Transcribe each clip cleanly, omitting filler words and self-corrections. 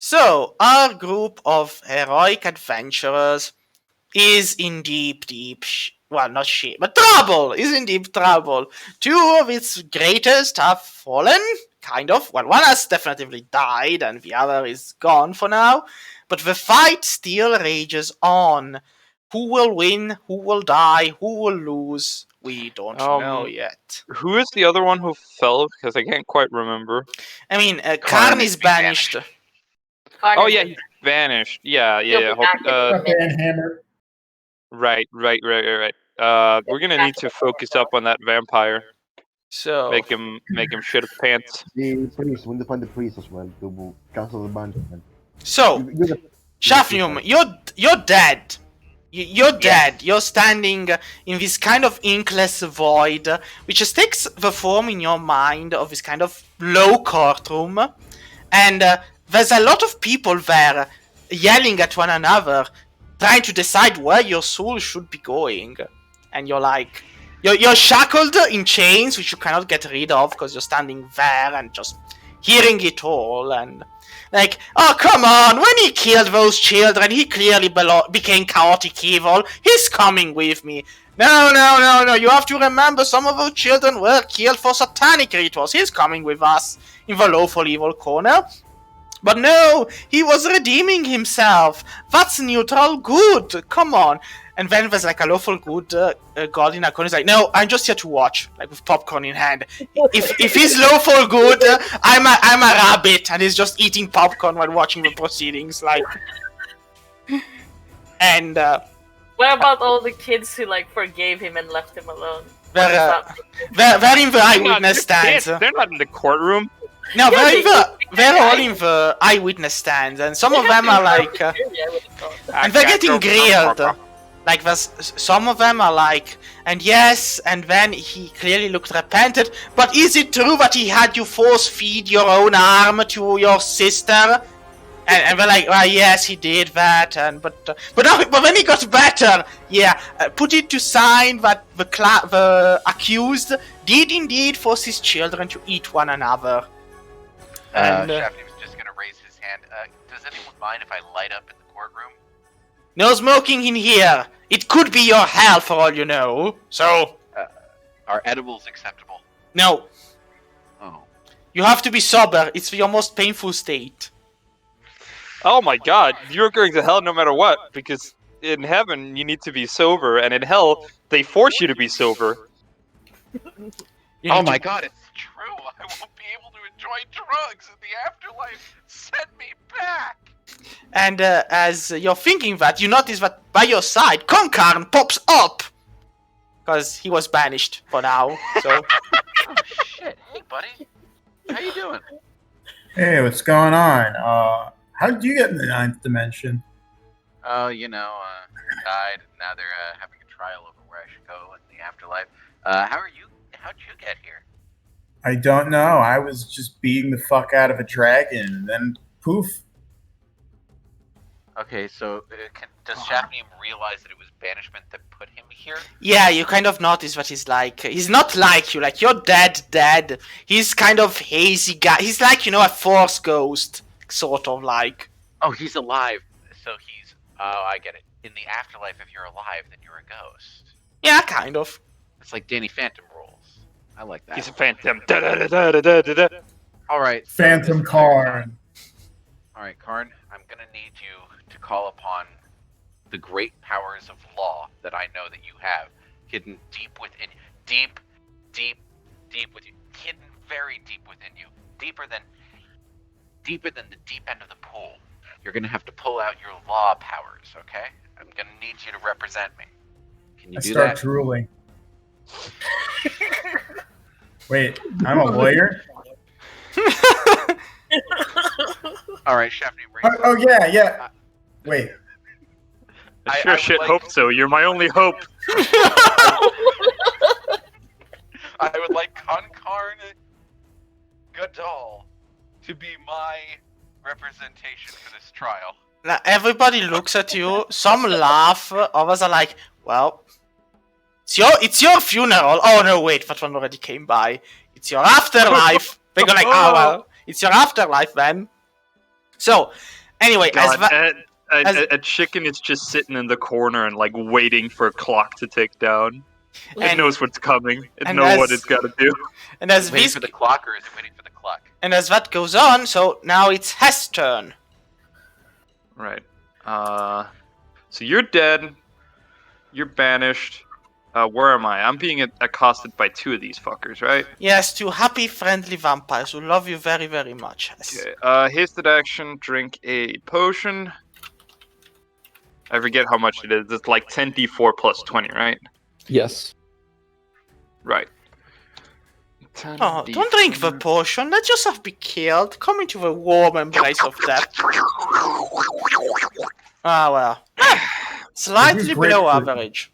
So, our group of heroic adventurers is in not shit, but trouble, is in deep trouble. Two of its greatest have fallen, kind of. Well, one has definitively died, and the other is gone for now. But the fight still rages on. Who will win? Who will die? Who will lose? We don't know yet. Who is the other one who fell? Because I can't quite remember. I mean, Karn is banished. Oh yeah, he's vanished. Yeah. Banhammer. Right. We're gonna need to focus up on that vampire. So make him shit his pants. The priest, we need to find the priest as well to cancel the banishment. So, Shafnium, you're dead. You're dead. You're standing in this kind of inkless void, which just takes the form in your mind of this kind of low courtroom, and there's a lot of people there yelling at one another, trying to decide where your soul should be going. And you're like, you're shackled in chains, which you cannot get rid of because you're standing there and just hearing it all. And like, oh, come on, when he killed those children, he clearly became chaotic evil. He's coming with me. No, you have to remember some of our children were killed for satanic rituals. He's coming with us in the lawful evil corner. But no, he was redeeming himself. That's neutral good. Come on. And then there's like a lawful good god in a corner. He's like, no, I'm just here to watch, like with popcorn in hand. If he's lawful good, I'm a rabbit, and he's just eating popcorn while watching the proceedings. Like, and what about all the kids who like forgave him and left him alone? They're in the eyewitness stands. They're not in the courtroom. No, they're all in the eyewitness stands, and some of them are like, and they're getting grilled. Like, some of them are like, and yes, and then he clearly looked repentant, but is it true that he had you force feed your own arm to your sister? And we're like, well, yes, he did that, but when he got better, yeah, put it to sign that the accused did indeed force his children to eat one another. Shafty was just gonna raise his hand. Does anyone mind if I light up in the courtroom? No smoking in here. It could be your hell for all you know. So, are edibles acceptable? No. Oh. You have to be sober. It's your most painful state. Oh my god, you're going to hell no matter what, because in heaven you need to be sober, and in hell they force you to be sober. Oh my god, it's true! I won't be able to enjoy drugs in the afterlife! Send me back! And as you're thinking that, you notice that by your side, Konkarn pops up! Because he was banished for now, so... Oh shit, hey buddy! How you doing? Hey, what's going on? How did you get in the 9th dimension? Oh, died, and now they're having a trial over where I should go in the afterlife. How'd you get here? I don't know. I was just beating the fuck out of a dragon, and then poof. Okay, so does Shafnium realize that it was banishment that put him here? Yeah, you kind of notice that he's not like you, like you're dead. He's kind of hazy guy. He's like, a force ghost, sort of like. Oh, he's alive. So I get it. In the afterlife, if you're alive, then you're a ghost. Yeah, kind of. It's like Danny Phantom rules. I like that. He's a phantom. Da-da-da-da-da-da-da. Alright. Phantom Karn. Alright, Karn, I'm gonna need you to call upon the great powers of law that I know that you have, hidden deep within you. Deep with you. Hidden very deep within you. Deeper than the deep end of the pool. You're gonna have to pull out your law powers, okay? I'm gonna need you to represent me. Can you do that? I start drooling. Wait, I'm a lawyer? Alright, Shafni, Oh, yeah. Wait. I sure shit hope so. You're my only hope. I would like Konkarn Gadol to be my representation for this trial. Now, everybody looks at you, some laugh, others are like, well, it's your funeral. Oh no, wait, that one already came by. It's your afterlife. They go like, oh well, it's your afterlife then. So, anyway, God, as a chicken is just sitting in the corner and like waiting for a clock to tick down. It And- knows what's coming. It and knows what as- it's got to do. and as Is it waiting this for the clock or is it waiting for the clock? and as that goes on, so now it's Hess' turn. Right. So you're dead. You're banished. Where am I? I'm being accosted by 2 of these fuckers, right? Yes, 2 happy, friendly vampires who love you very, very much, Hess. Okay. Hasted action. Drink a potion. I forget how much it is. It's like 10d4 plus 20, right? Yes. Right. Oh, don't drink the potion. Let yourself be killed. Come into the warm embrace of death. Ah, well. Slightly great below food. average.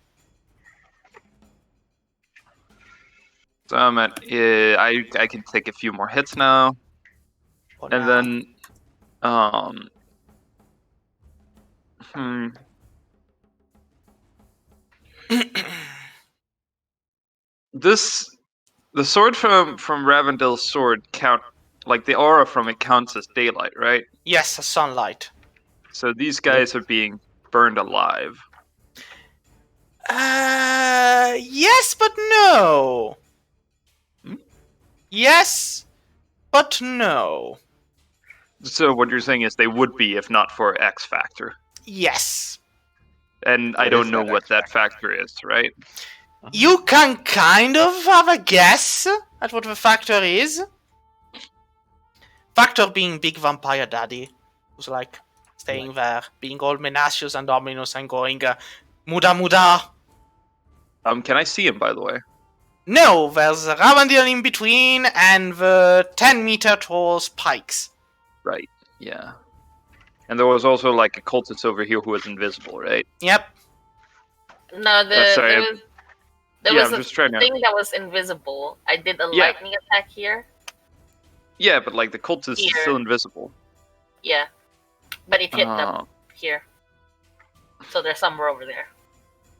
So I'm at. I can take a few more hits now, For and now. then, the sword from Ravendell's sword like the aura from it counts as daylight, right? Yes, sunlight. So these guys are being burned alive. Yes, but no. Yes, but no. So what you're saying is they would be if not for X Factor, Yes. and I What don't is know that what X that factor is, right? You can kind of have a guess at what the factor is. Factor being big vampire daddy, who's like staying there, being all menacious and ominous and going, muda muda. Can I see him, by the way? No, there's a Ravandil in between and the 10-meter tall spikes. Right. Yeah. And there was also like a cultist over here who was invisible, right? Yep. No, Sorry, there yeah, was I'm a just trying to. thing that was invisible. I did a Yeah. lightning attack here. Yeah, but like the cultist is Here. still invisible. Yeah, but it hit them Oh, here. So there's somewhere over there.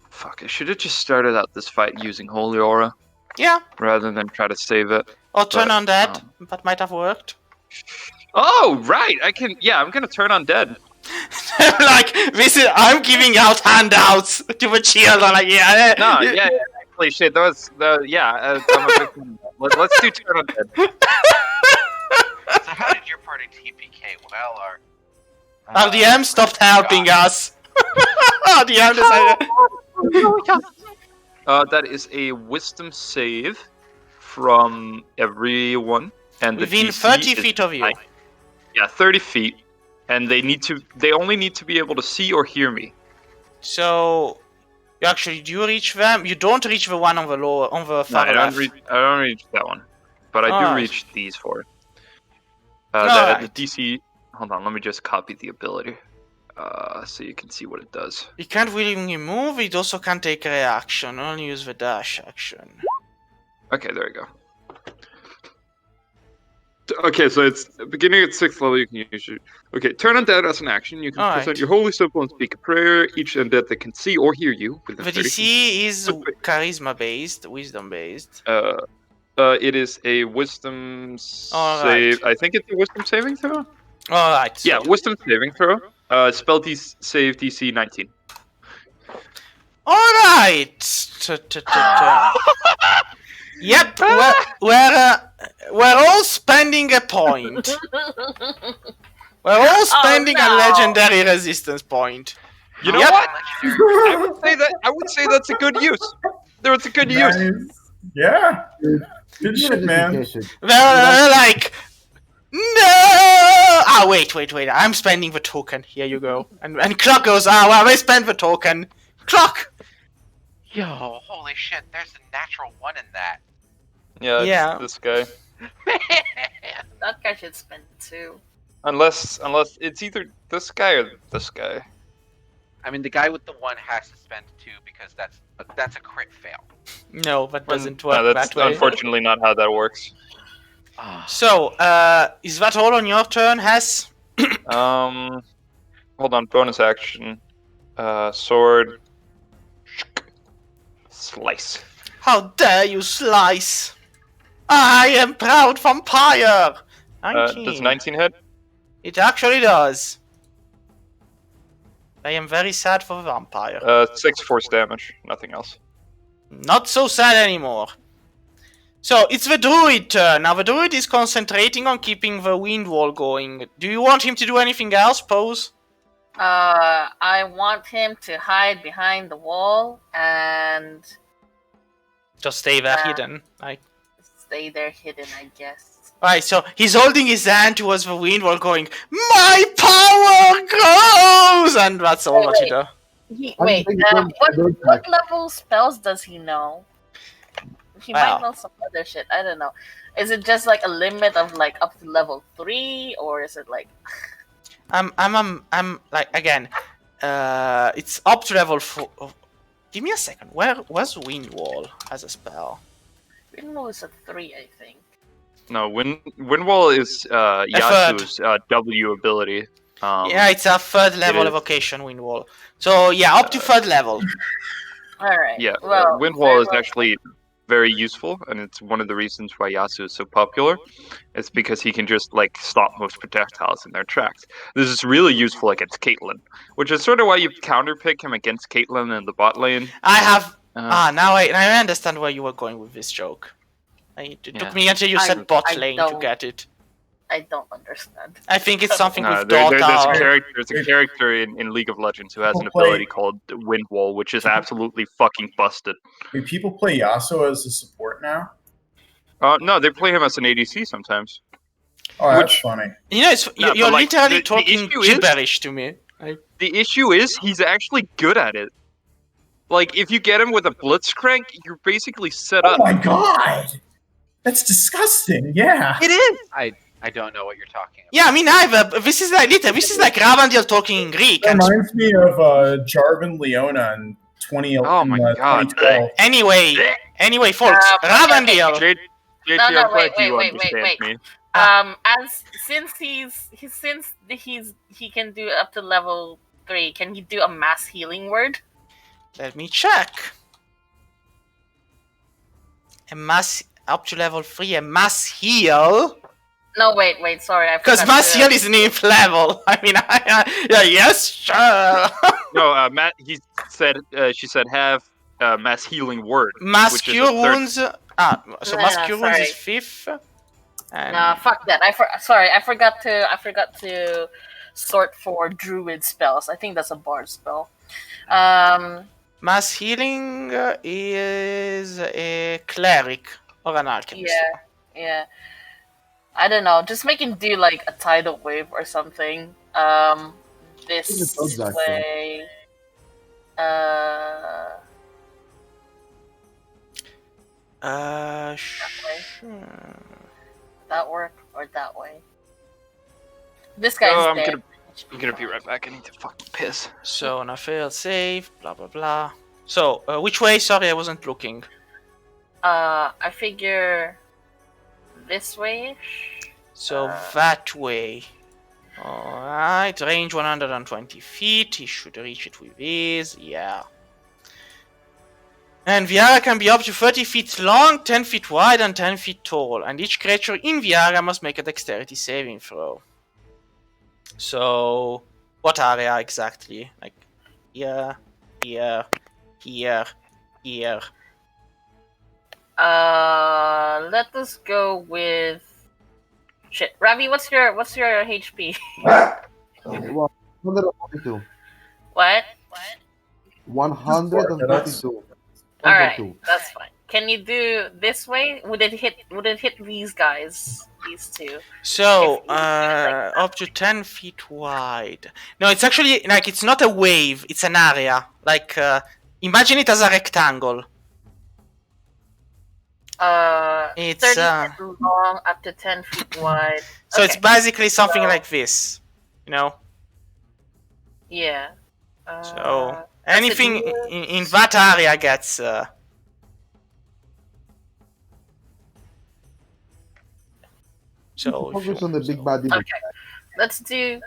fuck! I should have just started out this fight using Holy Aura Yeah. rather than try to save it. Or turn But, on that. That might have worked. Oh, right! I can. Yeah, I'm gonna turn on dead. Like, this is, I'm giving out handouts to the children. Like, yeah. No, yeah, actually, shit. That was the yeah. I'm a victim. Let's do turn on dead. So how did your party TPK? Well, Our DM stopped helping us. Our DM decided. That is a Wisdom save from everyone, and the Within DC 30 is feet of you. 9. Yeah, 30 feet, and they only need to be able to see or hear me. So, you actually do reach them. You don't reach the one on the lower, on the No, far I left. don't reach that one, but I do Alright. reach these four. The Alright. DC. Hold on, let me just copy the ability, so you can see what it does. It can't really move. It also can't take a reaction. Only use the dash action. Okay, there we go. Okay, so it's beginning at 6th level. You can use it. Okay, turn undead as an action. You can Alright. present your holy symbol and speak a prayer. Each undead that can see or hear you within The 30 feet. DC is charisma based, wisdom based. It is a wisdom Alright. save. I think it's a wisdom saving throw. Alright. So Yeah, wisdom saving throw. Spell save DC 19. Alright. Yep, we're all spending a point. We're all spending a no. legendary resistance point. You know Yep. what? I would say that's a good use. It's a good use. Nice. Yeah. Good shit, man. Justification. They're like, no! Ah, wait. I'm spending the token. Here you go. And Clock goes, well, I spent the token. Clock! yo, holy shit! There's a natural 1 in that. Yeah, it's Yeah. this guy. That guy should spend it too. Unless it's either this guy or this guy. I mean, the guy with the 1 has to spend 2 because that's a crit fail. No, that doesn't work No, that's that way. unfortunately not how that works. Ah. So, is that all on your turn, Hess? Hold on, bonus action. Sword. Slice. How dare you slice! I am proud vampire! 19. Does 19 hit? It actually does. I am very sad for vampire. 6 force damage, nothing else. Not so sad anymore. So it's the druid turn. Now the druid is concentrating on keeping the wind wall going. Do you want him to do anything else, Pose? I want him to hide behind the wall and Just stay there Yeah. hidden. Like, stay there hidden, I guess. right, so he's holding his hand towards the wind wall going, "My power grows!" And that's all what he does. Wait, what level spells does he know? He Wow. might know some other shit. I don't know. Is it just like a limit of like up to level 3, or is it like? I'm like, again, it's up to level 4. Give me a second. Where's wind wall as a spell? Windmill is a 3, I think. No, Windwall is Yasuo's W ability. Yeah, it's a third level is. evocation wind wall. So yeah, up to third level. All right. Yeah, Well, Windwall is well. actually very useful, and it's one of the reasons why Yasuo is so popular. It's because he can just like stop most projectiles in their tracks. This is really useful against Caitlyn, which is sort of why you counterpick him against Caitlyn in the bot lane. I have now I Uh, understand where you were going with this joke. It Yeah. took me until you said bot I lane to don't- get it. I don't understand. I think it's something with there's Dota. there's a character in League of Legends who has an People play- ability called Windwall, which is absolutely fucking busted. Wait, people play Yasuo as a support now? No, they play him as an ADC sometimes. Oh, that's Which- funny. You know, it's, No, you're but, like, literally the talking issue is- gibberish to me. The issue is he's actually good at it. Like, if you get him with a Blitzcrank, you're basically set Oh up. my god! That's disgusting, yeah. It is! I don't know what you're talking about. Yeah, me neither. But this is like Ravandil talking in Greek. It And reminds me of Jarvan Leona in 2011. Oh my God. 2012. anyway, folks, Ravandil. JT, No, I'm no, glad wait, you wait, understand wait. me. As since he can do up to level 3, can he do a mass healing word? Let me check. A mass up to level 3. A mass heal. No, wait, sorry. Because mass heal is 9th level. I mean, yeah, yes, sure. No, Matt, she said have mass healing word. Mass which is cure a third- wounds. So mass cure wounds is sorry. 5th. And Nah, fuck that. I forgot to sort for druid spells. I think that's a bard spell. mass healing is a cleric or an alchemist. Yeah. I don't know. Just make him do like a tidal wave or something. This It's a toad zack, way. Sure. That work or that way? This guy's Oh, dead. I'm gonna be right back. I need to fucking piss. So on a failed save, blah blah blah. So which way? Sorry, I wasn't looking. I figure this way. So that way. Alright, range 120 feet. He should reach it with ease. Yeah. And the area can be up to 30 feet long, 10 feet wide, and 10 feet tall. And each creature in the area must make a dexterity saving throw. So, what area exactly? Like, here, here, here, here. Let us go with. Shit, Ravi, what's your HP? Well, 142. What? 142. All right, 142. that's fine. Can you do this way? Would it hit these guys? These two? So, If like- up to 10 feet wide. No, it's actually, like, it's not a wave, it's an area. Like, imagine it as a rectangle. It's, 30 feet long, up to 10 feet wide. So it's Okay. basically something So- like this. You know? Yeah. So, does it anything move? in that area gets... So, if Focus you- on the big bad evil. Okay. Let's do.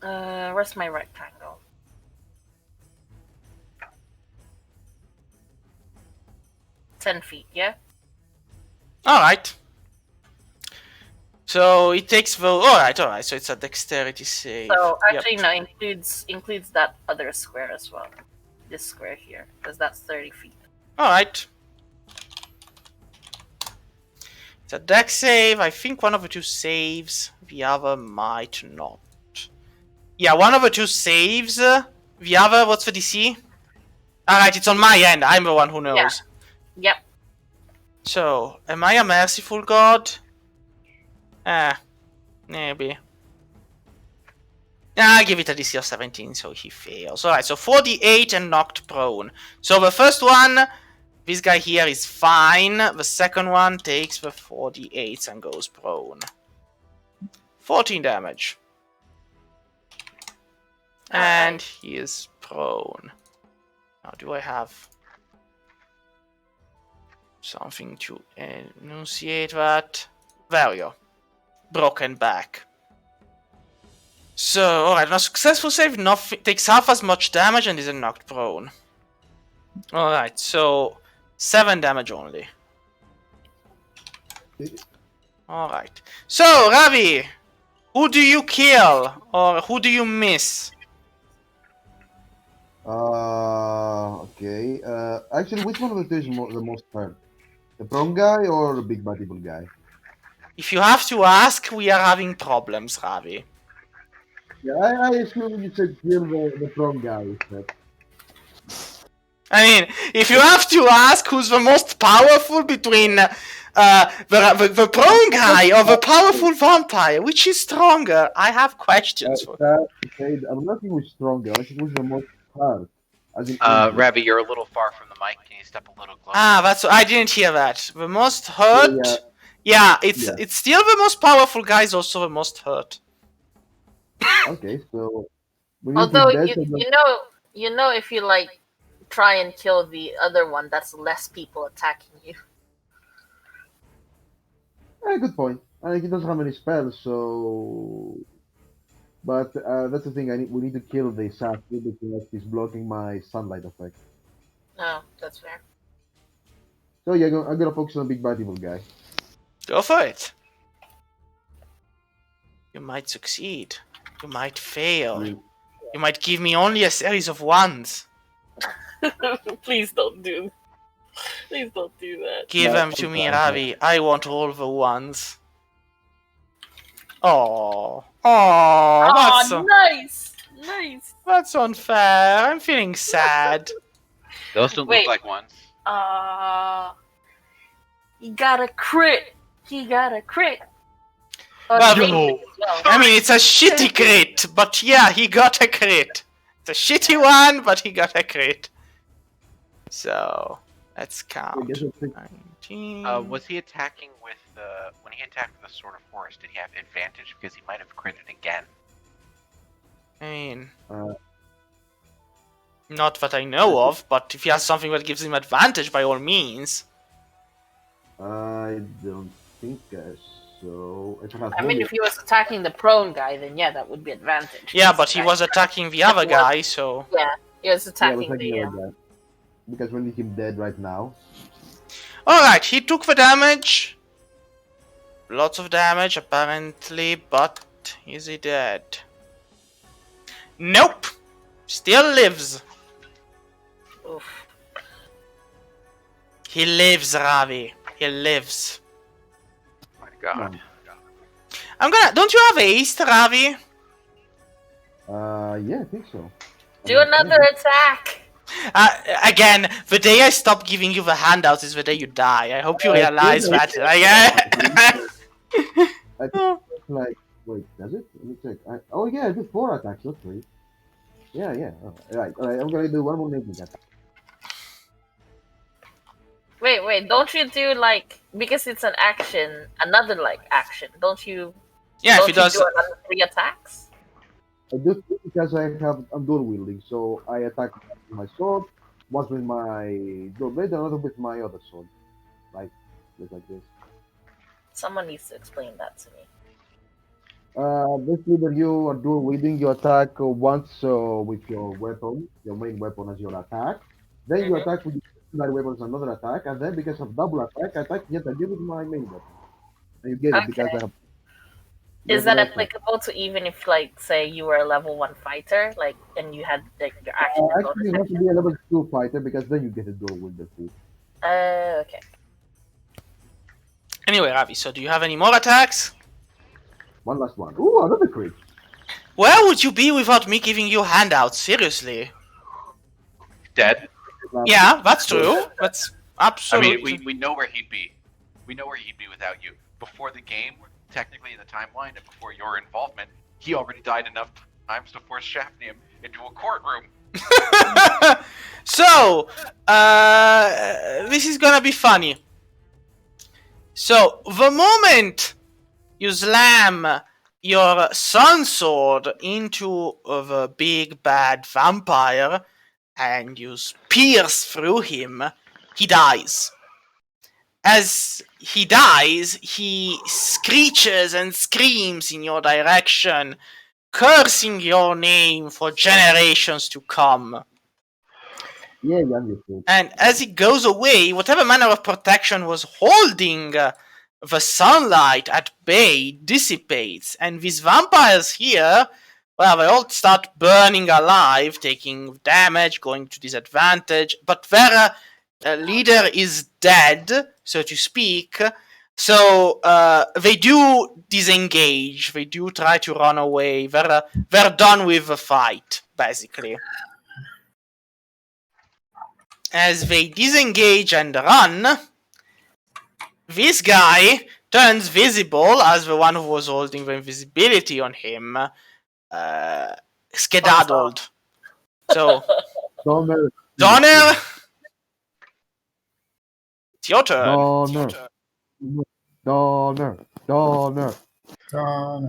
Where's my rectangle? $10 feet, yeah? Alright. So it takes the. Alright. So it's a dexterity save. So Yep. actually, no, includes that other square as well. This square here, because that's 30 feet. Alright. It's a dex save. I think one of the two saves. The other might not. Yeah, one of the two saves. The other, what's the DC? Alright, it's on my end. I'm the one who knows. Yep. So, am I a merciful god? Maybe. I'll give it a DC of 17, so he fails. Alright, so 48 and knocked prone. So the first one, this guy here is fine. The second one takes the 48 and goes prone. 14 damage. And he is prone. Now, do I have something to enunciate that? There we go. Broken back. So, alright, on a successful save, nothing takes half as much damage and isn't knocked prone. Alright, so 7 damage only. Alright. So, Ravi, who do you kill? Or who do you miss? Okay. Actually, which one of the two is the most hurt? The prone guy or the big bad evil guy? If you have to ask, we are having problems, Ravi. Yeah, I assume you said kill the prone guy. Instead. I mean, if you have to ask who's the most powerful between the prone guy or the powerful vampire, which is stronger? I have questions for I'm not thinking who's stronger. I think who's the most hurt. As in Ravi, you're a little far from the mic. Can you step a little closer? that's I didn't hear that. The most hurt. Yeah, it's still the most powerful guy is also the most hurt. Okay, so we need Although to you know, if you like try and kill the other one, that's less people attacking you. good point. He doesn't have any spells, so. But that's the thing. We need to kill the assassin because he's blocking my sunlight effect. Oh, that's fair. So yeah, I'm gonna focus on the big bad evil guy. Go for it. You might succeed. You might fail. You might give me only a series of ones. Please don't do. Please don't do that. Give them to me, Ravi. I want all the ones. Oh, Nice. that's unfair. I'm feeling sad. Those don't Wait. look like ones. He got a crit. Oh, Well, he no. crit as well. I mean, it's a shitty crit, but yeah, he got a crit. It's a shitty one, but he got a crit. So, let's count. 19. Was he attacking with when he attacked with the Sword of Force? Did he have advantage because he might have critted again? I mean, Uh, not that I know of, but if he has something that gives him advantage, by all means. I don't think so. I mean, if he was attacking the prone guy, then yeah, that would be advantage. Yeah, but he was attacking the other guy, so. Yeah, he was yeah, attacking like the. that. Because when we him dead right now. Alright, he took the damage. Lots of damage, apparently, but is he dead? Nope! Still lives. Oof. He lives, Ravi. He lives. My God. Don't you have haste, Ravi? Yeah, I think so. Do another attack. Again, the day I stop giving you the handouts is the day you die. I hope you realize that. I think like wait, does it? Let me check. Oh yeah, I did 4 attacks, not 3. Yeah. Alright. I'm gonna do one more naked attack. Wait, don't you do like, because it's an action, another like action? Don't you? Yeah, don't if he does. do another 3 attacks? I do it because I'm dual wielding, so I attack with my sword, once with my dual blade, another with my other sword, just like this. Someone needs to explain that to me. Basically, when you are dual wielding, you attack once with your weapon, your main weapon as your attack. Then you attack with your secondary weapon as another attack, and then because of double attack, I attack yet again with my main weapon. And you get it because I have. Is that That's applicable to even if, like, say you were a level 1 fighter, like, and you had like your action and Actually, you bonus have to be a level 2 fighter because then you get a dual wielder too. Okay. Anyway, Ravi, so do you have any more attacks? One last one. Ooh, another crit. Where would you be without me giving you handouts? Seriously. Dead. Yeah, that's true. That's I absolutely. mean, we know where he'd be. We know where he'd be without you. Before the game, technically in the timeline, and before your involvement, he already died enough times to force Shafnium into a courtroom. So, this is gonna be funny. So, the moment you slam your sun sword into the big bad vampire and you pierce through him, he dies. As he dies, he screeches and screams in your direction, cursing your name for generations to come. Yeah, you understand. And as he goes away, whatever manner of protection was holding the sunlight at bay dissipates, and these vampires here, well, they all start burning alive, taking damage, going to disadvantage, but their leader is dead, so to speak. So they do disengage. They do try to run away. They're done with the fight, basically. As they disengage and run, this guy turns visible as the one who was holding the invisibility on him skedaddled. So, Donner, it's your turn. Donner.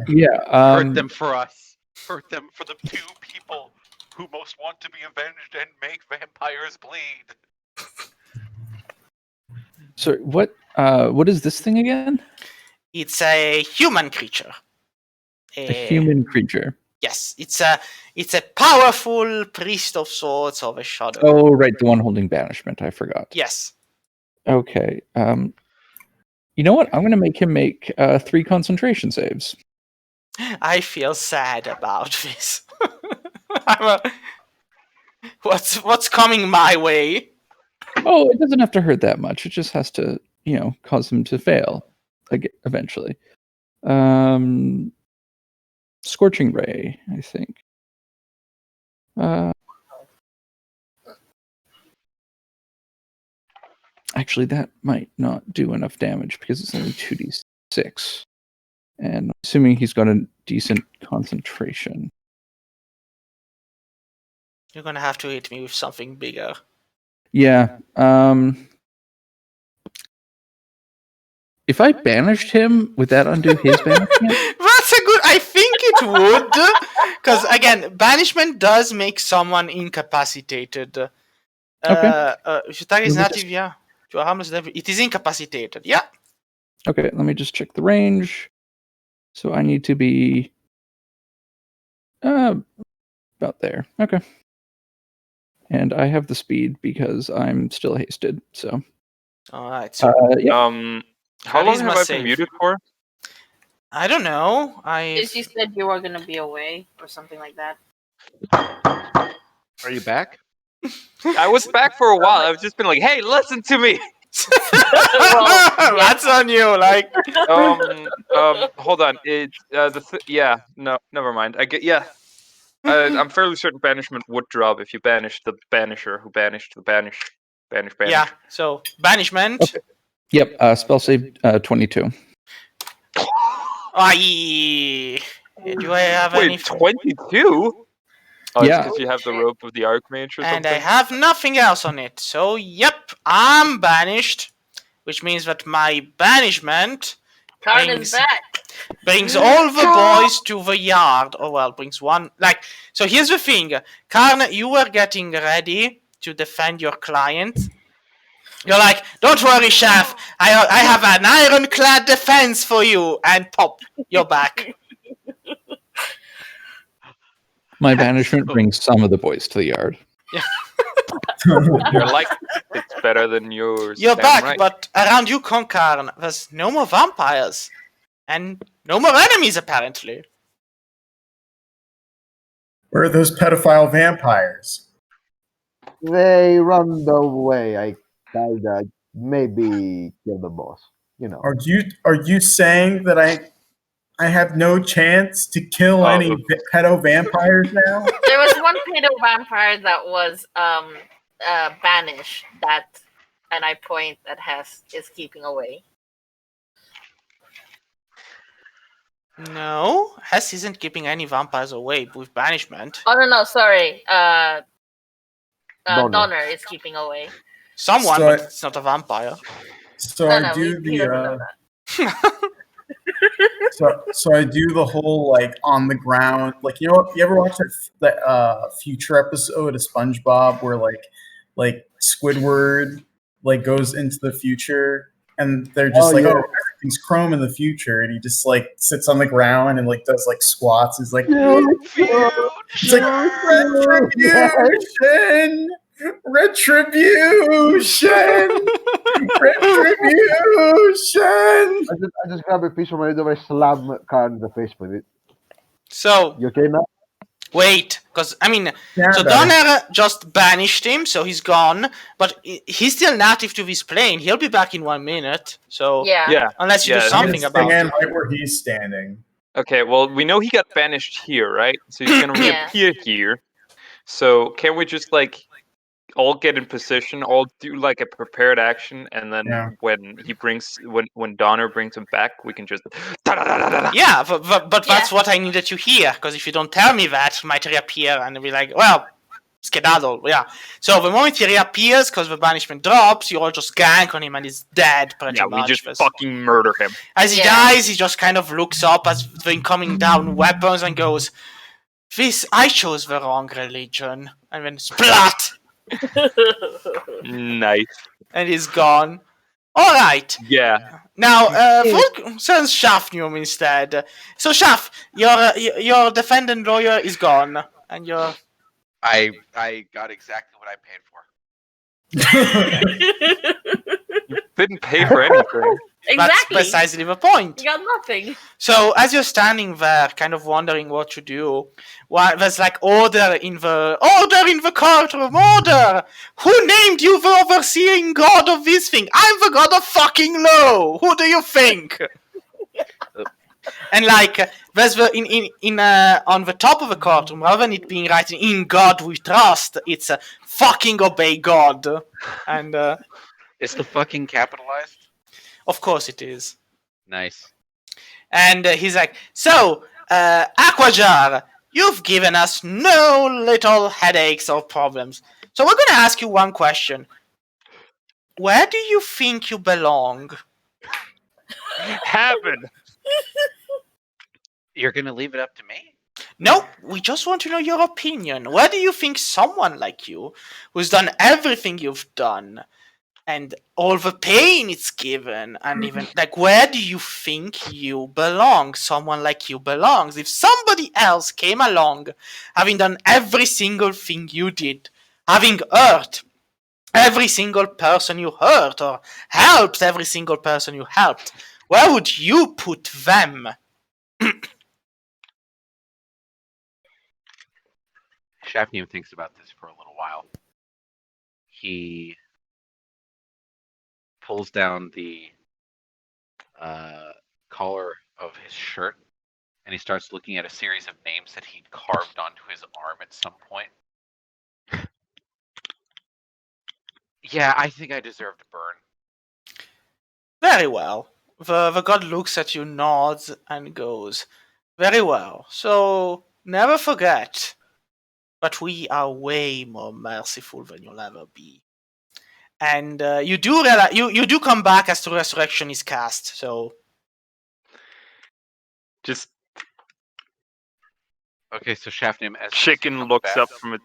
Yeah. Hurt them for us. Hurt them for the two people who most want to be avenged and make vampires bleed. So what is this thing again? It's a human creature. A human creature. Yes, it's a powerful priest of swords of a shadow. Oh, right, the one holding banishment. I forgot. Yes. Okay. You know what? I'm going to make him make 3 concentration saves. I feel sad about this. What's coming my way? Oh, it doesn't have to hurt that much. It just has to, cause him to fail eventually. Scorching Ray, I think. Actually, that might not do enough damage because it's only 2d6. And I'm assuming he's got a decent concentration. You're gonna have to hit me with something bigger. Yeah. If I banished him, would that undo his banishment? That's a good. I think it would, because again, banishment does make someone incapacitated. Okay. If your target is native, yeah, to a harmless level, it is incapacitated. Yeah. Okay, let me just check the range. So I need to be about there. Okay. And I have the speed because I'm still hasted. So. All right. So. Yeah. How long Charisma have I save. been muted for? I don't know. You said you were gonna be away or something like that. Are you back? I was back for a while. I've just been like, hey, listen to me. That's on you. Like. Hold on. No, never mind. I'm fairly certain banishment would drop if you banish the banisher who banished the banish. Yeah. So banishment. Okay. Yep. Spell save 22. Aye. Do I have any? Wait, 22? Oh, Yeah. because you have the rope of the Archmage or And something? I have nothing else on it. So, yep, I'm banished, which means that my banishment Karn is back. brings all the boys to the yard. Oh, well, brings one. So here's the thing. Karn, you were getting ready to defend your client. You're like, don't worry, chef. I have an ironclad defense for you. And pop, you're back. My banishment brings some of the boys to the yard. You're like, it's better than yours. You're damn back, right. but around you, Karn, there's no more vampires. And no more enemies, apparently. Where are those pedophile vampires? They run away. I kinda maybe kill the boss. You know. Are you saying that I have no chance to kill any pedo vampires now? There was one pedo vampire that was banished. That, and I point at Hess is keeping away. No, Hess isn't keeping any vampires away with banishment. Oh no, sorry. Donner. Donner is keeping away. Someone, So but it's not a vampire. So No, I no, do he doesn't know the that. so I do the whole like on the ground, like you know, you ever watch that future episode of SpongeBob where like Squidward like goes into the future and they're just yeah. everything's chrome in the future, and he just like sits on the ground and like does like squats. He's like, it's like retribution, retribution, retribution. I just grab a piece from my window and I slam Karen in the face with it. So, You okay now? wait, because, I mean, Yeah, so better. Donner just banished him, so he's gone, but he's still native to this plane. He'll be back in 1 minute, so Yeah. unless you do Yeah, something He's about standing it. right where he's standing. Okay, well, we know he got banished here, right? So he's gonna Yeah. reappear here. So can we just like all get in position, all do like a prepared action, and then Yeah. when Donner brings him back, we can just Yeah, but that's what I needed to hear, because if you don't tell me that, he might reappear and be like, well, skedaddle, yeah. So the moment he reappears, because the banishment drops, you all just gank on him and he's dead, pretty yeah, much. we just fucking murder him. As he dies, he just kind of looks up as the incoming down weapons and goes, I chose the wrong religion. And then splat! Nice. And he's gone. Alright. Yeah. Now, since Shafnium instead. So, Shaf, your defendant lawyer is gone. And you're... I got exactly what I paid for. Didn't pay for anything. That's Exactly. precisely the point. You got nothing. So, as you're standing there, kind of wondering what to do, there's like order in the courtroom, order! Who named you the overseeing god of this thing? I'm the god of fucking law! Who do you think? And like, there's on the top of the courtroom, rather than it being written "In God We Trust," it's "Fucking obey God," and Is the fucking capitalized? of course it is. Nice. And he's like, so, Aquajar, you've given us no little headaches or problems. So we're gonna ask you one question. Where do you think you belong? Heaven. You're gonna leave it up to me? No, we just want to know your opinion. Where do you think someone like you, who's done everything you've done, and all the pain it's given, and even, like, where do you think you belong? Someone like you belongs. If somebody else came along, having done every single thing you did, having hurt every single person you hurt, or helped every single person you helped, where would you put them? Shafnium thinks about this for a little while. He pulls down the collar of his shirt, and he starts looking at a series of names that he'd carved onto his arm at some point. Yeah, I think I deserve to burn. Very well. The god looks at you, nods, and goes, very well. So, never forget, but we are way more merciful than you'll ever be. And you do realize, you do come back as the resurrection is cast, so... Just Okay, so Shafnium, as chicken looks up from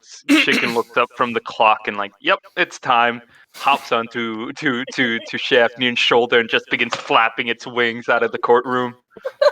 the clock and like, yep, it's time. Hops onto to Shafnir's shoulder and just begins flapping its wings out of the courtroom.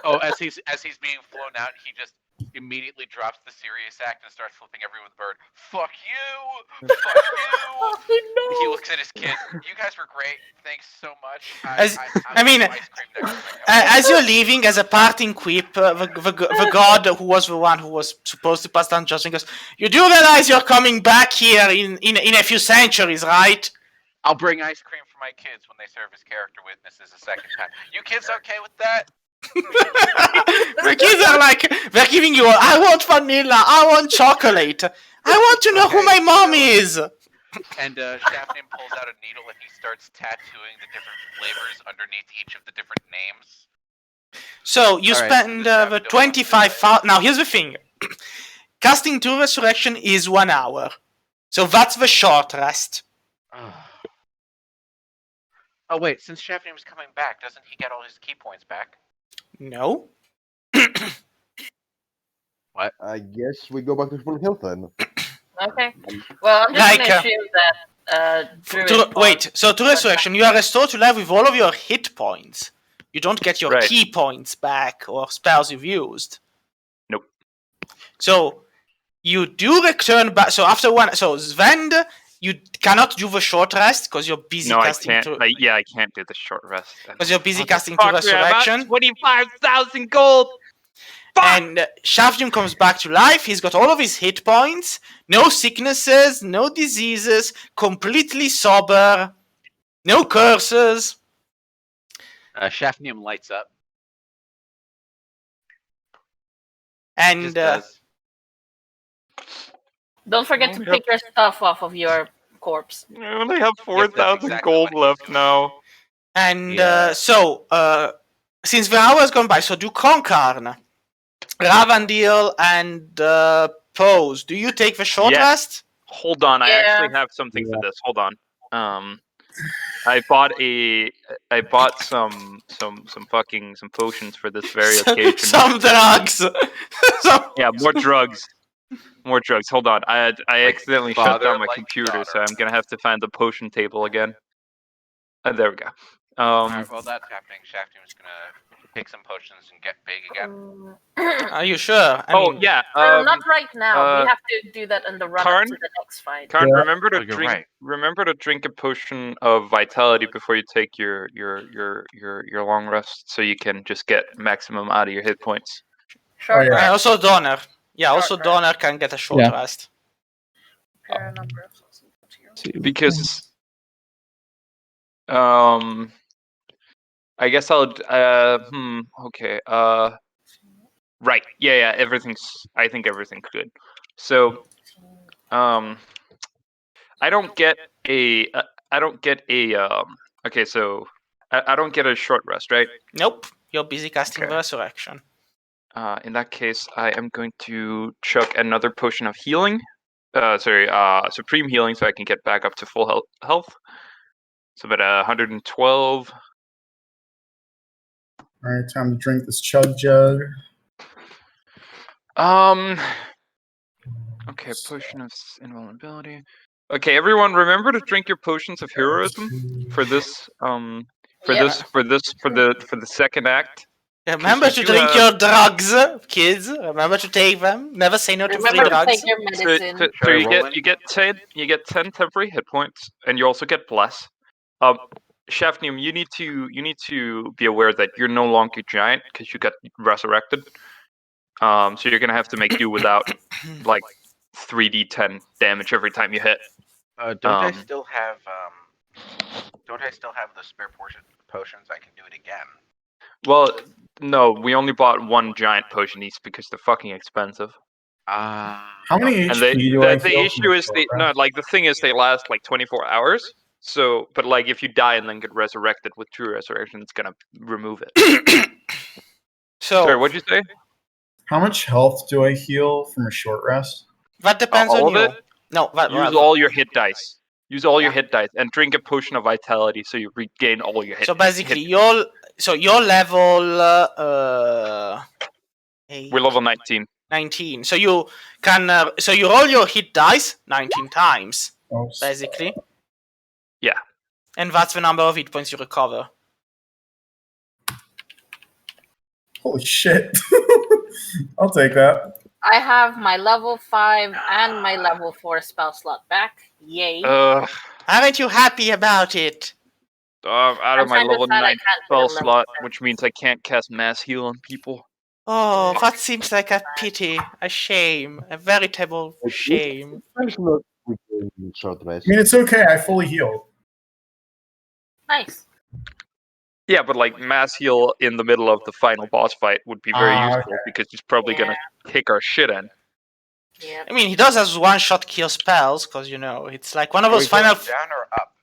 Oh, as he's being flown out, he just immediately drops the serious act and starts flipping everyone with the bird. Fuck you! Fuck you! He looks at his kid. You guys were great. Thanks so much. I mean, ice cream next time I come. as you're leaving, as a parting quip, the god who was the one who was supposed to pass down judgment goes, "You do realize you're coming back here in a few centuries, right?" I'll bring ice cream for my kids when they serve as character witnesses a second time. You kids okay with that? The kids are like, they're giving you, I want vanilla, I want chocolate, I want to know who my mom is. And Shafnim pulls out a needle and he starts tattooing the different flavors underneath each of the different names. So you All right, spend so the this 25,000. Now here's the thing: casting 2 resurrection is 1 hour, so that's the short rest. Oh wait, since Shafnim's coming back, doesn't he get all his key points back? No. I guess we go back to full health then. Okay. Well, I'm just Like, gonna assume that Druid So to resurrection, you are restored to life with all of your hit points. You don't get your Right. key points back or spells you've used. Nope. So you do return back. So after one, so Svend, you cannot do the short rest because you're busy No, I casting. can't. I can't do the short rest. Because you're busy casting 2 resurrection. 25,000 gold. And Shafjum comes back to life. He's got all of his hit points, no sicknesses, no diseases, completely sober, no curses. Shafnim lights up. And Just does. don't forget to pick your stuff off of your corpse. I only have 4,000 exactly gold what he left does. now. Yeah. Since the hour has gone by, so do Concarn, Ravandil, and Pose. Do you take the short Yes. rest? Hold on, I Yeah. actually have something for this. Hold on. I bought some potions for this very occasion. Some drugs. Yeah, more drugs. More drugs. Hold on. I accidentally shut father, down my like computer, so daughter. I'm gonna have to find the potion table again. There we go. Alright, while that's happening, Shafnim's gonna pick some potions and get big again. Are you sure? I mean, Yeah. Not right now. We have to do that in the run up Karn? to the next fight. Karn, Yeah. remember to Oh, you're drink. right. Remember to drink a potion of vitality before you take your long rest, so you can just get maximum out of your hit points. Short Oh, yeah. And rest. also Donner. Yeah, Short also rest. Donner can get a short Yeah. rest. Compare number of souls equal to your- See, Because I guess I'll okay. Right. Yeah, I think everything's good. So I don't get a okay, so I don't get a short rest, right? Nope, you're busy casting Okay. resurrection. In that case, I am going to chuck another potion of healing. Supreme healing, so I can get back up to full health. So about 112. All right, time to drink this chug jug. Okay, potion of invulnerability. Okay, everyone, remember to drink your potions of heroism for this. For the second act. Remember to you drink have- your drugs, kids. Remember to take them. Never say no to free Remember to drugs. take your medicine. So Should I you roll get in? you get 10 temporary hit points, and you also get bless. Shafnim, you need to be aware that you're no longer giant because you got resurrected. So you're gonna have to make do without like 3d10 damage every time you hit. Don't I still have the spare potions? I can do it again. Well, no, we only bought one giant potion each because they're fucking expensive. How many And HP do I the heal issue from is the the thing is they last like 24 hours. So, but like if you die and then get resurrected with true resurrection, it's gonna remove it. So Sorry, what'd you say? How much health do I heal from a short rest? that depends all on of you. it? No, Use all your hit dice. Use all your hit dice and drink a potion of vitality so you regain all your hit. So basically, hit. your level We're level 19. 19. So you can so you roll your hit dice 19 times Oh, basically. Yeah. And that's the number of hit points you recover. holy shit. I'll take that. I have my level 5 and my level 4 spell slot back. Yay. Aren't you happy about it? Out I'm of my kinda level sad I 9 can't get spell a level slot, 10. which means I can't cast mass heal on people. Oh, that seems like a pity, a shame, a veritable shame. Thanks a lot with the short rest. I mean, it's okay. I fully healed. Nice. Yeah, but like mass heal in the middle of the final boss fight would be very useful Okay. because he's probably gonna kick our shit in. Yep. I mean, he does has one-shot kill spells, because, you know, it's like one of those Are we final... going down or up?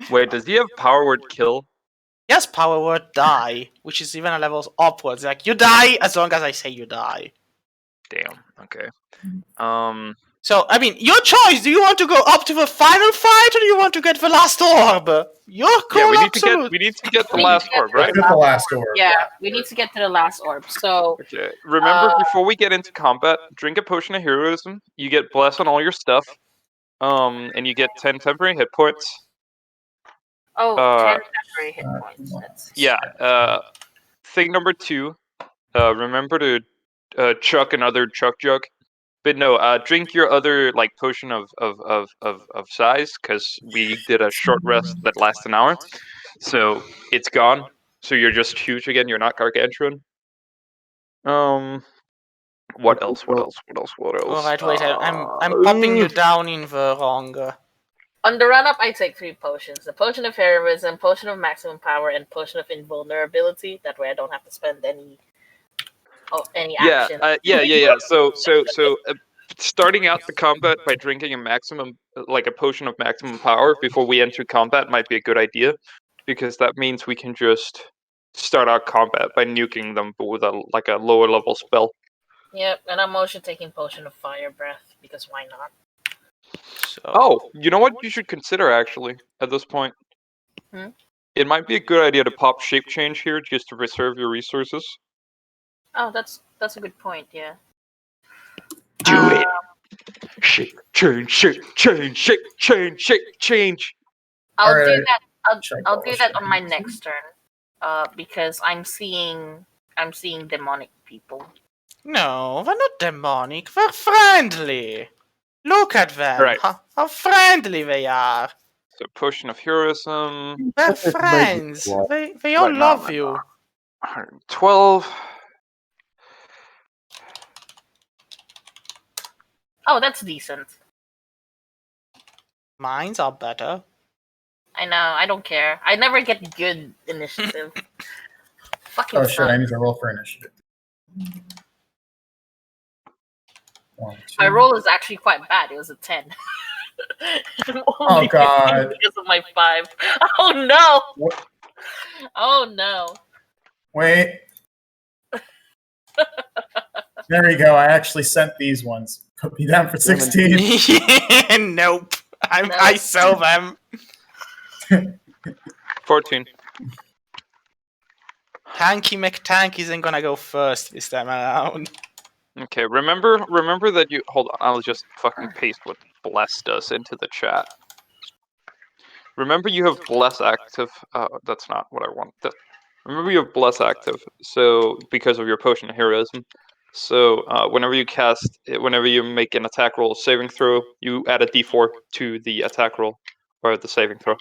Wait, does he have power word kill? Yes, power word die, which is even a level upwards. Like, you die as long as I say you die. Damn. Okay. So, I mean, your choice. Do you want to go up to the final fight, or do you want to get the last orb? Your call, Yeah, we need absolute. to get the We need last to get orb, the right? Let's get the last orb. Yeah, we need to get to the last orb. So, Okay. Remember, before we get into combat, drink a potion of heroism. You get bless on all your stuff. And you get 10 temporary hit points. 10 temporary hit points. Yeah. Thing number 2. Remember to chuck another chuck jug. But no, drink your other like potion of size, because we did a short rest that lasts an hour. So it's gone. So you're just huge again. You're not gargantuan. What else? Alright, wait, I'm popping you down in the wrong... On the run up, I take 3 potions: the potion of heroism, potion of maximum power, and potion of invulnerability. That way, I don't have to spend any action. Yeah. So starting out the combat by drinking a maximum, like a potion of maximum power before we enter combat might be a good idea, because that means we can just start our combat by nuking them, but with a lower level spell. Yep, and I'm also taking potion of fire breath because why not? So... Oh, you know what you should consider actually at this point? It might be a good idea to pop shape change here just to preserve your resources. Oh, that's a good point. Yeah. Do it. Shape change. I'll Alright, do that. I'll do that check. on my next turn. Because I'm seeing demonic people. No, they're not demonic. They're friendly. Look at them. Right. How friendly they are. So potion of heroism. They're It's amazing. friends. Yeah. They all Right, no, love no, you. 112. Oh, that's decent. Mines are better. I know. I don't care. I never get good initiative. Fucking Oh shit! I suck. need to roll for initiative. 1, 2. My roll is actually quite bad. It was a 10. Oh god! Because of my 5. Oh no! What? Oh no! Wait. There you go. I actually sent these ones. Put me down for 16. Nope. I sell them. 14. Tanky McTank isn't gonna go first this time around. Okay, remember that you... Hold on, I'll just fucking paste what Bless does into the chat. Remember you have Bless active... that's not what I want. Remember you have Bless active, so because of your potion of heroism. So whenever you make an attack roll saving throw, you add a d4 to the attack roll, or the saving throw.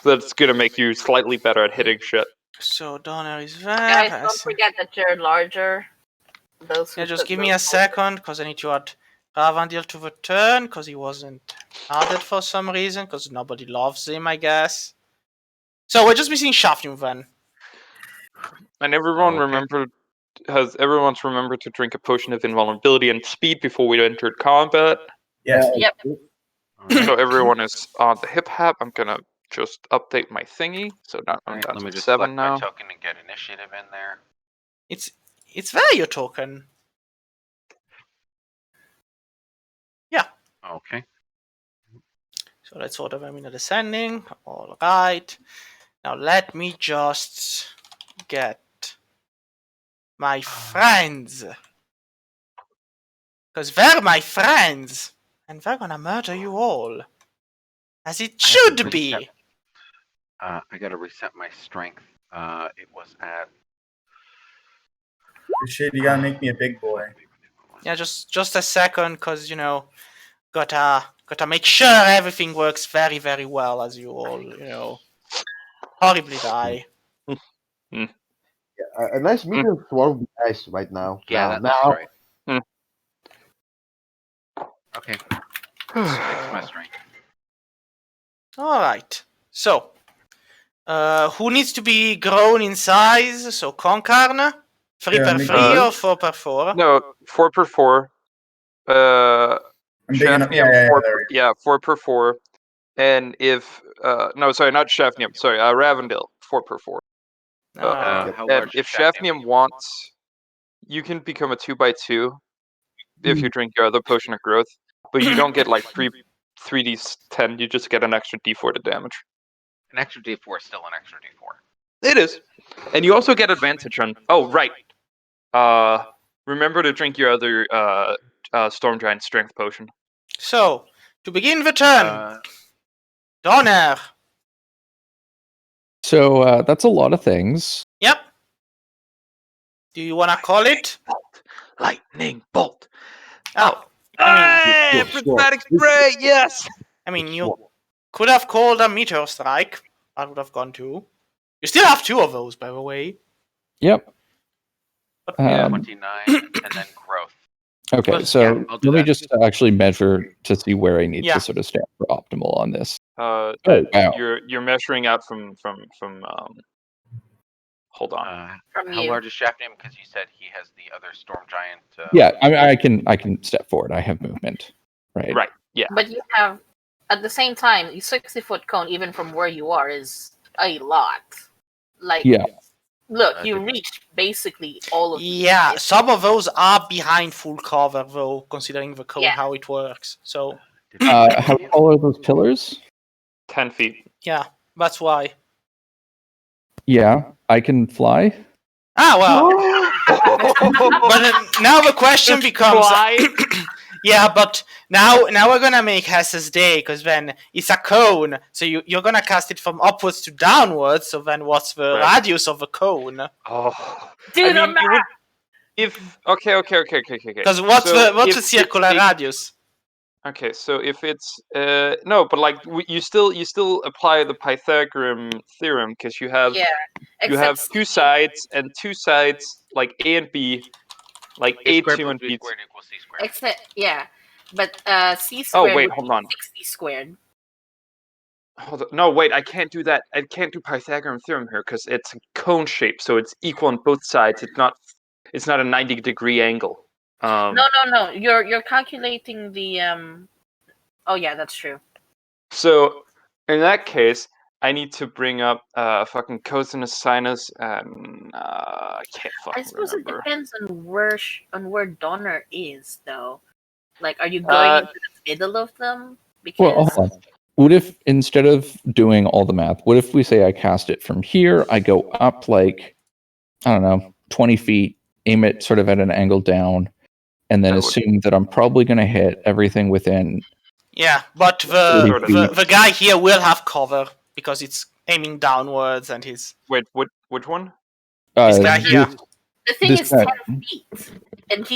So that's gonna make you slightly better at hitting shit. So Donner is there. Guys, don't forget that you're larger. Yeah, just give me a second, because I need to add Ravandil to the turn, because he wasn't added for some reason, because nobody loves him, I guess. So we're just missing Shafnu then. And everyone Okay. everyone's remembered to drink a potion of invulnerability and speed before we entered combat. Yes. Yep. Alright. So everyone is on the hip hop. I'm gonna just update my thingy. So now I'm Alright, down let me to just 7 select my now. token and get initiative in there. It's there, your token. Okay. So let's order them in a descending. Alright. Now let me just get my friends. Because they're my friends. And they're gonna murder you all. As it I have should to be. reset. I gotta reset my strength. It was at Shit, you gotta make me a big boy. Yeah, just a second, cause gotta make sure everything works very, very well as you all horribly die. A nice medium sword would be nice right now. Yeah, now, that looks now. right. Okay. Six my strength. All right. So, who needs to be grown in size? So, Concarn, 3x3 or 4x4? No, 4x4. I'm digging up. Shafnium, 4 there we go. yeah, 4x4. And if no, sorry, not Shafnium. Sorry, Ravendale, 4x4. Alright. How And large if is Shafnium Shafnium wants, you can become a 2x2 if you drink your other potion of growth, but you don't get like 3d10. You just get an extra d4 to damage. An extra d4 is still an extra d4. It is, and you also get advantage on. Oh right. Remember to drink your other Storm Giant Strength potion. So, to begin the turn, Donner. So that's a lot of things. Yep. Do you want to call it? Lightning bolt. Oh, Hey, prismatic spray. Yes. I mean, you could have called a meteor strike. I would have gone too. You still have 2 of those, by the way. Yep. But, Yeah, 29, and then growth. Okay, Well, so yeah, I'll do let me that. just actually measure to see where I need Yeah. to sort of stand for optimal on this. Oh wow. You're measuring out from. Hold on. From How you. large is Shafnium? Because you said he has the other Storm Giant. Yeah, I can step forward. I have movement, right? Right. Yeah. But you have, at the same time, a 60-foot cone, even from where you are, is a lot. Like, Yeah. look, you reached basically all of these. Yeah, some of those are behind full cover, though, considering the code, Yeah. how it works. So, How tall are those pillars? 10 feet. yeah, that's why. Yeah, I can fly. Ah, well. But now the question becomes... yeah, but now we're gonna make Hess's day, because then it's a cone, so you're gonna cast it from upwards to downwards, so then what's the Right. radius of a cone? Oh. Do the you would, if okay. Because what's So the if circular it- radius? Okay, so if it's no, but like you still apply the Pythagorean theorem because you have Yeah. you have except 2 sides and 2 sides like A and B, like A A2 squared plus and B B2. squared equals C squared. Except, yeah. But C Oh squared wait, would hold be on. 60 squared. Hold on. No, wait, I can't do that. I can't do Pythagorean theorem here because it's a cone shape, so it's equal on both sides. It's not a 90-degree angle. No. You're calculating the Oh yeah, that's true. So in that case, I need to bring up fucking cosinus, sinus, and I can't I fucking suppose remember. it depends on where Donner is, though. Like, are you going into the middle of them? Because Well, hold on. What if instead of doing all the math, what if we say I cast it from here, I go up like, I don't know, 20 feet, aim it sort of at an angle down, and then That would- assume that I'm probably going to hit everything within. Yeah, but Sort of. the guy here will have cover, because it's aiming downwards, and he's... Wait, which one? This guy here. the thing this is guy. 10 feet, and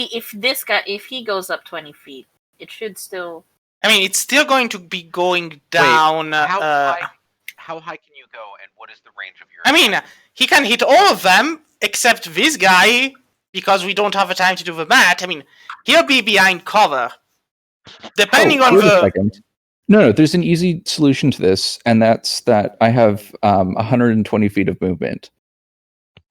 if he goes up 20 feet, it should still. I mean, it's still going to be going down... How high can you go, and what is the range of your? I mean, he can hit all of them, except this guy, because we don't have the time to do the math. I mean, he'll be behind cover. Depending on wait a the... second. No, there's an easy solution to this, and that's that I have 120 feet of movement.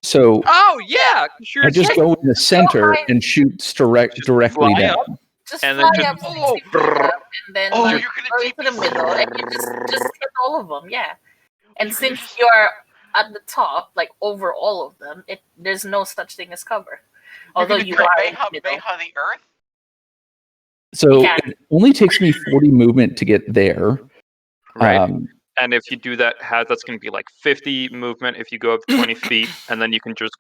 So Oh yeah, sure. I just go in the center high. and shoot directly fly down. up. Just And fly then up just- 60 feet up, and then Oh, like, you're gonna go deep into the middle, and you just hit all of them. Yeah, and since you're at the top, like over all of them, there's no such thing as cover. Although you are in the middle. Mayha the Earth. So Yeah. it only takes me 40 movement to get there. Right. Um, And if you do that, that's going to be like 50 movement if you go up 20 feet, and then you can just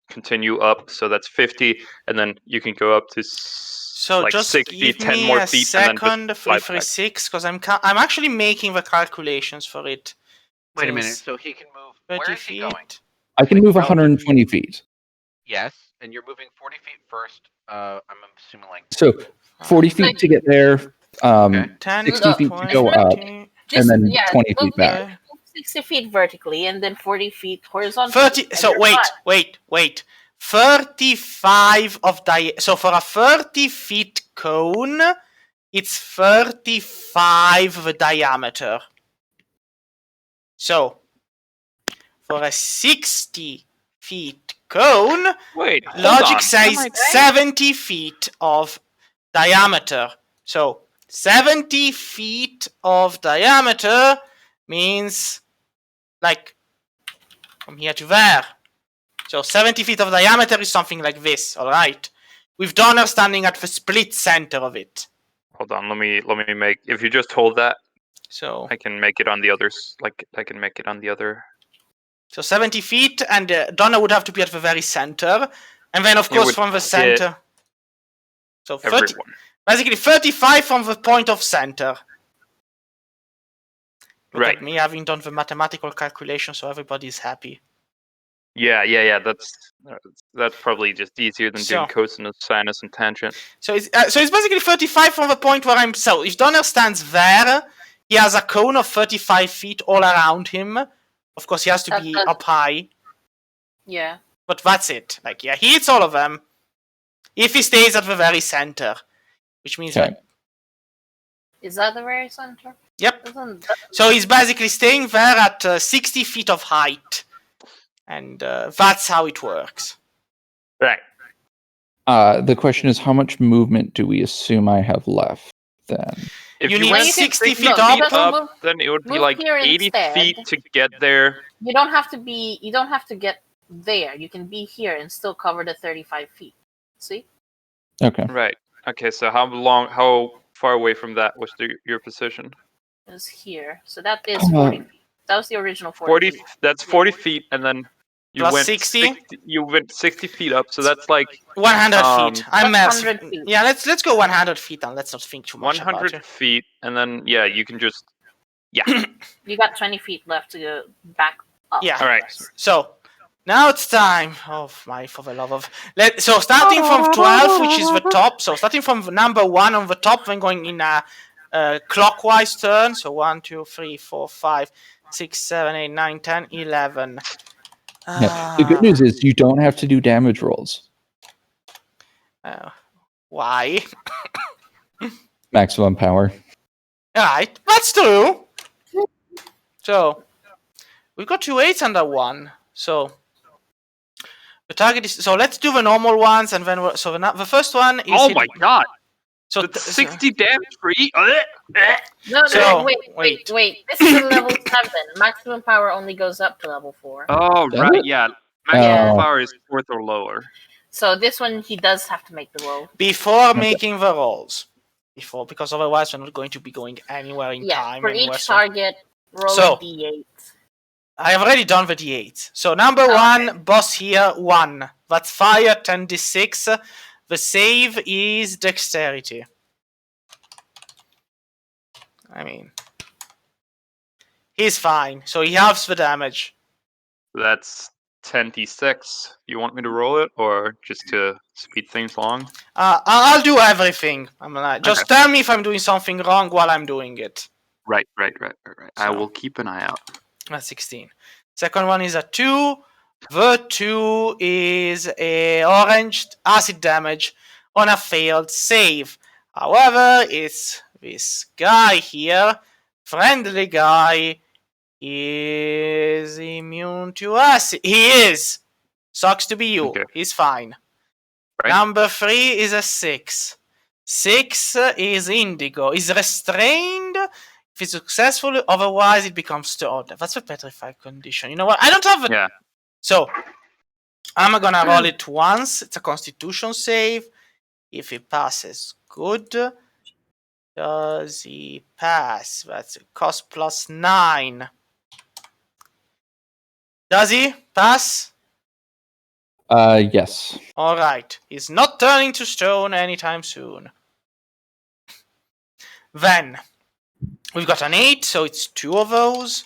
continue up. So that's 50, and then you can go up to So like just 60, give 10 me more a feet, and then second, just fly back. 336, because I'm actually making the calculations for it. Wait a minute. Since So he can move. 30 Where is he feet. going? I can Like, move relative- 120 feet. Yes, and you're moving 40 feet first. I'm assuming like So 40 feet to get there, Okay. 10, 60 feet to 20, go up, 30, and then yeah, 20 feet move back. it 60 feet vertically and then 40 feet horizontally. 30. and So you're wait. fine. 35 of So for a 30 feet cone, it's 35 the diameter. So for a 60 feet cone, Wait, hold logic on. says Am I right? 70 feet of diameter. So 70 feet of diameter means like from here to there. So 70 feet of diameter is something like this, all right? With Donner standing at the split center of it. Hold on. Let me make. If you just hold that, So I can make it on the others. Like I can make it on the other. so 70 feet, and Donner would have to be at the very center, and then of He course would from the hit center. So 30, Everyone. basically 35 from the point of center. Look Right. at me having done the mathematical calculation, so everybody's happy. Yeah. That's probably just easier than So- doing cosinus, sinus, and tangent. So it's basically 35 from the point where I'm. So if Donner stands there, he has a cone of 35 feet all around him. Of course, he has to be That's- up high, Yeah. but that's it. Like, yeah, he hits all of them. If he stays at the very center, which means Okay. like, Is that the very center? yep. Doesn't So he's basically staying there at 60 feet of height, and that's how it works. Right. The question is, how much movement do we assume I have left then? If You you need went 60 feet no, up. because up, move- then it would be move like here 80 instead. feet to get there. You don't have to be. You don't have to get there. You can be here and still cover the 35 feet. See? Okay. Right. Okay. So how far away from that was your position? Is here. So that is 40 feet. That was the original 40 feet. That's 40 feet, and then you Plus went 60? You went 60 feet up. So that's like 100 feet. I'm That's 100 feet. Yeah, let's go 100 feet and let's not think too much about 100 it. feet, and then yeah, you can just You got 20 feet left to go back up. Yeah. all right. So now it's time. Oh my, for the love of. So starting from 12, which is the top. So starting from number 1 on the top, then going in a clockwise turn. So 1, 2, 3, 4, 5, 6, 7, 8, 9, 10, 11. Yeah. The good news is you don't have to do damage rolls. Why? Maximum power. Alright, that's true. So we've got 2 8s under 1. So the target is. So let's do the normal ones, and then the first one is. Oh my god! So That's 60 damage for each. No, So, wait. This is a level 7. Maximum power only goes up to level 4. Oh Does right, it? yeah. Maximum Oh. power is 4th or lower. So this one, he does have to make the roll. Before making the rolls. Because otherwise we're not going to be going anywhere in Yeah, time. for anywhere, each so- target, roll So- a d8. I have already done the d8. So number Okay. 1, boss here, 1. That's fire, 10d6. The save is dexterity. I mean, he's fine. So he halves the damage. That's 10d6. You want me to roll it, or just to speed things along? I'll do everything. I'm like, just tell me if I'm doing something wrong while I'm doing it. Right. I So- will keep an eye out. That's 16. Second one is a 2. The 2 is a orange acid damage on a failed save. However, it's this guy here, friendly guy, is immune to acid. He is. Sucks to be you. Okay. He's fine. Right. Number 3 is a 6. 6 is indigo. Is restrained if it's successful, otherwise it becomes that's a petrified condition. You know what? I don't have it. Yeah. So I'm gonna roll it once. It's a constitution save. If he passes, good. Does he pass? That's a cost plus 9. Does he pass? Yes. Alright. He's not turning to stone anytime soon. Then we've got an 8, so it's 2 of those.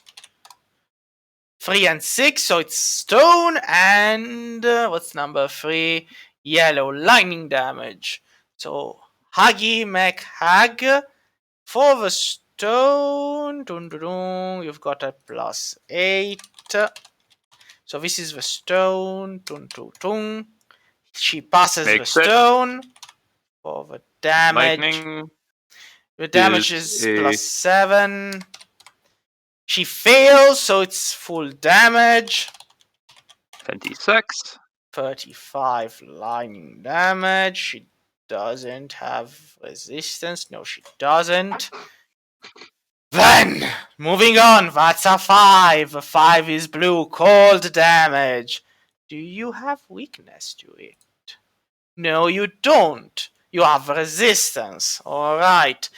3 and 6, so it's stone and what's number 3? Yellow, lightning damage. So Huggy Mech Hag for the stone. You've got a +8. So this is the stone. She passes Makes the it. stone for the damage. Lightning. The damage is a- +7. She fails, so it's full damage. 26. 35 lightning damage. She doesn't have resistance. No, she doesn't. Then, moving on, that's a 5. A 5 is blue, cold damage. Do you have weakness to it? No, you don't. You have resistance. Alright.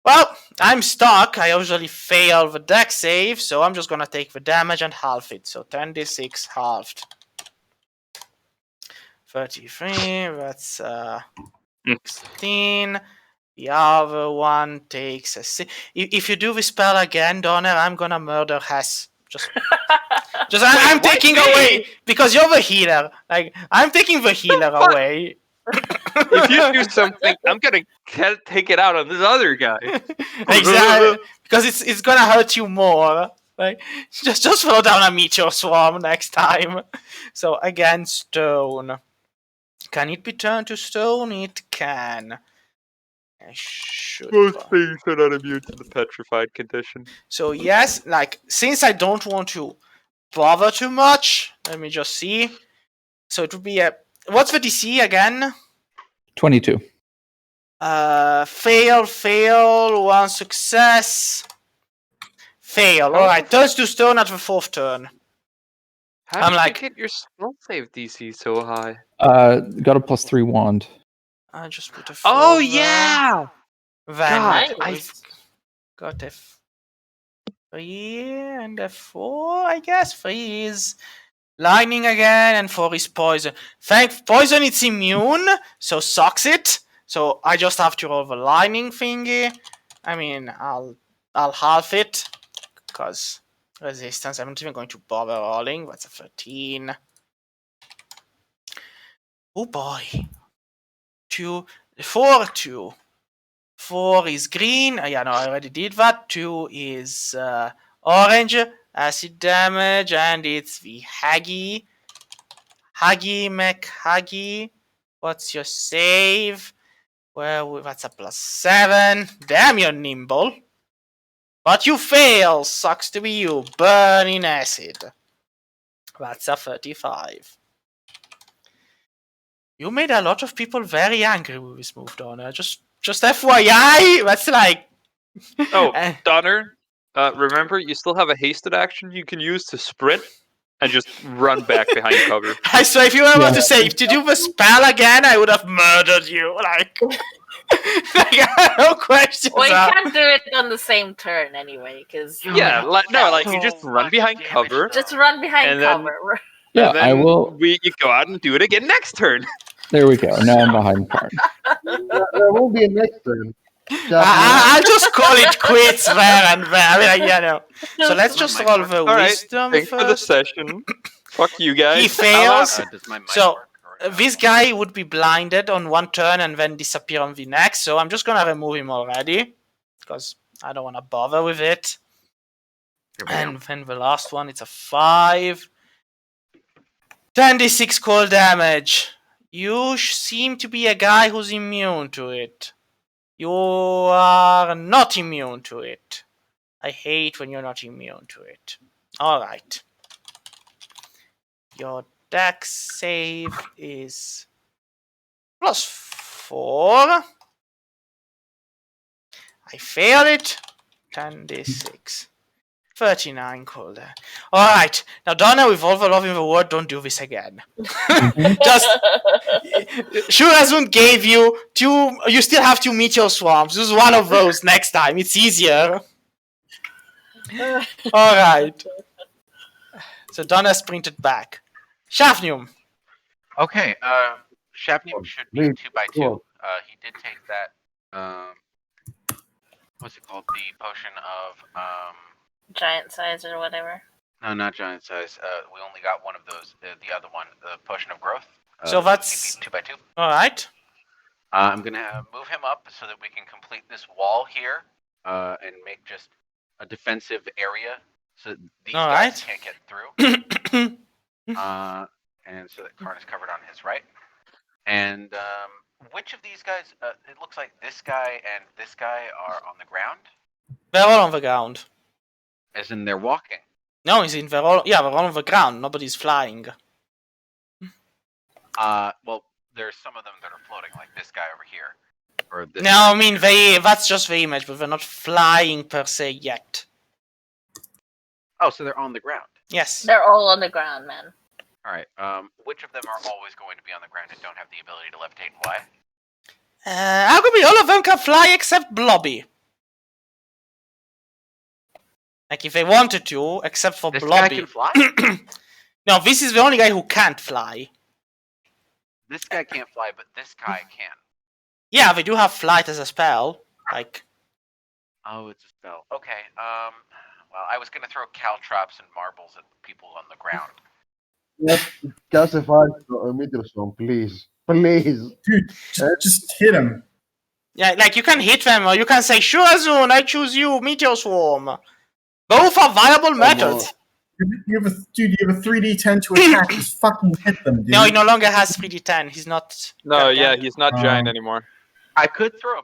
Well, I'm stuck. I usually fail the deck save, so I'm just gonna take the damage and half it. So 10d6 halved. 33, that's 16. The other one takes a 6. If you do the spell again, Donner, I'm gonna murder Hess. I'm taking away because you're the healer. Like I'm taking the healer away. If you do something, I'm gonna take it out on this other guy. Exactly, because it's gonna hurt you more. Like just throw down a meteor swarm next time. So again, stone. Can it be turned to stone? It can. I should. Most things are not immune to the petrified condition. So yes, like since I don't want to bother too much, let me just see. So it would be a what's the DC again? 22. Fail, 1 success. Fail. Alright, turns to stone at the 4th turn. How I'm did like- you get your spell save DC so high? Got a +3 wand. I just put a 4 Oh there. yeah! Then God, we've got a 3 and a 4, I guess. 3 is lightning again, and 4 is poison. Poison it's immune, so sucks it. So I just have to roll the lightning thingy. I mean, I'll half it because resistance. I'm not even going to bother rolling. That's a 13. Oh boy. 2, 4, 2. 4 is green. Yeah, no, I already did that. 2 is orange. Acid damage, and it's the Huggy. Huggy Mech Huggy. What's your save? Well, that's a +7. Damn, you're nimble. But you fail. Sucks to be you. Burning acid. That's a 35. You made a lot of people very angry with this move, Donna. Just FYI. That's like. Oh, Donner, remember you still have a hasted action you can use to sprint and just run back behind cover. So if you were about to say, if to do the spell again, I would have murdered you. Like no questions. Well, you can't do it on the same turn anyway, because Yeah, you just run behind cover. just run behind And then- cover. Yeah, and then I will. you go out and do it again next turn. There we go. Now I'm behind Karn. There won't be a next turn. I'll just call it quits there and there. I mean, like, So let's just roll the Alright, wisdom Thanks for the first. session. Fuck you guys. He fails. Does my mic So, work or This guy would be blinded on one turn and then disappear on the next. So I'm just gonna remove him already because I don't want to bother with it. And then the last one, it's a 5. 10d6 cold damage. You seem to be a guy who's immune to it. You are not immune to it. I hate when you're not immune to it. Alright. Your dex save is +4. I failed it. 10d6. 39 colder. Alright. Now, Donna, with all the love in the world, don't do this again. Just. Shurazun gave you 2. You still have 2 meteor swarms. Use one of those next time. It's easier. Alright. So, Donna sprinted back. Shafnium. Okay, Shapnium should be Wait, 2 by 2. cool. He did take that, what's it called? The potion of, giant size or whatever. No, not giant size. We only got one of those. The other one, the potion of growth. So that's 2x2. all right. I'm gonna move him up so that we can complete this wall here, and make just a defensive area so that these All guys right. can't get through. And so that Karn is covered on his right. And which of these guys? It looks like this guy and this guy are on the ground, They're all on the ground. as in they're walking. No, they're all on the ground. Nobody's flying. Well, there's some of them that are floating, like this guy over here, or this. No, I mean that's just the image, but they're not flying per se yet. Oh, so they're on the ground. Yes. They're all on the ground, man. All right. Which of them are always going to be on the ground and don't have the ability to levitate and fly? Arguably, all of them can fly except Blobby. Like if they wanted to, except for This Blobby. guy can fly. No, this is the only guy who can't fly. This guy can't fly, but this guy can. Yeah, they do have flight as a spell. Like, Oh, it's a spell. Okay. Well, I was gonna throw caltrops and marbles at people on the ground. Cast a fire meteor storm, please. Please. Dude, just hit him. yeah, like you can hit them, or you can say, "Sure, Azun, I choose you, Meteor Swarm." Both are viable methods. You have a 3d10 to attack. Just fucking hit them, dude. No, he no longer has 3d10. He's not. No, yeah, gargantuan. he's not giant anymore. I could throw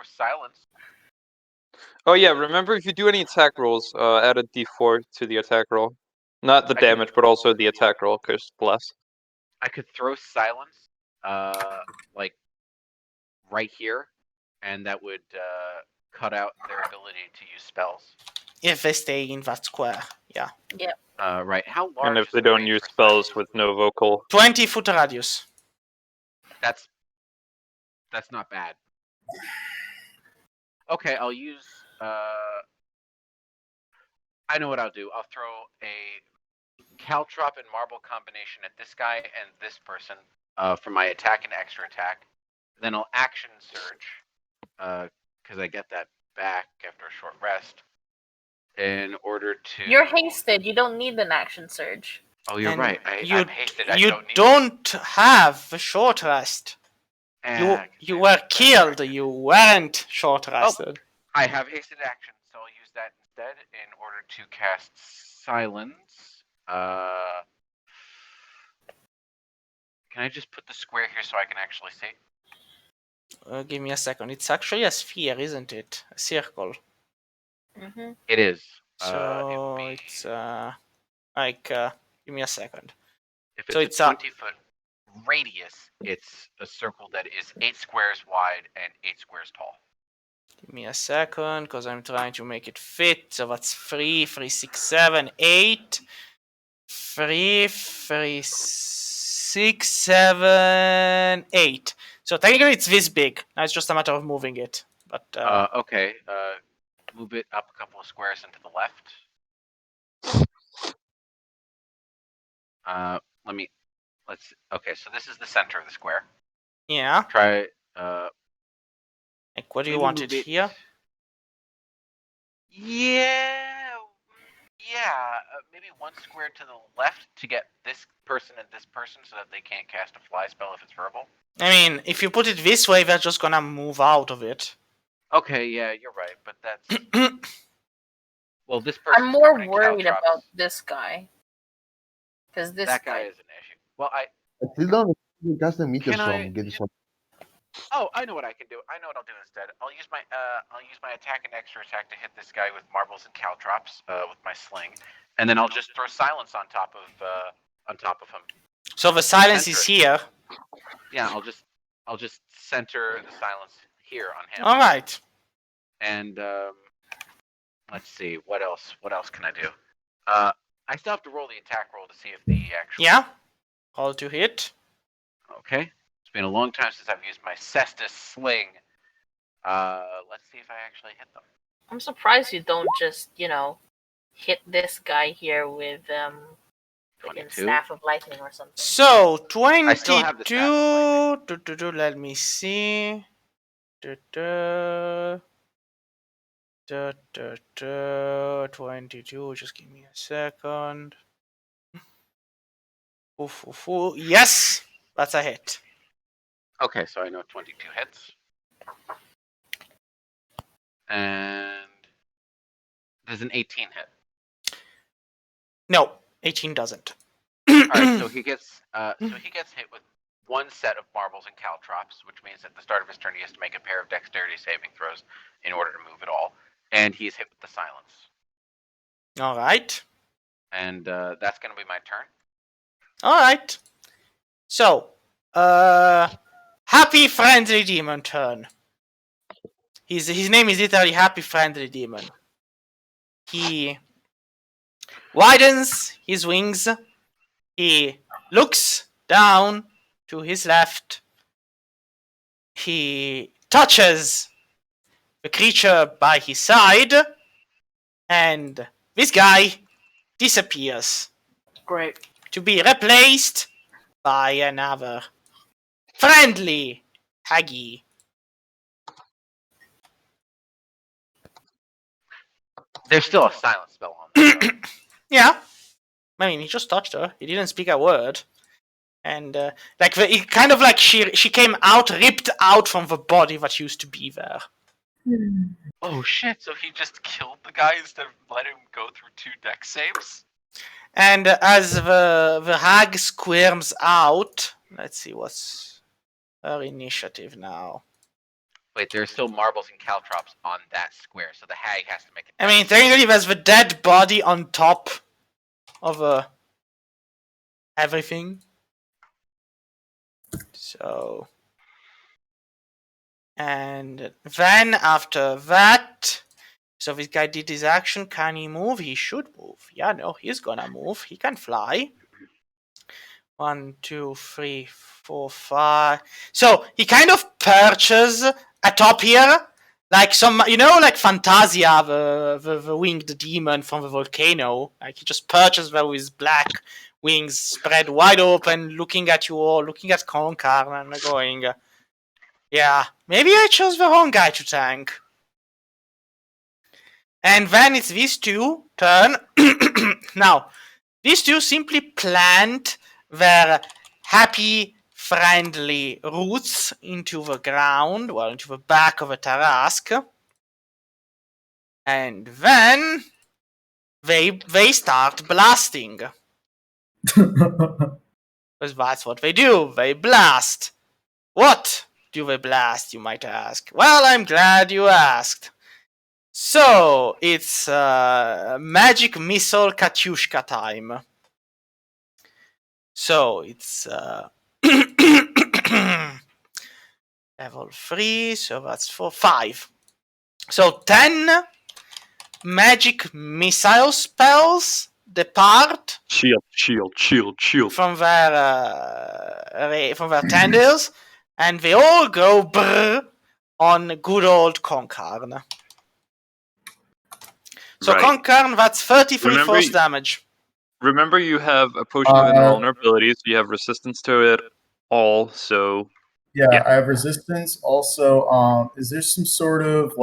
silence. Oh yeah, remember if you do any attack rolls, add a d4 to the attack roll. Not the I can- damage, but also the attack roll, because less. I could throw silence, like right here, and that would cut out their ability to use spells. If they stay in that square, yeah. Right. How large? And if is they the don't range use for spells silence? with no vocal. 20-foot radius. That's not bad. Okay, I'll use. I know what I'll do. I'll throw a caltrop and marble combination at this guy and this person for my attack and extra attack. Then I'll action surge because I get that back after a short rest. In order to. You're hasted. You don't need an action surge. Oh, you're And right. I'm hasted. I You don't need don't have a short rest. You were killed. You weren't short rested. I have hasted action, so I'll use that instead in order to cast silence. Can I just put the square here so I can actually see? Give me a second. It's actually a sphere, isn't it? A circle. Mm-hmm. It is. So it'd be- it's like give me a second. if it's so a it's a- 20-foot radius, it's a circle that is 8 squares wide and 8 squares tall. Give me a second, because I'm trying to make it fit. So that's 3, 3, 6, 7, 8. 3, 3, 6, 7, 8. So technically it's this big. Now it's just a matter of moving it. But Okay. Move it up a couple of squares into the left. Let's. Okay, so this is the center of the square. yeah. Try. Like what do you maybe want move it here? Yeah. Maybe one square to the left to get this person and this person so that they can't cast a fly spell if it's verbal. I mean, if you put it this way, they're just gonna move out of it. Okay, yeah, you're right, but that's. Well, this person. I'm more worried about this guy. Because this That guy is an issue. Well, I still don't cast a meteor Can storm. I- Get this one. Oh, I know what I can do. I know what I'll do instead. I'll use my attack and extra attack to hit this guy with marbles and caltrops with my sling, and then I'll just throw silence on top of him. So the silence is Center. here. Yeah, I'll just center the silence here on him. All right. And let's see what else. What else can I do? I still have to roll the attack roll to see if the actual. Yeah. All to hit. Okay. It's been a long time since I've used my Cestus sling. Let's see if I actually hit them. I'm surprised you don't just, hit this guy here with freaking 22. Staff of Lightning or something. So I still have the 22. Let me see. 22. Just give me a second. Yes, that's a hit. Okay, so I know 22 hits. And there's an 18 hit. No, 18 doesn't. Alright, so he gets hit with one set of marbles and caltrops, which means at the start of his turn he has to make a pair of dexterity saving throws in order to move at all. And he's hit with the silence. All right. And that's gonna be my turn. All right. So, Happy Friendly Demon turn. His name is literally Happy Friendly Demon. He widens his wings. He looks down to his left. He touches the creature by his side. And this guy disappears. Great. To be replaced by another friendly Haggy. There's still a silence spell on this. Yeah. I mean, he just touched her. He didn't speak a word. And, it kind of like she came out, ripped out from the body that used to be there. Oh shit, so he just killed the guy instead of letting him go through 2 dex saves? And as the hag squirms out, let's see what's her initiative now. Wait, there's still marbles and caltrops on that square, so the hag has to make it. I mean, technically there's the dead body on top of everything. So, and then after that, so this guy did his action. Can he move? He should move. Yeah, no, he's gonna move. He can fly. 1, 2, 3, 4, 5. So he kind of perches atop here, like some, like Fantasia, the winged demon from the volcano. Like he just perches there with his black wings spread wide open, looking at you all, looking at Konkar, and going, yeah, maybe I chose the wrong guy to tank. And then it's these two turn. Now, these two simply plant their happy, friendly roots into the ground, well, into the back of a Tarrasque. And then they start blasting. Because that's what they do. They blast. What do they blast, you might ask? Well, I'm glad you asked. So, it's Magic Missile Katyushka time. So, it's level 3, so that's 5. So, 10 magic missile spells depart Shield. from their tendrils, and they all go brrr on good old Konkarn. So Right. Konkarn, that's 33 Remember force you- damage. Remember, you have a potion of invulnerability, so you have resistance to it all. So Yeah, I have resistance. Also, is there some sort of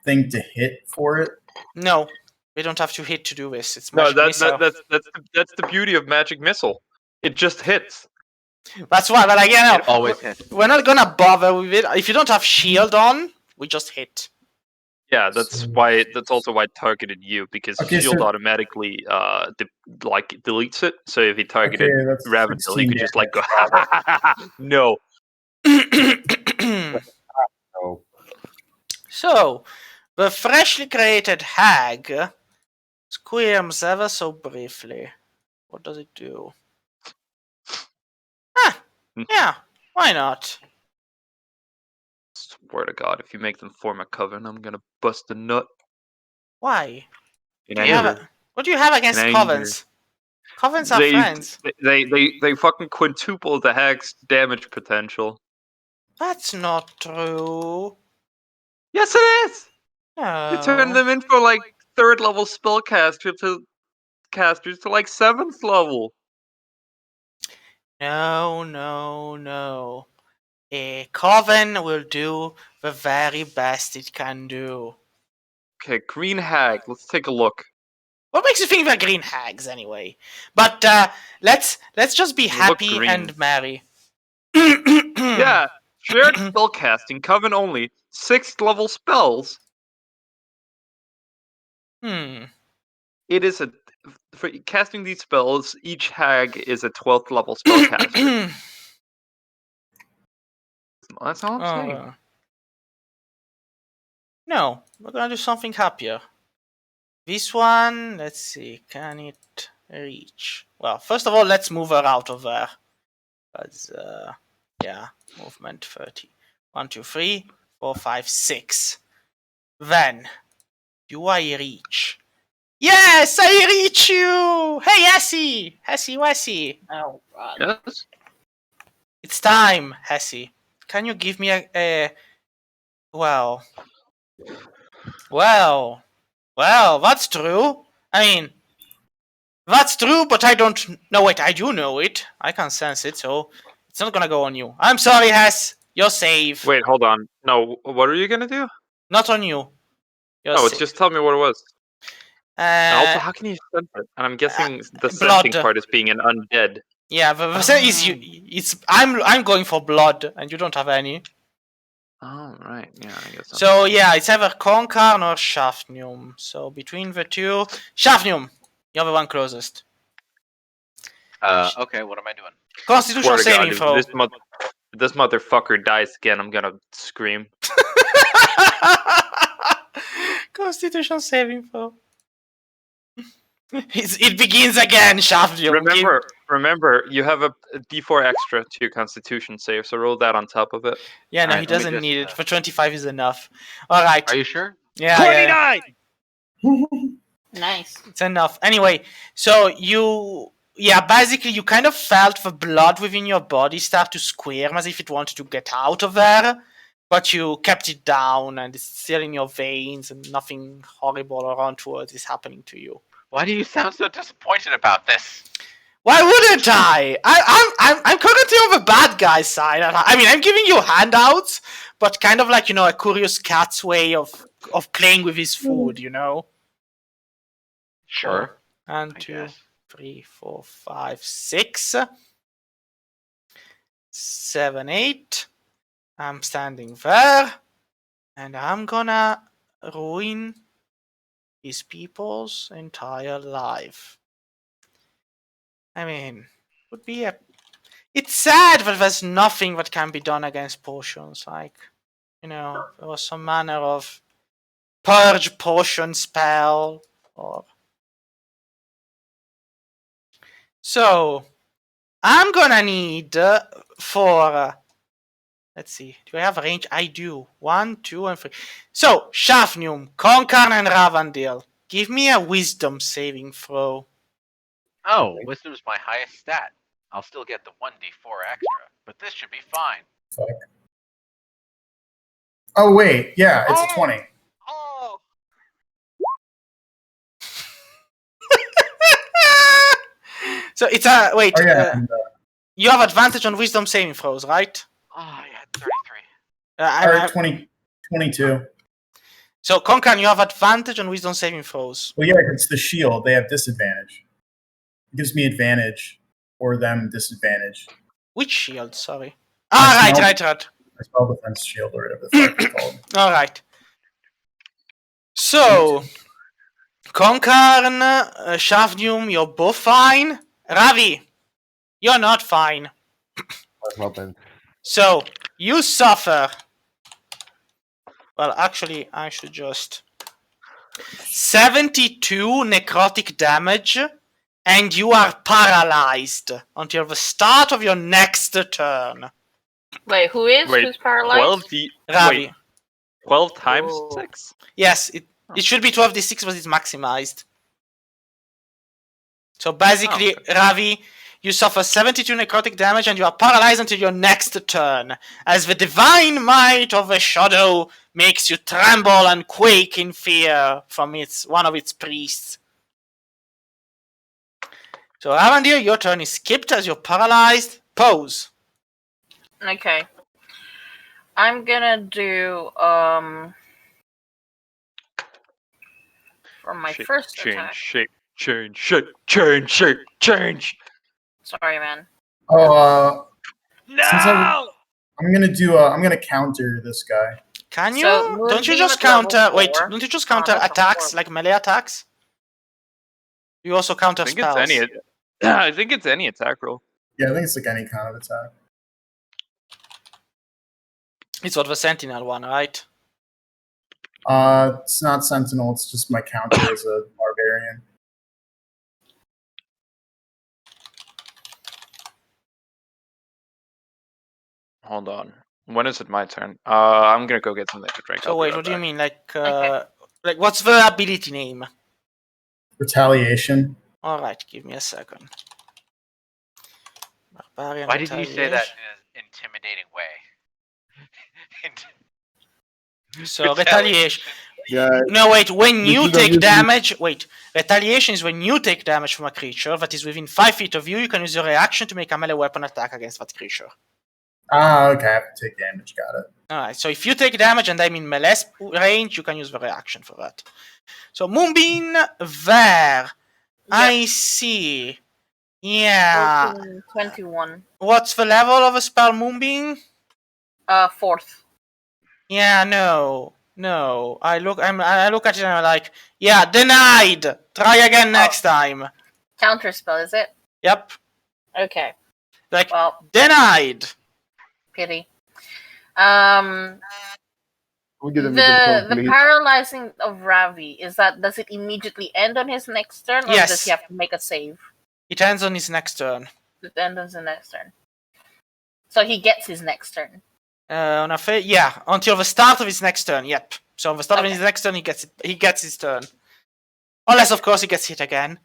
thing to hit for it? No, we don't have to hit to do this. It's no, magic missile. that's the beauty of magic missile. It just hits. That's why, but again, It always hits. we're not gonna bother with it. If you don't have shield on, we just hit. Yeah, that's why. That's also why it targeted you, because Okay, shield so- automatically deletes it. So if he targeted Okay, that's Ravendell, he 16 could just go damage. no. Oh, So, the freshly created hag squirms ever so briefly. What does it do? Yeah, why not? Swear to God, if you make them form a coven, I'm gonna bust a nut. Why? In Do you have anger. what do you have against In anger. covens? Covens are friends. They fucking quintuple the hag's damage potential. That's not true. Yes, it is. No. You turn them into 3rd level spellcasters to 7th level. No. A coven will do the very best it can do. Okay, green hag. Let's take a look. What makes you think they're green hags anyway? But let's just be They look happy green. and merry. Yeah, shared spellcasting, coven only, 6th level spells. Hmm. It is for casting these spells. Each hag is a 12th level spellcaster. That's all I'm saying. No, we're gonna do something happier. This one, let's see, can it reach? Well, first of all, let's move her out of there. Because, yeah, movement 30. 1, 2, 3, 4, 5, 6. Then, do I reach? Yes, I reach you! Hey, Hessie! Hessie Wessie! Oh god. Yes. It's time, Hessie. Can you give me a well, that's true. I mean, that's true, but I don't. No, wait, I do know it. I can sense it, so it's not gonna go on you. I'm sorry, Hess. You're safe. Wait, hold on. No, what are you gonna do? Not on you. You're Oh, safe. just tell me what it was. And also, Uh, how can you sense it? And I'm guessing the blood. sensing part is being an undead. yeah, the thing is, it's I'm going for blood, and you don't have any. Oh, right. Yeah, I guess So yeah, it's either Concarn or Shafnium. So between the two, Shafnium, you're the one closest. Okay, what am I doing? Constitution Swear to saving God, throw. if this motherfucker dies again, I'm gonna scream. Constitution saving throw. It begins again, Shafnium. Remember, you have a D4 extra to your Constitution save, so roll that on top of it. Yeah, no, Alright, he let me doesn't just, need it. For 25 is enough. All right. Are you sure? Yeah, 29. Nice. it's enough. Anyway, so basically you kind of felt the blood within your body start to squirm as if it wanted to get out of there, but you kept it down and it's still in your veins and nothing horrible or untoward is happening to you. Why do you sound so disappointed about this? Why wouldn't I? I'm currently on the bad guy side. I mean, I'm giving you handouts, but kind of like, a curious cat's way of playing with his food, Sure. 1, I 2, guess. 3, 4, 5, 6, 7, 8. I'm standing there, and I'm gonna ruin these people's entire life. I mean, would be it's sad that there's nothing that can be done against potions. Like, there was some manner of purge potion spell, or so I'm gonna need for. Let's see. Do I have a range? I do. 1, 2, and 3. So, Shafnium, Concarn, and Ravandil. Give me a wisdom saving throw. Oh, wisdom's my highest stat. I'll still get the 1d4 extra, but this should be fine. Fuck. Oh wait, yeah, it's a 20. Oh! So it's a wait. Oh yeah, You have advantage on wisdom saving throws, right? Oh, I had 33. or 20, 22. So Concarn, you have advantage on wisdom saving throws. Well, yeah, it's the shield. They have disadvantage. It gives me advantage, or them disadvantage. Which shield? Sorry. Right. My spell defense shield, or whatever the fuck it's called. All right. So, Concarn, Shafnium, you're both fine. Ravi, you're not fine. What happened? So, you suffer. Well, actually, I should just 72 necrotic damage, and you are paralyzed until the start of your next turn. Wait, who's paralyzed? Ravi. 12 times Oh. 6? Yes, it should be 12d6, but it's maximized. So basically, Ravi, you suffer 72 necrotic damage and you are paralyzed until your next turn, as the divine might of the shadow makes you tremble and quake in fear from one of its priests. So Ravandir, your turn is skipped as you're paralyzed. Pose. Okay. I'm gonna do For my Shape, first change, attack. shape, change, shape, change, shape, change. Sorry, man. Oh, No! Since I'm gonna counter this guy. Can you? So, Don't you Moonbeam just at level counter? Wait, 4. don't you just Oh, counter that's a attacks four. like melee attacks? You also counter I think spells. it's any. I think it's any attack roll. Yeah, I think it's like any kind of attack. It's what the Sentinel one, right? It's not Sentinel. It's just my counter as a barbarian. Hold on. When is it my turn? I'm gonna go get something to drink. So I'll be wait, right what do you back. mean? Okay. Like what's the ability name? Retaliation. All right, give me a second. Barbarian Why did you say that retaliation. in an intimidating way? So retaliation. Yeah, No, wait. When We you should have take used- damage, wait. Retaliation is when you take damage from a creature that is within 5 feet of you. You can use your reaction to make a melee weapon attack against that creature. Ah, okay. I have to take damage. Got it. All right. So if you take damage and I'm in melee range, you can use the reaction for that. So Moonbeam there. I see. Yeah. 14, 21. What's the level of a spell Moonbeam? 4th. Yeah, no. I look at it and I'm like, yeah, denied. Try again next time. Counter spell, is it? Yep. Okay. Like Well, denied. pity. we get them The paralyzing of Ravi, does it immediately end on his next turn, or Yes. does he have to make a save? It ends on his next turn. It ends on his next turn. So he gets his next turn. Yeah, until the start of his next turn. Yep. So on the start of Okay. his next turn, he gets his turn. Unless, of course, he gets hit again.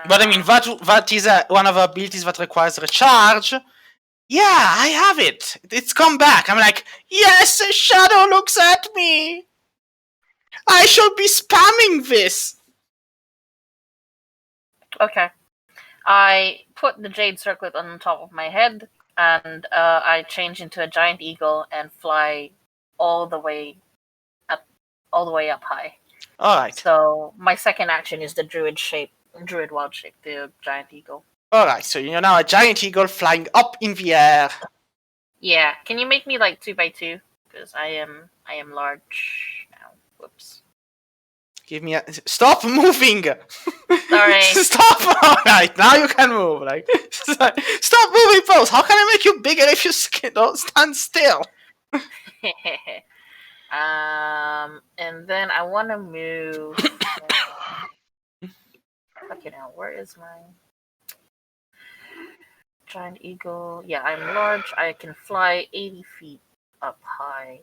But I mean, that is one of the abilities that requires recharge. Yeah, I have it. It's come back. I'm like, yes, a shadow looks at me. I should be spamming this. Okay. I put the jade circlet on top of my head, and I change into a giant eagle and fly all the way up high. All right. So my second action is the druid wild shape, the giant eagle. All right. So you're now a giant eagle flying up in the air. Yeah. Can you make me like 2x2? Because I am large now. Whoops. Give me a stop moving. Sorry. Stop. All right. Now you can move. Like stop moving, pose. How can I make you bigger if you don't stand still? And then I want to move. Okay, now where is my giant eagle? Yeah, I'm large. I can fly 80 feet up high.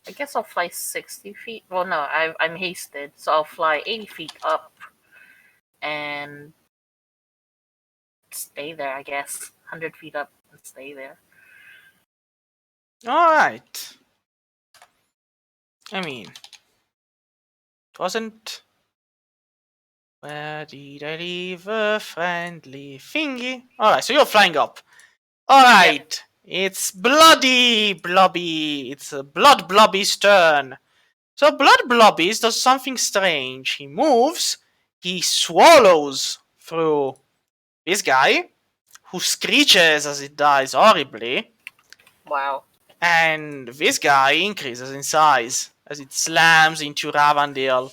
I guess I'll fly 60 feet. Well, no, I'm hasted, so I'll fly 80 feet up and stay there. I guess 100 feet up and stay there. All right. I mean, it wasn't. Where did I leave a friendly thingy? All right, so you're flying up. All right, it's Bloody Blobby. It's a Blood Blobby's turn. So Blood Blobby does something strange. He moves. He swallows through this guy, who screeches as it dies horribly. Wow. And this guy increases in size as it slams into Ravandil.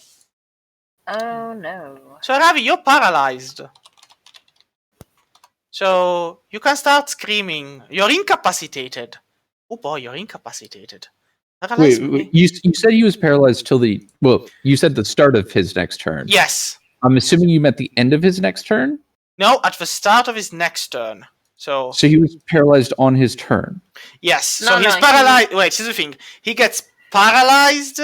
Oh no. So Ravi, you're paralyzed. So you can start screaming. You're incapacitated. Oh boy, you're incapacitated. Paralyze me. Wait, you said he was paralyzed till you said the start of his next turn. Yes. I'm assuming you meant the end of his next turn? No, at the start of his next turn. So he was paralyzed on his turn. yes. No, So he's no, paralyzed. Wait, here's the thing. He gets paralyzed.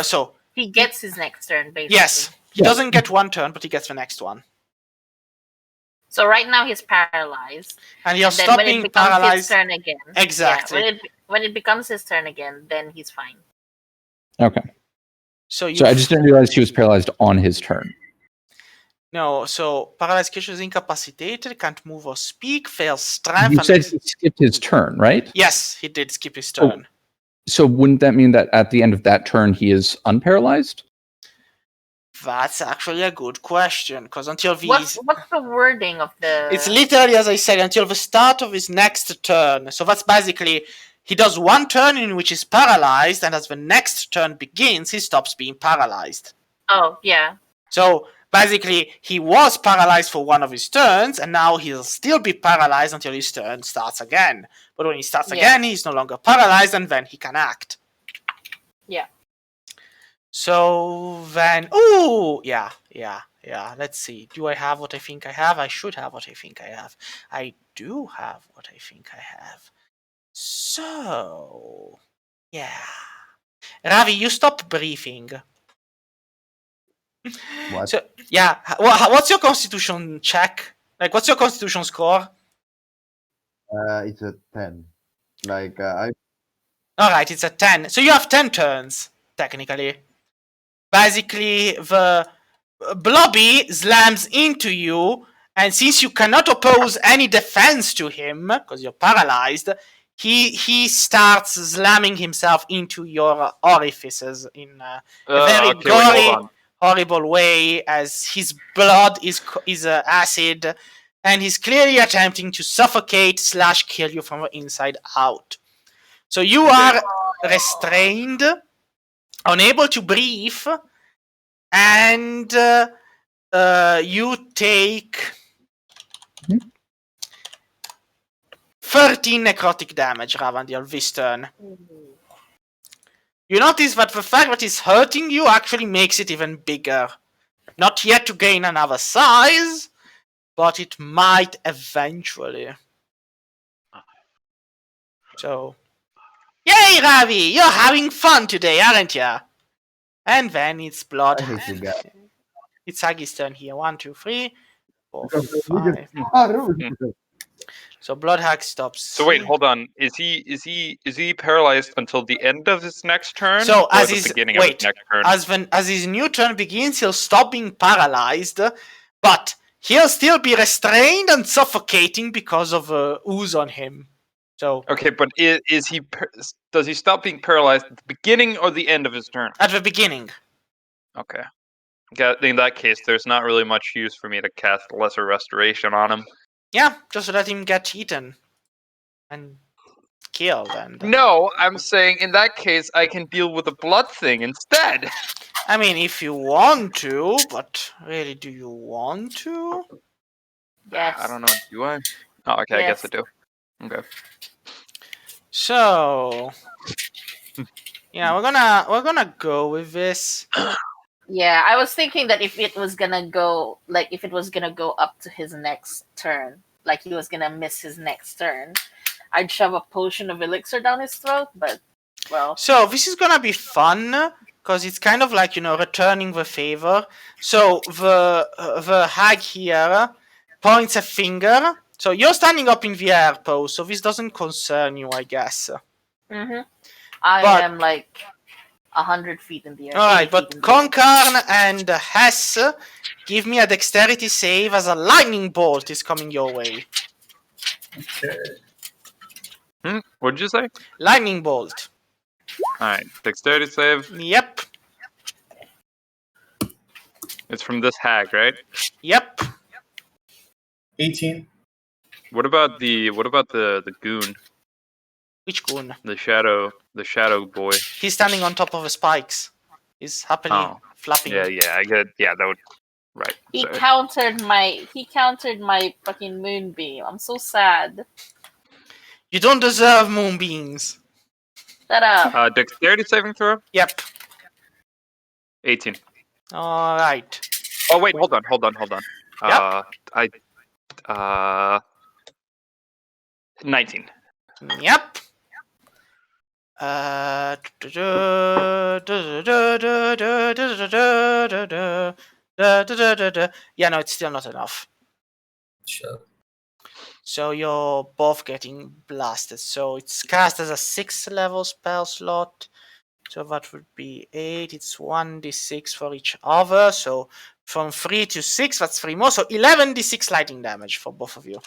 So He gets his next turn, basically. yes, he Yeah. doesn't get one turn, but he gets the next one. So right now he's paralyzed. And you're And then when it stopping becomes his paralyzed. turn again. Exactly. Yeah, when it becomes his turn again, then he's fine. Okay. So you So I just didn't realize he was paralyzed on his turn. No, so paralyzed creature is incapacitated, can't move or speak, fails strength. You and said he skipped his turn, right? yes, he did skip his Oh. turn. So wouldn't that mean that at the end of that turn he is unparalyzed? That's actually a good question, because until What's these... the wording of the? It's literally, as I said, until the start of his next turn. So that's basically, he does one turn in which he's paralyzed, and as the next turn begins, he stops being paralyzed. Oh yeah. So basically, he was paralyzed for one of his turns, and now he'll still be paralyzed until his turn starts again. But when he starts Yeah. again, he's no longer paralyzed, and then he can act. Yeah. So then, ooh, yeah. Let's see. Do I have what I think I have? I should have what I think I have. I do have what I think I have. So, yeah. Ravi, you stop briefing. What? So, yeah. What's your constitution check? Like, what's your constitution score? It's a 10. Like I All right, it's a 10. So you have 10 turns, technically. Basically, the Blobby slams into you, and since you cannot oppose any defense to him, because you're paralyzed, he starts slamming himself into your orifices in a very Okay, wait, hold gory, on. horrible way, as his blood is acid, and he's clearly attempting to suffocate / kill you from the inside out. So you are restrained, unable to breathe, and you take 13 necrotic damage, Ravandil, this turn. You notice that the fact that it's hurting you actually makes it even bigger. Not yet to gain another size, but it might eventually. So, yay, Ravi! You're having fun today, aren't ya? And then it's Blood. I hate you guys. It's Hagi's turn here. 1, 2, 3, 4, Because we 5. just- Ah, really? So Bloodhag stops. So wait, hold on. Is he paralyzed until the end of his next turn? So, or as the his- beginning wait, of his next turn? As his new turn begins, he'll stop being paralyzed, but he'll still be restrained and suffocating because of ooze on him. So Okay, but does he stop being paralyzed at the beginning or the end of his turn? at the beginning. Okay. In that case, there's not really much use for me to cast Lesser Restoration on him. Yeah, just let him get eaten and killed. And No, I'm saying in that case, I can deal with the blood thing instead. I mean, if you want to, but really, do you want to? Yes. I don't know. Do I? Oh, okay. I guess I Yes. do. Okay. So yeah, we're gonna go with this. Yeah, I was thinking that if it was gonna go up to his next turn, like he was gonna miss his next turn, I'd shove a potion of elixir down his throat, but well. So this is gonna be fun because it's kind of like, returning the favor. So the hag here points a finger. So you're standing up in the air pose, so this doesn't concern you, I guess. I But- am like 100 feet in the air. All right, 80 but feet in the air. Konkarn and Hess, give me a dexterity save as a lightning bolt is coming your way. Okay. What did you say? Lightning bolt. All right. Dexterity save. Yep. It's from this hag, right? Yep. 18. What about the goon, Which goon? the shadow boy? He's standing on top of the spikes. He's happily Oh. flapping. Yeah, I get. Yeah, that would. Right. He sorry. countered my fucking moonbeam. I'm so sad. You don't deserve moonbeams. Shut up. Dexterity saving throw. Yep. 18. All right. Oh wait, hold on. Yep. 19. Yep. Yeah, no, it's still not enough. Shut. So you're both getting blasted. So it's cast as a 6th level spell slot. So that would be 8. It's 1d6 for each other. So from 3 to 6, that's 3 more. So 11d6 lightning damage for both of you.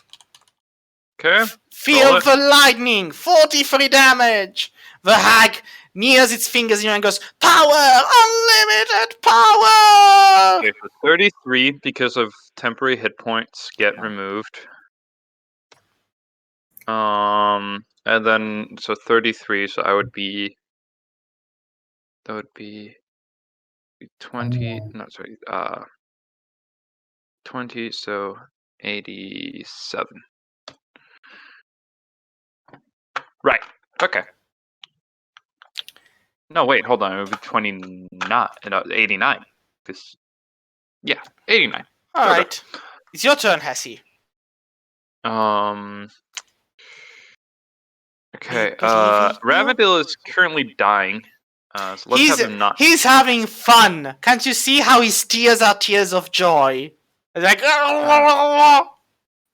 Okay. Feel Roll it. the lightning! 43 damage! The hag nears its fingers in you and goes, Power! Unlimited power! Okay, so 33 because of temporary hit points get removed. And then so 33, so that would be 20, no, sorry, 20, so 87. Right. Okay. No, wait, hold on. It would be 29, no, 89. This, yeah, 89. Alright. It's your turn, Hessie. Okay. believe in you. Ravendale is currently dying. So let's have him not. He's having fun. Can't you see how his tears are tears of joy? It's like,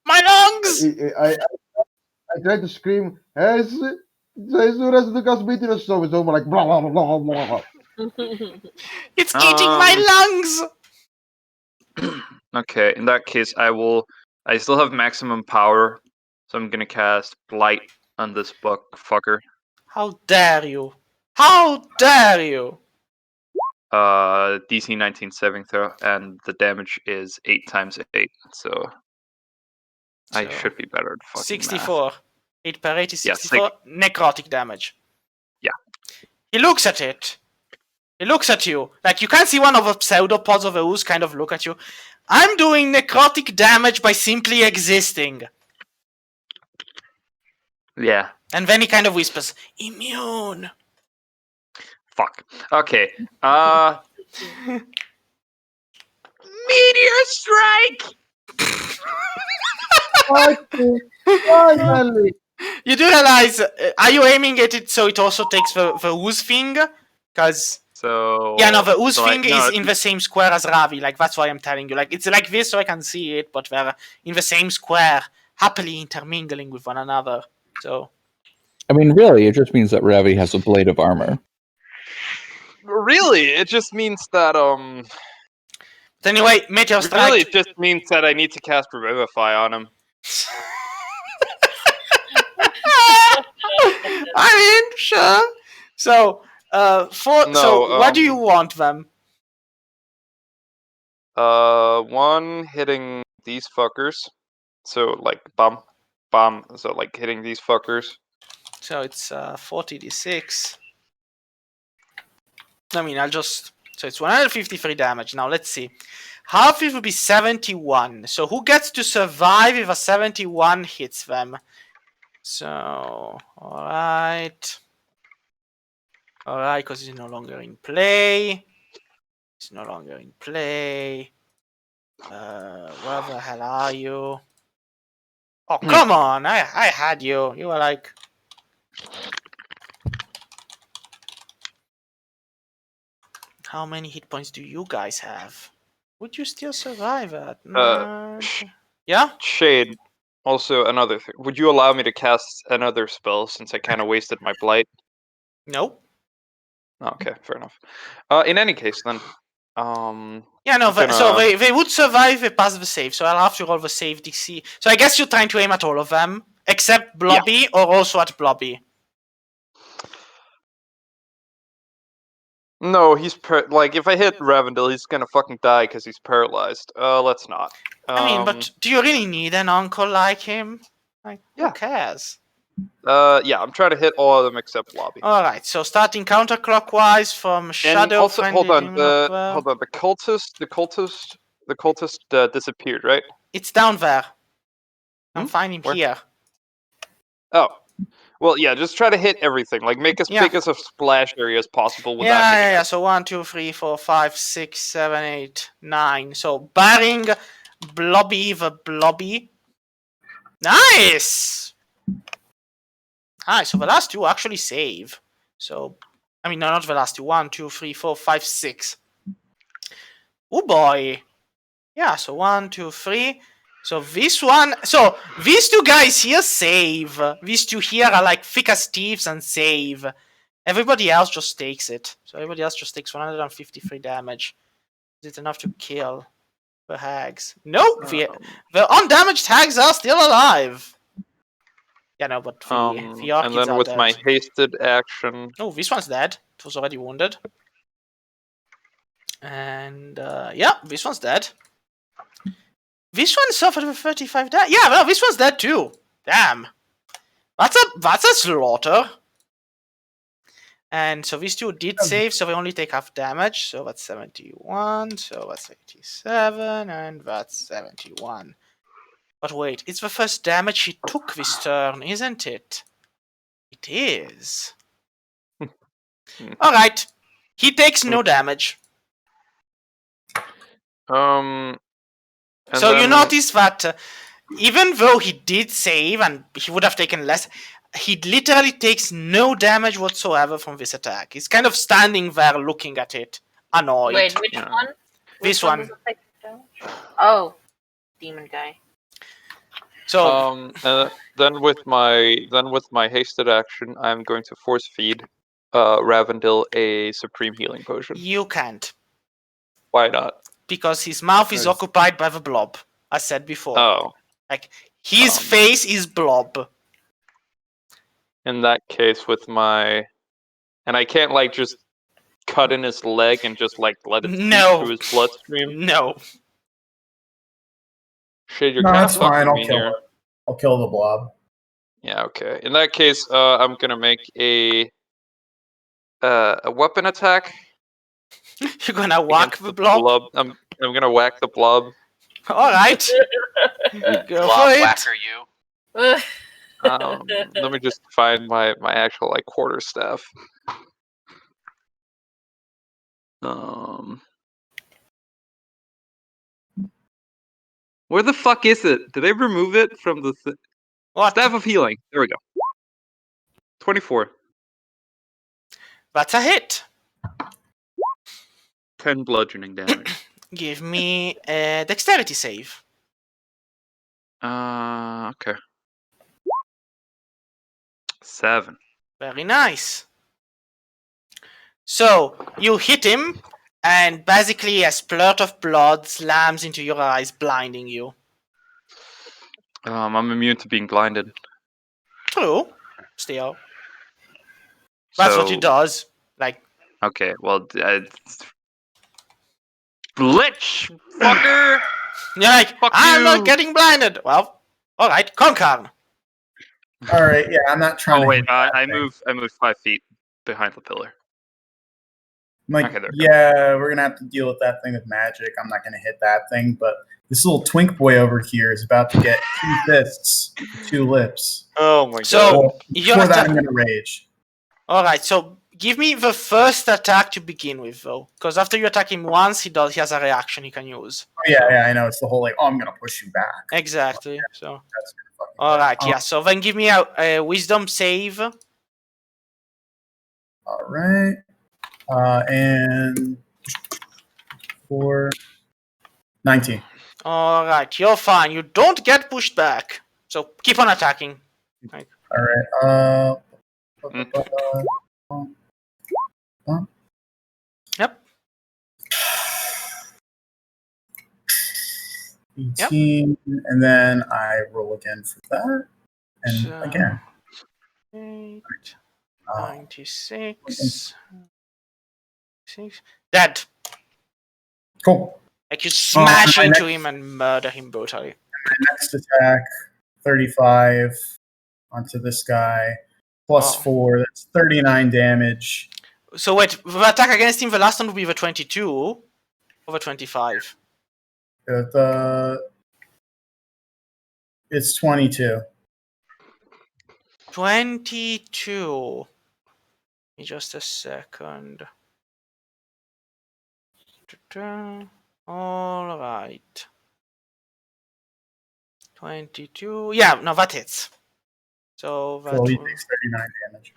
my lungs! I tried to scream, Jesus do Gasbiti no so it's over like blah blah blah blah blah. It's eating my lungs! Okay, in that case, I still have maximum power, so I'm gonna cast Blight on this fucker. How dare you? How dare you? DC 19 saving throw, and the damage is 8 times 8, so I So, should be better at fucking 64. 8 per 8 is Yeah, 64. Necrotic damage. Yeah. He looks at it. He looks at you. Like, you can't see one of the pseudopods of the ooze kind of look at you. I'm doing necrotic damage by simply existing. math. Yeah, And then he kind of whispers, immune. fuck. Okay, Meteor Strike! Finally! You do realize, are you aiming at it so it also takes the ooze thing? Because, So... yeah, no, the ooze so thing is in the same square as Ravi. Like, that's why I'm telling you. Like, it's like this so I can see it, but they're in the same square, happily intermingling with one another. So, I mean, really, it just means that Ravi has a blade of armor. Really, it just means that, but anyway, Meteor Strike. Really, it just means that I need to cast Revivify on him. I mean, sure. So, what do you want them? One hitting these fuckers. So, like, bomb. So, like, hitting these fuckers. So it's 40d6. I mean, so it's 153 damage. Now let's see. Half it would be 71. So who gets to survive if a 71 hits them? So, alright. Alright, because he's no longer in play. He's no longer in play. Where the hell are you? Oh, come on! I had you. You were like... How many hit points do you guys have? Would you still survive at? Yeah? Shade. Also, another thing. Would you allow me to cast another spell since I kind of wasted my blight? Nope. Okay, fair enough. In any case, then. Yeah, no, gonna- so they would survive if they pass the save, so I'll have to roll the save DC. So I guess you're trying to aim at all of them, except Blobby, or also at Blobby. No, he's like if I hit Ravendale, he's gonna fucking die because he's paralyzed. Let's not. I mean, but do you really need an uncle like him? Like, Yeah. who cares? Yeah, I'm trying to hit all of them except Lobby. Alright, so starting counterclockwise from And Shadow. also, Friendly hold on, Demon the of, cultist disappeared, right? It's down there. I'm finding Where? here. Oh, well, yeah. Just try to hit everything. Like make as Yeah. big as a splash area as possible. Without Yeah, hitting yeah, yeah. So 1, 2, 3, 4, 5, 6, 7, 8, 9. So barring Blobby the Blobby. Nice! Nice. So the last two actually save. So, I mean, no, not the last two. 1, 2, 3, 4, 5, 6. Oh boy. Yeah, so 1, 2, 3. So this one. So these two guys here save. These two here are like thick as thieves and save. Everybody else just takes it. So everybody else just takes 153 damage. Is it enough to kill the hags? Nope. The undamaged hags are still alive. Yeah, no, but the And orchids then are with dead. my hasted action, Oh, this one's dead. It was already wounded. And yeah, this one's dead. This one suffered with 35 damage. Yeah, well, this one's dead too. Damn. That's a slaughter. And so these two did save, so they only take half damage. So that's 71, so that's 87, and that's 71. But wait, it's the first damage he took this turn, isn't it? It is. Alright. He takes no damage. and So you then- notice that even though he did save and he would have taken less, he literally takes no damage whatsoever from this attack. He's kind of standing there looking at it, annoyed. Wait, which Yeah. one? This Which one. does it take damage? Oh, demon guy. So then with my hasted action, I'm going to force feed Ravendil a supreme healing potion. you can't, Why not? because his mouth is Nice. occupied by the blob, as said before. Oh, His face is blob. in that case, and I can't like just cut in his leg and just like let it No. through his bloodstream. No. Shit, you're No, kind of that's fine. fucking I'll me kill here. it. I'll kill the blob. Yeah, okay. In that case, I'm gonna make a weapon attack. You're gonna whack against the blob? I'm gonna whack the blob. Alright. Go Blob for it. whacker you. Let me just find my actual like quarterstaff. Where the fuck is it? Did they remove it from the What? staff of healing? There we go. 24. That's a hit. 10 bludgeoning damage. Give me a dexterity save. Okay. 7. Very nice. So, you hit him, and basically a splurt of blood slams into your eyes, blinding you. I'm immune to being blinded. True. Still. That's what he So- does. Like, Okay, well, Glitch, fucker! you're like, Fuck I'm you. not getting blinded. Well, alright, Concarn. All right, yeah, I'm not trying Oh to. wait, hit that I thing. move 5 feet behind the pillar. I'm like, Okay, there we yeah, we're gonna have to deal with that thing with magic. I'm not gonna hit that thing, but this little twink boy over here is about to get 2 fists, 2 lips. Oh my So, Well, you're before that, atta- I'm gonna rage. Alright, so give me the first attack to begin with, though. Because after you attack him once, he has a reaction he can use. Oh, yeah, I know. It's the whole like, oh, I'm gonna push you back. Exactly. So, That's fucking alright, bad. yeah. So then give me a wisdom save. All right, and 4, 19. Alright, you're fine. You don't get pushed back. So keep on attacking. All right. Yep. 18, and then I roll again for that, and So- again. 8, Uh, 96. 6. Dead. cool. Like you smash my into next- him and murder him brutally. Next attack, 35 onto this guy, plus Oh. 4. That's 39 damage. So wait, the attack against him, the last one would be the 22 over 25. It's 22. 22. Give me just a second. All right. 22. Yeah, no, that hits. So that. So he takes 39 damage.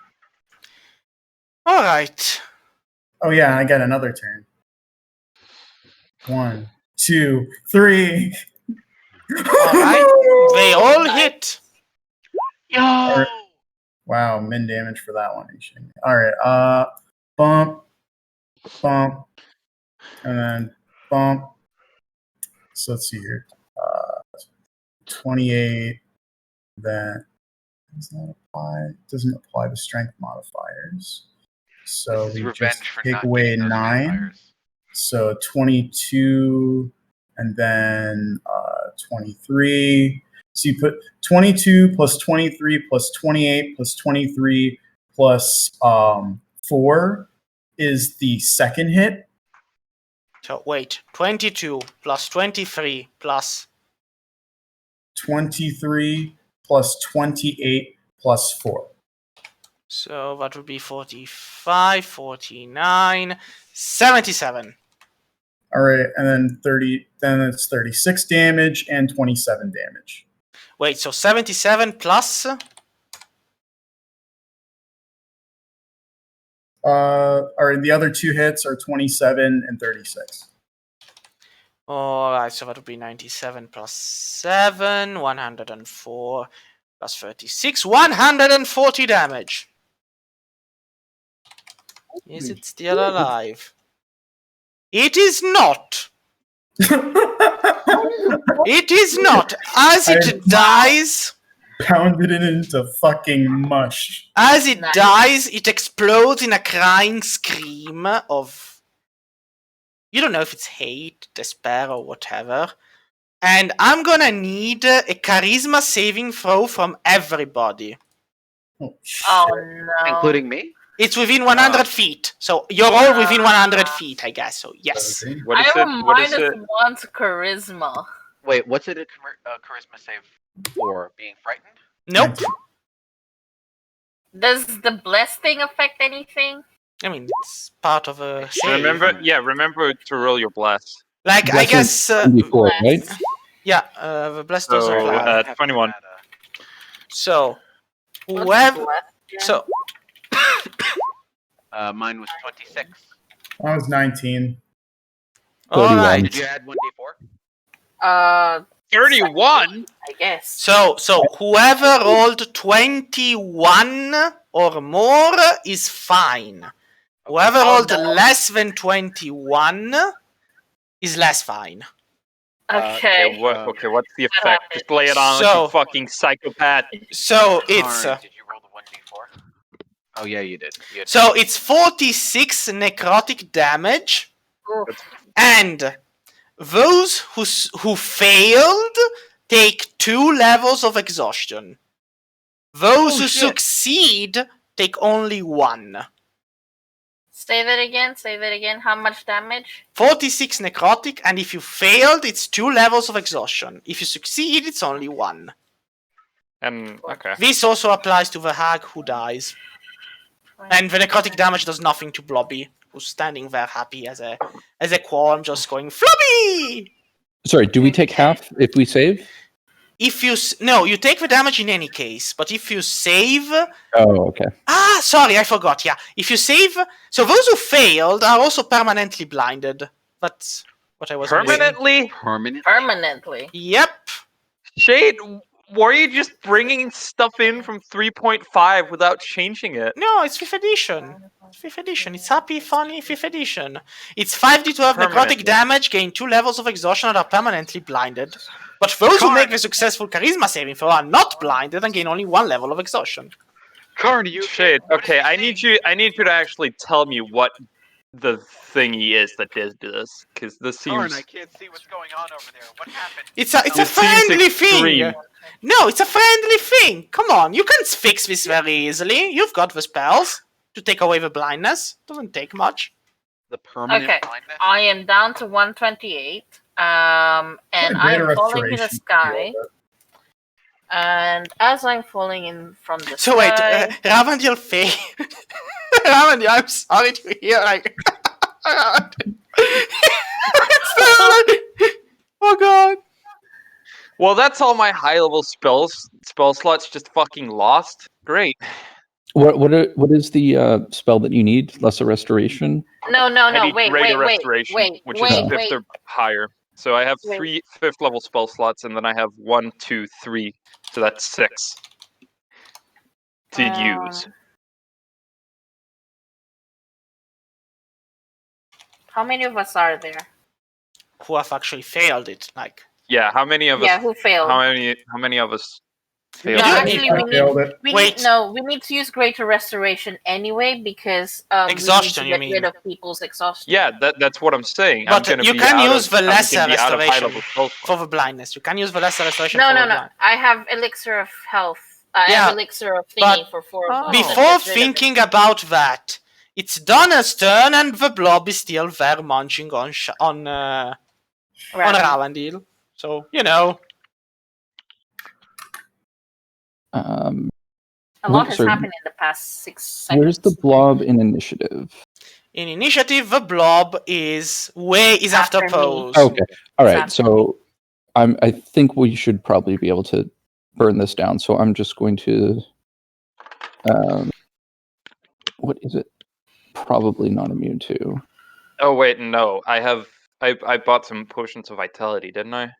All right. Oh yeah, I got another turn. 1, 2, 3. Alright, they all hit. Yo! Wow, min damage for that one. All right, bump, bump, and then bump. So let's see here. 28, then Does that apply? Doesn't apply to strength modifiers. So This is we revenge just for take not away getting those 9. vampires. So 22 and then 23. So you put 22 plus 23 plus 28 plus 23 plus 4 is the second hit. So wait, 22 plus 23 plus 23 plus 28 plus 4. so that would be 45, 49, 77. All right, and then 30. Then it's 36 damage and 27 damage. Wait, so 77 plus Or the other two hits are 27 and 36. Alright, so that would be 97 plus 7, 104 plus 36, 140 damage. Is it still alive? It is not! It is not! As it dies, Pounded it into fucking mush. as it Nice. dies, it explodes in a crying scream of... You don't know if it's hate, despair, or whatever. And I'm gonna need a charisma saving throw from everybody. Oh, shit. Oh no. Including me? It's within 100 feet. So you're all within 100 feet, I guess. So yes. What I is have it? a What is it? -1 to charisma. Wait, what's it a charisma save for? Being frightened? Nope. Does the bless thing affect anything? I mean, it's part of a save. Remember to roll your bless. Like, I Bless guess... 24, right? yeah, the blessed does So, apply. 21. So, What's whoever... bless again? So, Mine was 26. I was 19. 31. alright. Did you add 1d4? 31? I guess. So whoever rolled 21 or more is fine. Whoever rolled no. less than 21 is less fine. Okay. Okay, what's the effect? Just lay it on like So- you fucking psychopath. So it's Karn, did you roll the 1d4? Oh yeah, you did. You had so it's 46 necrotic damage, Oof. and those who failed take 2 levels of exhaustion. Those Oh, who shit. succeed take only 1. Save it again. How much damage? 46 necrotic, and if you failed, it's 2 levels of exhaustion. If you succeed, it's only 1. And okay. This also applies to the hag who dies. And the necrotic damage does nothing to Blobby, who's standing there happy as a qualm, just going Flobby! Sorry, do we take half if we save? If you no, you take the damage in any case, but if you save, Oh, okay. sorry, I forgot. Yeah, if you save, so those who failed are also permanently blinded. That's what I was missing. Permanently? Permanently. Yep. Shade, were you just bringing stuff in from 3.5 without changing it? No, it's 5th edition. 5th edition. It's happy, funny 5th edition. It's 5d12 necrotic Permanently. damage, gain 2 levels of exhaustion and are permanently blinded. But those who make the successful charisma saving throw are not blinded and gain only 1 level of exhaustion. Karn, you Shade, what okay, is I this need thing? you to actually tell me what the thingy is that does this, because this Karn, seems... I can't see what's going on over there. What happened? It's a This seems friendly extreme. thing. No, it's a friendly thing. Come on, you can fix this very easily. You've got the spells to take away the blindness. Doesn't take much. The permanent Okay. blindness? I am down to 128. And I am falling in the sky. And as I'm falling in from the So wait, sky, Ravandil Faye. Ravandil, I'm sorry to hear. Like, oh god. Well, that's all my high-level spell slots just fucking lost. Great. What is the spell that you need? Lesser Restoration? no, I need wait, Greater wait, Restoration, wait, which wait, is wait, 5th or higher. So I have Wait. 3 5th level spell slots, and then I have 1, 2, 3. So that's 6 to use. How many of us are there? Who have actually failed it? Like, Yeah, how many of us? Yeah, who failed? How many of us Failed. No, You- actually, I failed it. Wait. we need to use Greater Restoration anyway because Exhaustion, we you need to get rid mean? of people's exhaustion. Yeah, that's what I'm saying. But I'm gonna you be can out use of, the I'm lesser gonna be out of high restoration level spell for slots. the blindness. You can use the lesser restoration No, for no, the no. blind. I have Elixir of Health. I Yeah, have Elixir of but Thingy for 4 of Oh. those, that Before gets rid of it. thinking about that, it's Donna's turn and the blob is still there munching on Right. Ravandil. So, you know. A lot has sorry, happened in the past 6 seconds. Where's the blob in initiative? In initiative, the blob is after After me. pose. Okay. All right. Exactly. So I think we should probably be able to burn this down. So I'm just going to what is it? Probably not immune to. Oh wait, no. I bought some potions of vitality, didn't I?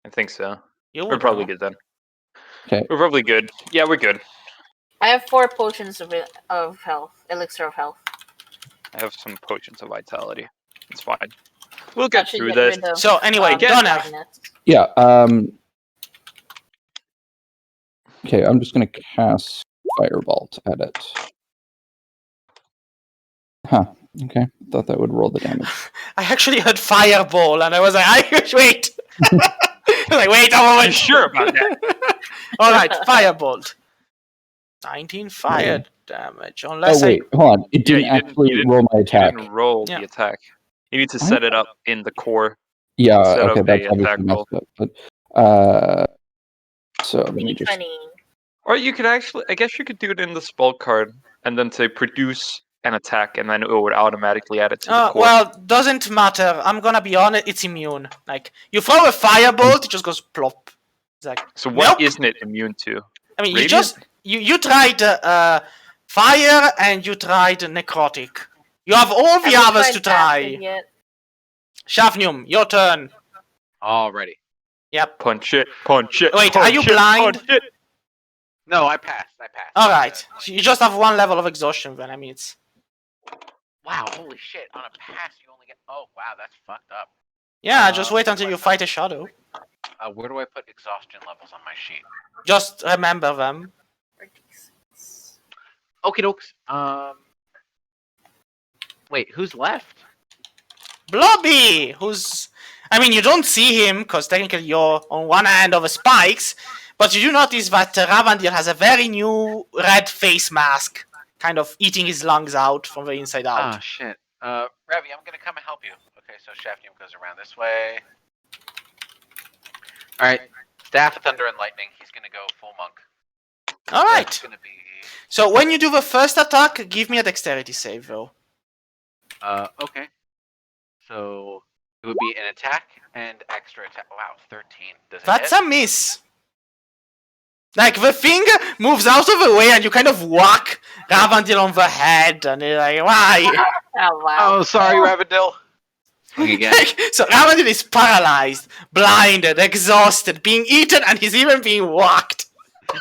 I think so. You We're would probably know. good then. Okay. We're probably good. Yeah, we're good. I have 4 potions of health, Elixir of Health. I have some potions of vitality. It's fine. We'll get That should through get this. rid of, So anyway, Yeah. Donna, blindness. Yeah. Okay. I'm just going to cast Firebolt at it. Huh. Okay. Thought that would roll the damage. I actually heard fireball and I was like, wait. Like, wait a Are you moment. sure about that? All right, firebolt. 19 fire damage. Unless Oh wait, hold on. It Yeah, didn't actually roll my You attack. didn't roll Yeah. the attack. You need to set it up in the core. Yeah. set Okay. up That's a obviously attack messed roll. up. But so let me just. D20. Or you could actually, I guess you could do it in the spell card and then say produce an attack, and then it would automatically add it to the core. well, doesn't matter. I'm gonna be honest, it's immune. Like, you throw a firebolt, it just goes plop. It's like, So what Nope. not it immune to? I mean, Radiant? you tried fire and you tried necrotic. You have all the Haven't others to tried try. Acid yet. Shavnium, your turn. Already. Yep. Punch it, punch it. Wait, punch are you it, blind? punch it. No, I passed. All right. You just have 1 level of exhaustion then. I mean, it's Wow, holy shit. On a pass, you only get. Oh, wow, that's fucked up. yeah. Just wait until you fight a shadow. Where do I put exhaustion levels on my sheet? Just remember them. Okie dokes. Wait, who's left? Blobby, who's... I mean, you don't see him, because technically you're on one end of the spikes, but you do notice that Ravandil has a very new red face mask, kind of eating his lungs out from the inside out. Ah, shit. Ravi, I'm gonna come and help you. Okay, so Shafnium goes around this way. Alright, Staff of Thunder and Lightning. He's gonna go full monk. Alright, That's gonna be... so when you do the first attack, give me a dexterity save, though. Okay. So, it would be an attack and extra attack. Wow, 13. Does it That's hit? a miss. Like, the thing moves out of the way and you kind of whack Ravandil on the head, and you're like, why? Oh, wow. Oh, sorry, Ravendil. Swing again. So Ravandil is paralyzed, blinded, exhausted, being eaten, and he's even being whacked. Why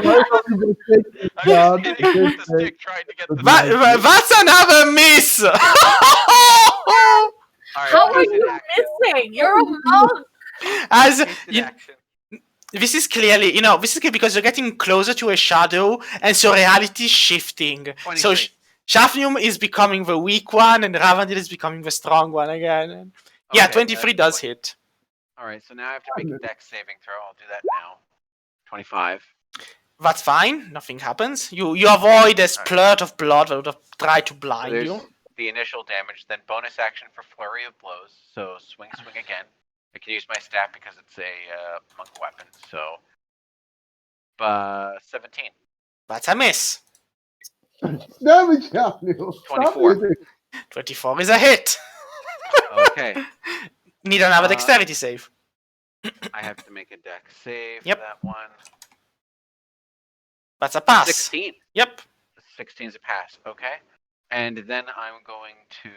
don't you just take it down? Hitting him with the Just take- stick, trying to get the... That's another miss! Alright, How are wasted you action. missing? You're a monk! As Wasted you, action. this is clearly, because you're getting closer to a shadow, and so reality is shifting. So 23. Shafnium is becoming the weak one, and Ravandil is becoming the strong one again. Yeah, Okay, 23 that's does 20. hit. Alright, so now I have to make a dex saving throw. I'll do that now. 25. That's fine, nothing happens. You avoid a splurt of blood that would have tried to blind There's you. the initial damage, then bonus action for Flurry of Blows. So swing again. I can use my staff because it's a monk weapon. So, 17. That's a miss. Damage, Daniel. Stop 24. it. 24 is a hit. Okay, Need another Uh, dexterity save. I have to make a dex save Yep. for that one. That's a pass. 16. Yep. 16 is a pass. Okay, and then I'm going to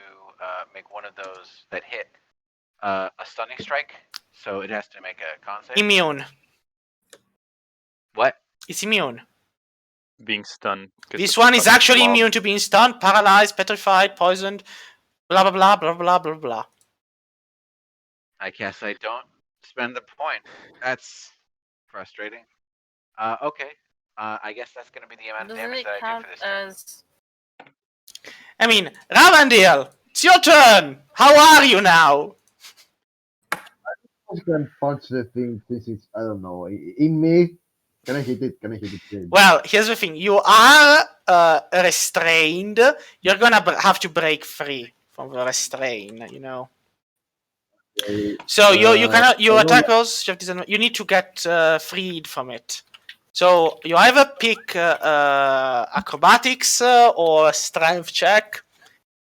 make one of those that hit a stunning strike. So it has to make a con save. Immune. What? It's immune. Being stunned. 'cause This it's one is fucking actually blob. immune to being stunned, paralyzed, petrified, poisoned, blah blah blah blah blah blah blah. I guess I don't spend the point. That's Frustrating. Okay. I guess that's gonna be the amount of Doesn't damage it that I do count for this turn. as? I mean, Ravandil, it's your turn. How are you now? I can punch the thing since it's, I don't know, in me. Can I hit it? Can I hit it? Please? Well, here's the thing: you are restrained. You're gonna have to break free from the restraint. You know. So you cannot your I don't know. attackers you need to get freed from it. So you either pick acrobatics or strength check,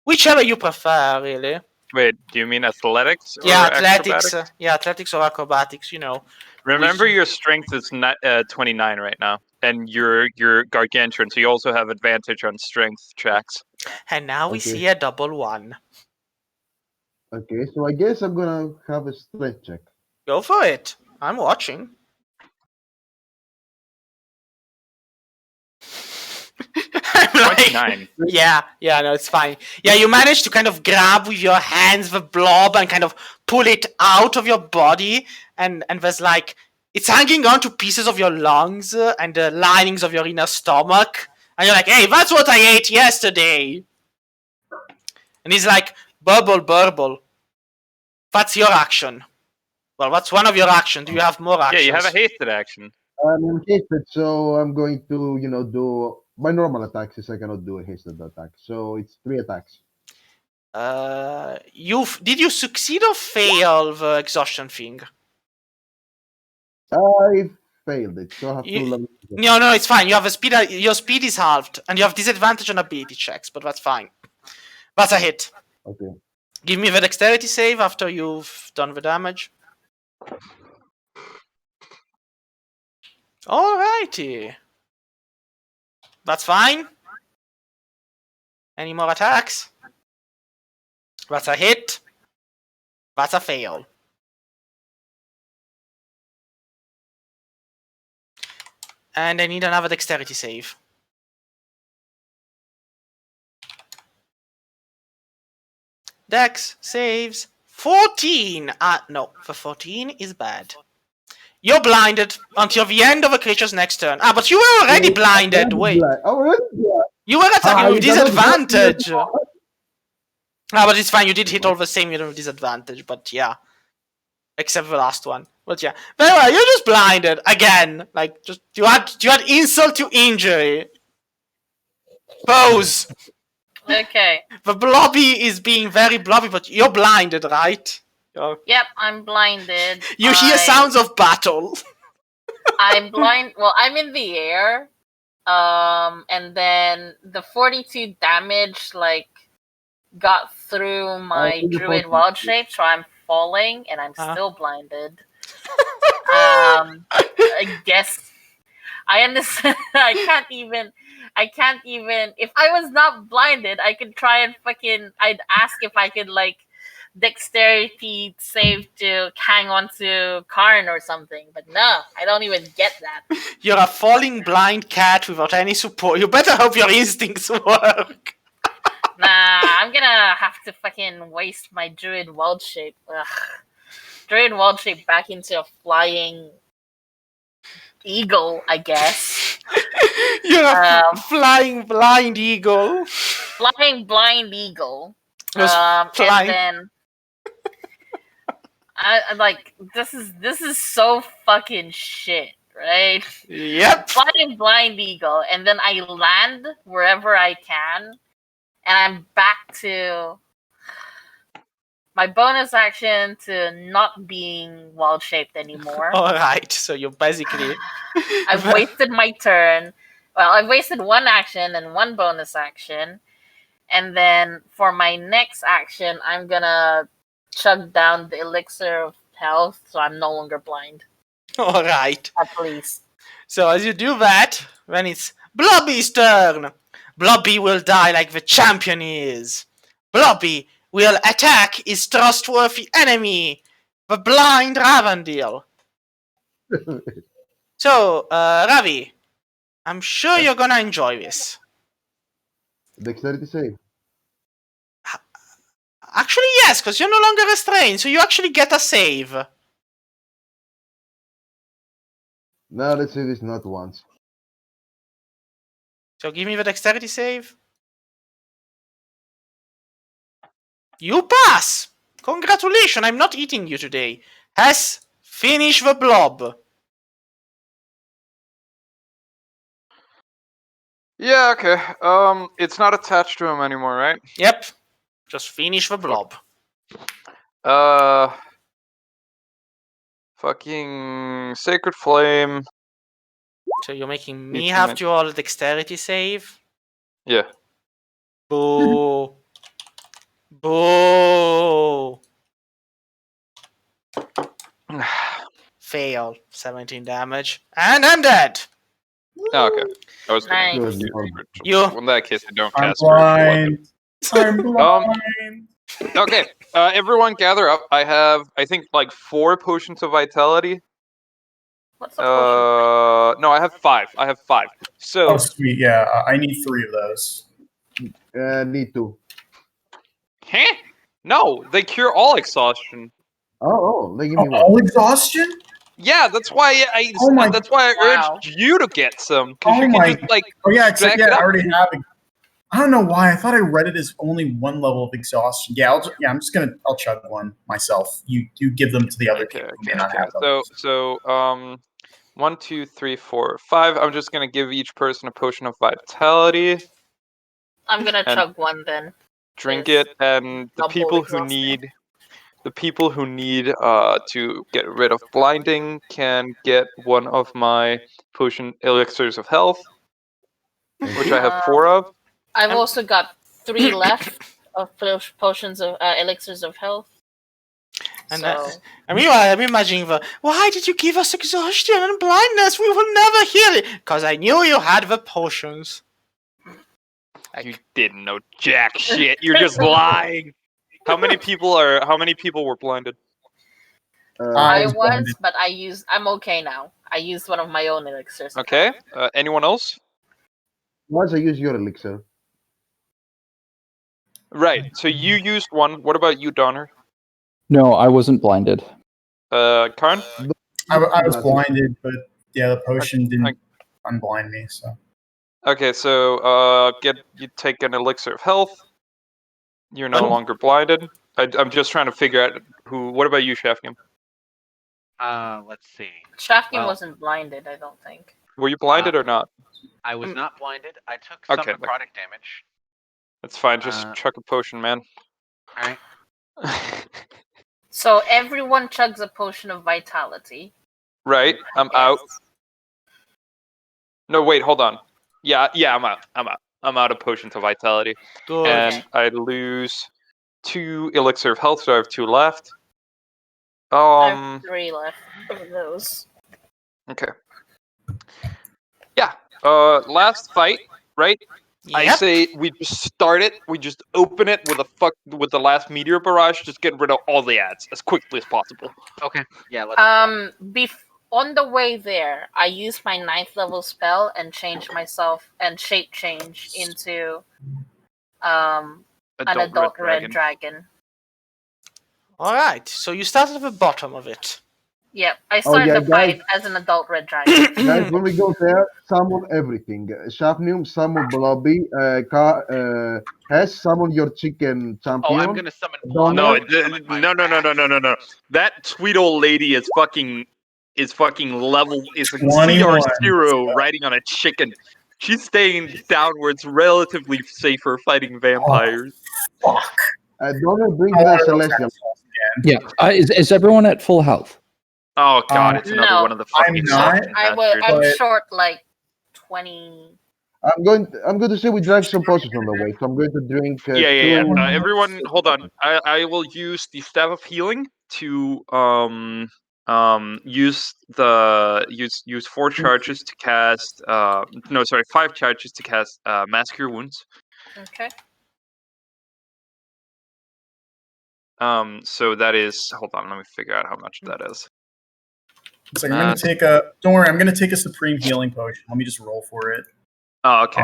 whichever you prefer, really. Wait, do you mean athletics or Yeah, athletics. acrobatics? Yeah, athletics or acrobatics. You know. Remember, which- your strength is 29 right now, and you're gargantuan, so you also have advantage on strength checks. And now we Okay. see a double one. Okay, so I guess I'm gonna have a strength check. Go for it. I'm watching. I'm like, 29. yeah, no, it's fine. Yeah, you manage to kind of grab with your hands the blob and kind of pull it out of your body, and there's like it's hanging on to pieces of your lungs and the linings of your inner stomach, and you're like, hey, that's what I ate yesterday. And he's like, burble. That's your action. Well, that's one of your actions. Do you have more Yeah, actions? you have a hasted action. I'm hasted, so I'm going to, do my normal attacks. Is I cannot do a hasted attack, so it's 3 attacks. Did you succeed or fail the exhaustion thing? I failed it, so I have You- to level. No, it's fine. You have a speed. Your speed is halved, and you have disadvantage on ability checks, but that's fine. That's a hit. Okay. Give me the dexterity save after you've done the damage. Alrighty. That's fine. Any more attacks? That's a hit. That's a fail. And I need another dexterity save. Dex saves 14. No, the 14 is bad. You're blinded until the end of a creature's next turn. But you were already blinded. Wait, Already blind. you were attacking with you cannot hit me disadvantage. But it's fine. You did hit all the same with disadvantage. But yeah, except the last one. But yeah, but anyway, you're just blinded again. Like just you had insult to injury. Pose. Okay. The blobby is being very blobby, but you're blinded, right? Yep, I'm blinded. You hear sounds of battle. I'm blind. Well, I'm in the air. And then the 42 damage got through my Oh, druid wild shape, so I'm falling and I'm Uh-huh. still blinded. I guess I understand. I can't even. If I was not blinded, I could try and I'd ask if I could dexterity save to hang on to Karn or something, but no, I don't even get that. You're a falling blind cat without any support. You better hope your instincts work. Nah, I'm gonna have to waste my druid wild shape. Ugh. Druid wild shape back into a flying eagle, I guess. You're a flying blind eagle. Flying blind eagle. Just flying. And then I'm like, this is so fucking shit, right? Yep. Flying blind eagle, and then I land wherever I can, and I'm back to my bonus action to not being wild shaped anymore. Alright, so you're basically. I've wasted my turn. Well, I've wasted one action and one bonus action. And then for my next action, I'm gonna chug down the elixir of health, so I'm no longer blind. Alright. At least. So as you do that, when it's Blobby's turn, Blobby will die like the champion he is. Blobby will attack his trustworthy enemy, the blind Ravandil. So, Ravi, I'm sure you're gonna enjoy this. Dexterity save. Actually, yes, because you're no longer restrained, so you actually get a save. No, let's say this not once. So give me the dexterity save. You pass! Congratulations, I'm not eating you today. Hess, finish the blob. Yeah, okay. It's not attached to him anymore, right? Yep. Just finish the blob. Fucking Sacred Flame. So you're making me You have can to roll a dexterity save? Yeah. Boo. Boo. Fail. 17 damage. And I'm dead. Oh, okay. I was Nice. gonna Good use lord. spiritual. You- Well, in that case, I don't I'm cast spiritual weapon. blind. I'm blind. Okay, everyone gather up. I think, like 4 potions of vitality. What's the potion? No, I have 5. So, Oh, sweet. Yeah, I need 3 of those. Need to. huh? No, they cure all exhaustion. They give me one. All exhaustion? Yeah, that's why Oh my- that's why I Wow. urged you to get some, because Oh you my- can just like Oh yeah, Stack it I up. already have it. I don't know why. I thought I read it as only 1 level of exhaustion. Yeah, I'll chug one myself. You give them to the other people who may not have them. So 1, 2, 3, 4, 5. I'm just gonna give each person a potion of vitality. I'm gonna And- chug one then. Drink Yes. it, and the Double people who exhausted. need to get rid of blinding can get one of my potion elixirs of health, which I have 4 of. I've I'm- also got 3 left of potions of elixirs of health. And So I'm imagining why did you give us exhaustion and blindness? We will never hear it. Because I knew you had the potions. You didn't know jack shit. You're just lying. How many people were blinded? I was was, blinded. but I'm okay now. I used one of my own elixirs. Okay. Anyone else? Once I use your elixir. Right. So you used one. What about you, Donner? No, I wasn't blinded. Karn? I was blinded, but yeah, the potion didn't unblind me. So Okay, so you take an elixir of health. You're no longer blinded. I'm just trying to figure out who. What about you, Shafnium? Let's see. Shafkin Well- wasn't blinded, I don't think. Were you blinded or not? I was not blinded. I took some Okay, necrotic damage. That's fine. Just chuck a potion, man. Alright. So everyone chugs a potion of vitality. Right. I'm out. No, wait. Hold on. Yeah. I'm out. I'm out of potions of vitality, Good. and I lose 2 elixir of health, so I have 2 left. I have 3 left of those. Okay. Yeah. Last fight, right? I Yep. say we just start it. We just open it with the last meteor barrage. Just get rid of all the ads as quickly as possible. Okay. Yeah, let's On the way there, I used my 9th level spell and changed myself and shape change into an adult red dragon. All right. So you start at the bottom of it. Yep, I started yeah, the fight as an adult red dragon. Guys, when we go there, summon everything. Shafnium, summon Blobby. Hess, summon your chicken champion. Oh, I'm gonna summon No, No, no. That sweet old lady is fucking level is a 21. CR0 riding on a chicken. She's staying downwards, relatively safer fighting vampires. fuck. Don't bring I the wanna roll celestial. again. Yeah. Is everyone at full health? Oh god, it's another No. one of the fucking I'm not. soft I'm But- short like 20. I'm going to say we drank some potions on the way, so I'm going to drink. Yeah. two- Everyone, hold on. I will use the staff of healing to use 4 charges to cast 5 charges to cast Mass Cure Wounds. Okay. So that is, hold on, let me figure out how much that is. It's like I'm gonna take a. Don't worry, I'm gonna take a supreme healing potion. Let me just roll for it. Oh, okay.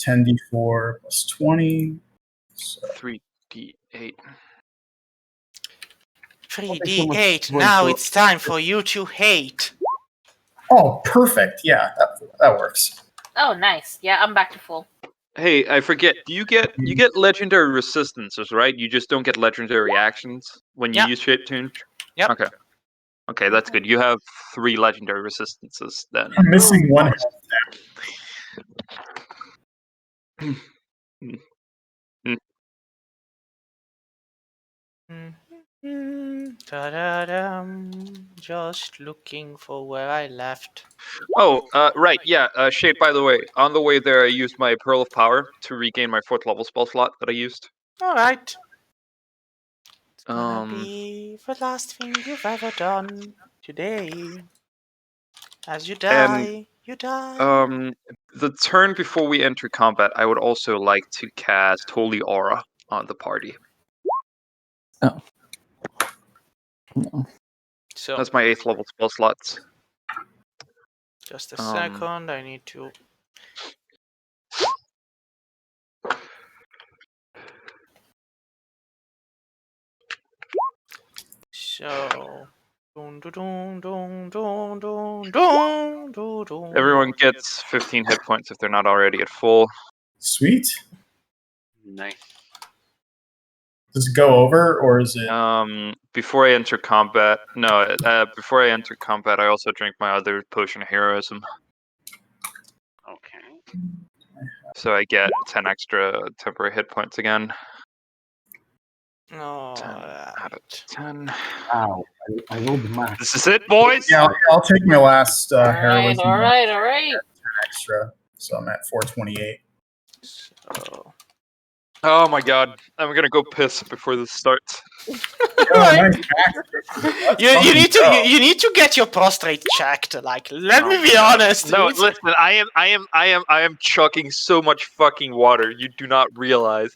10d4 plus 20. So 3d8. 3d8. Now it's time for you to hate. Oh, perfect. Yeah, that works. Oh, nice. Yeah, I'm back to full. Hey, I forget. Do you get legendary resistances, right? You just don't get legendary actions when you Yeah. use Shape Change? Yep. Okay. Okay, that's good. You have 3 legendary resistances then. I'm missing one health. Ta-da-dum. Just looking for where I left. Oh, right, yeah. Shade, by the way, on the way there, I used my Pearl of Power to regain my 4th level spell slot that I used. Alright. It's gonna be the last thing you've ever done today. As you die, you die. The turn before we enter combat, I would also like to cast Holy Aura on the party. So, That's my 8th level spell slots. just a second, I need to... So... Dun, dun, dun, dun, dun, dun, dun, dun, dun. Everyone gets 15 hit points if they're not already at full. Sweet. Nice. Does it go over, or is it? Before I enter combat, before I enter combat, I also drink my other potion of heroism, Okay. so I get 10 extra temporary hit points again. Alright. 10. Ow. I know the math. This is it, boys. Yeah, I'll take my last Alright, heroism alright. extra, so I'm at 428. So... Oh my god, I'm gonna go piss before this starts. Oh, nice back. You need to get your prostate checked. Like, let me be honest. No, You need to- listen, I am chugging so much fucking water. You do not realize.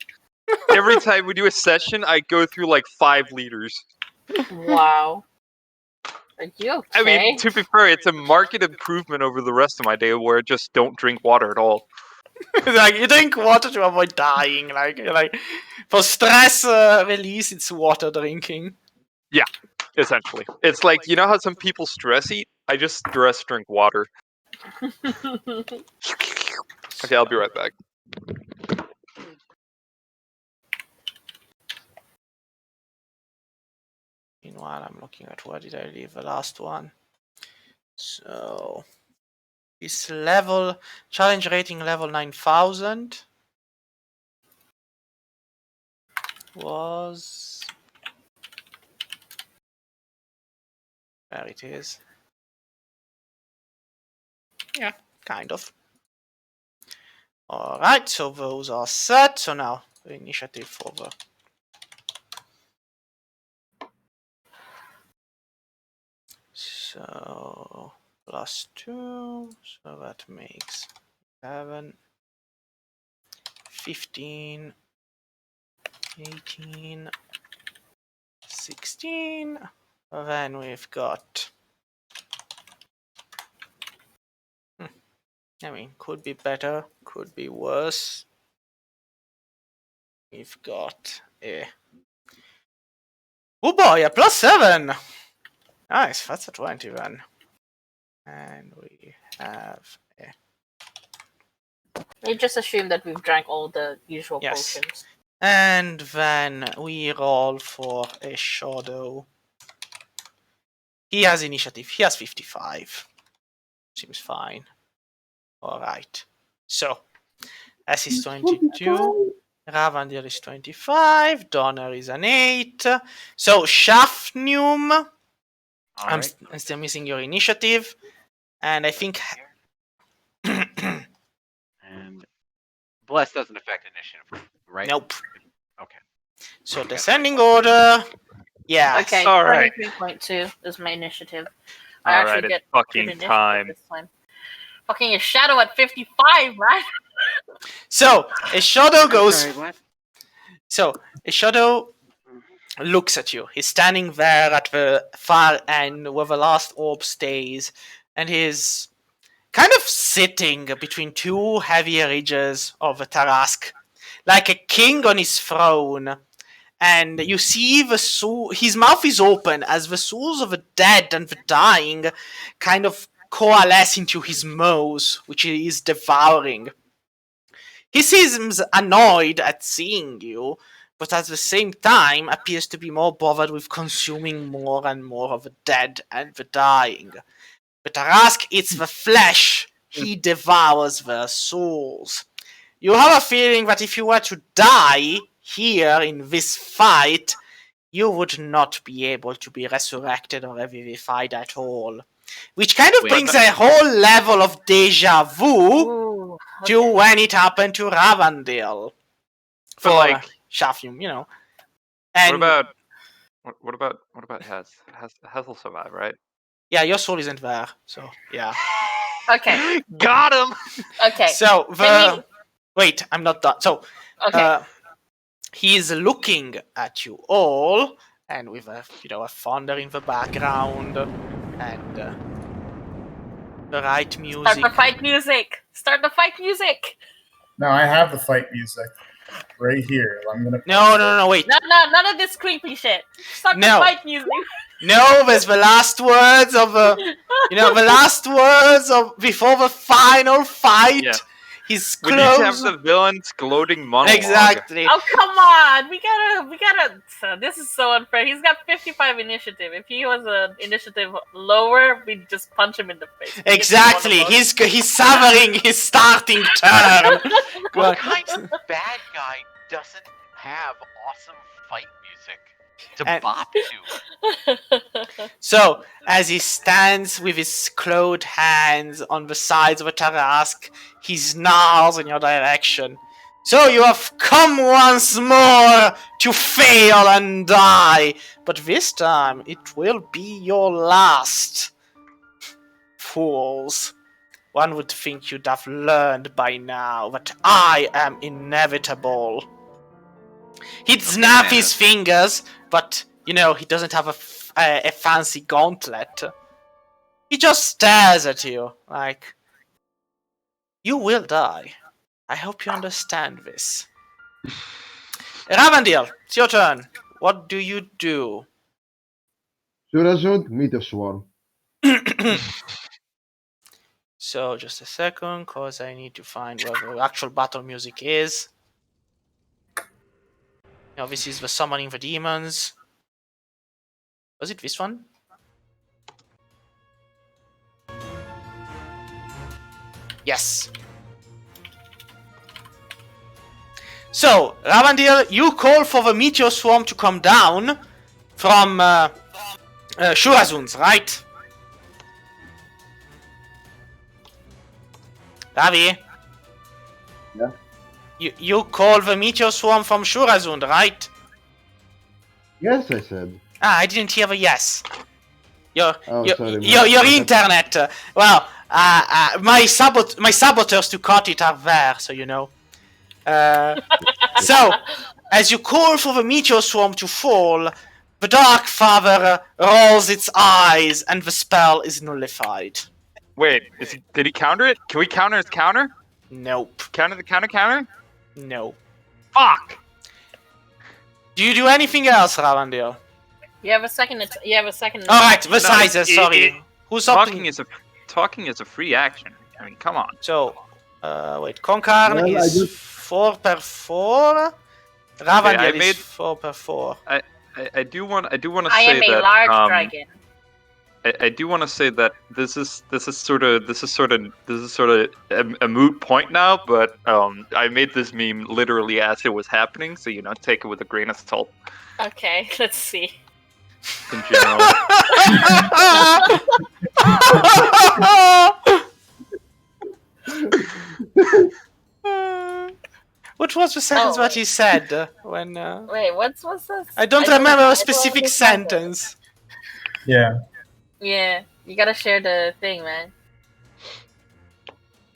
Every time we do a session, I go through like 5 liters. Wow. Are you okay? I mean, to be fair, it's a marked improvement over the rest of my day where I just don't drink water at all. like, you drink water to avoid dying. Like for stress release, it's water drinking. Essentially, it's like, you know how some people stress eat? I just stress drink water. Okay, I'll be right back. Meanwhile, I'm looking at where did I leave the last one. So this level challenge rating level 9000 was there. It is. Yeah, kind of. All right, so those are set. So now the initiative for the so +2, so that makes 11, 15, 18, 16. Then we've got, I mean, could be better, could be worse. We've got a, oh boy, a +7. Nice, that's a 20 then. And we have a, You just assume that we've drank all the usual Yes. potions. and then we roll for a shadow. He has initiative. He has 55. Seems fine. All right. So, S is 22. Ravandir is 25. Donner is an 8. So, Shafnium, All I'm, right. I'm still missing your initiative. And I think... And bless doesn't affect initiative, right? Nope. Okay. So, descending order. Yeah. Okay, all right. 23.2 is my initiative. I All actually right, get it's good fucking initiative time. this time. Fucking a shadow at 55, man. So, a shadow goes... Sorry, what? So, a shadow looks at you. He's standing there at the far end where the last orb stays, and he's kind of sitting between two heavy ridges of the Tarask, like a king on his throne. And you see his mouth is open as the souls of the dead and the dying kind of coalesce into his maws, which he is devouring. He seems annoyed at seeing you, but at the same time appears to be more bothered with consuming more and more of the dead and the dying. The Tarask eats the flesh, he devours their souls. You have a feeling that if you were to die here in this fight, you would not be able to be resurrected or revivified at all. Which kind of brings a whole level of deja vu Ooh, to when it happened to Ravandale. For like- Shafnum, you know. And what about Hez? Hez will survive, right? yeah, your soul isn't there, so yeah. Okay. Got him. Okay. So Can we- wait, I'm not done. So Okay. he is looking at you all, and with a thunder in the background, and the right Start music. the fight music. Start the fight music. No, I have the fight music right here. I'm gonna. No, wait. No, none of this creepy shit. Start No. the fight music. No, there's the last words of the last words of before the final fight. Yeah. His We need to have clothes. the villain's gloating monologue. Exactly. Oh come on, we gotta. This is so unfair. He's got 55 initiative. If he was an initiative lower, we'd just punch him in the face. Exactly. He's savoring his starting turn. What kind of bad guy doesn't have awesome fight music to And- bop to? So, as he stands with his clawed hands on the sides of a Tarask, he snarls in your direction. So you have come once more to fail and die, but this time it will be your last. Fools. One would think you'd have learned by now that I am inevitable. He'd snap his fingers, but he doesn't have a fancy gauntlet. He just stares at you like, you will die. I hope you understand this. Ravandil, it's your turn. What do you do? Shurazund, Meteor Swarm. So, just a second, cause I need to find where the actual battle music is. Now, this is the summoning the demons. Was it this one? Yes. So, Ravandil, you call for the meteor swarm to come down from Shurazun's, right? Ravi? Yeah? You call the meteor swarm from Shurazund, right? Yes, I said. Ah, I didn't hear the yes. Your sorry, your internet. My saboteurs to cut it are there, so you know. So, as you call for the meteor swarm to fall, the Dark Father rolls its eyes, and the spell is nullified. Wait, did he counter it? Can we counter his counter? Nope. Counter the counter? No. Fuck! Do you do anything else, Ravandil? You have a second. All right, the sizes. it- Sorry. it- Who's Talking up? talking is a free action. I mean, come on. So, wait. Konkarn Well, I is just- 4x4. Ravandil I is made- 4x4. I do want to I say am a that large dragon. I do want to say that this is sort of a moot point now, but I made this meme literally as it was happening, so take it with a grain of salt Okay, let's see. in general. What was the sentence Oh, that he said when? Wait, what's this? I don't don't- remember I a don't specific understand it. sentence. Yeah. Yeah, you gotta share the thing, man.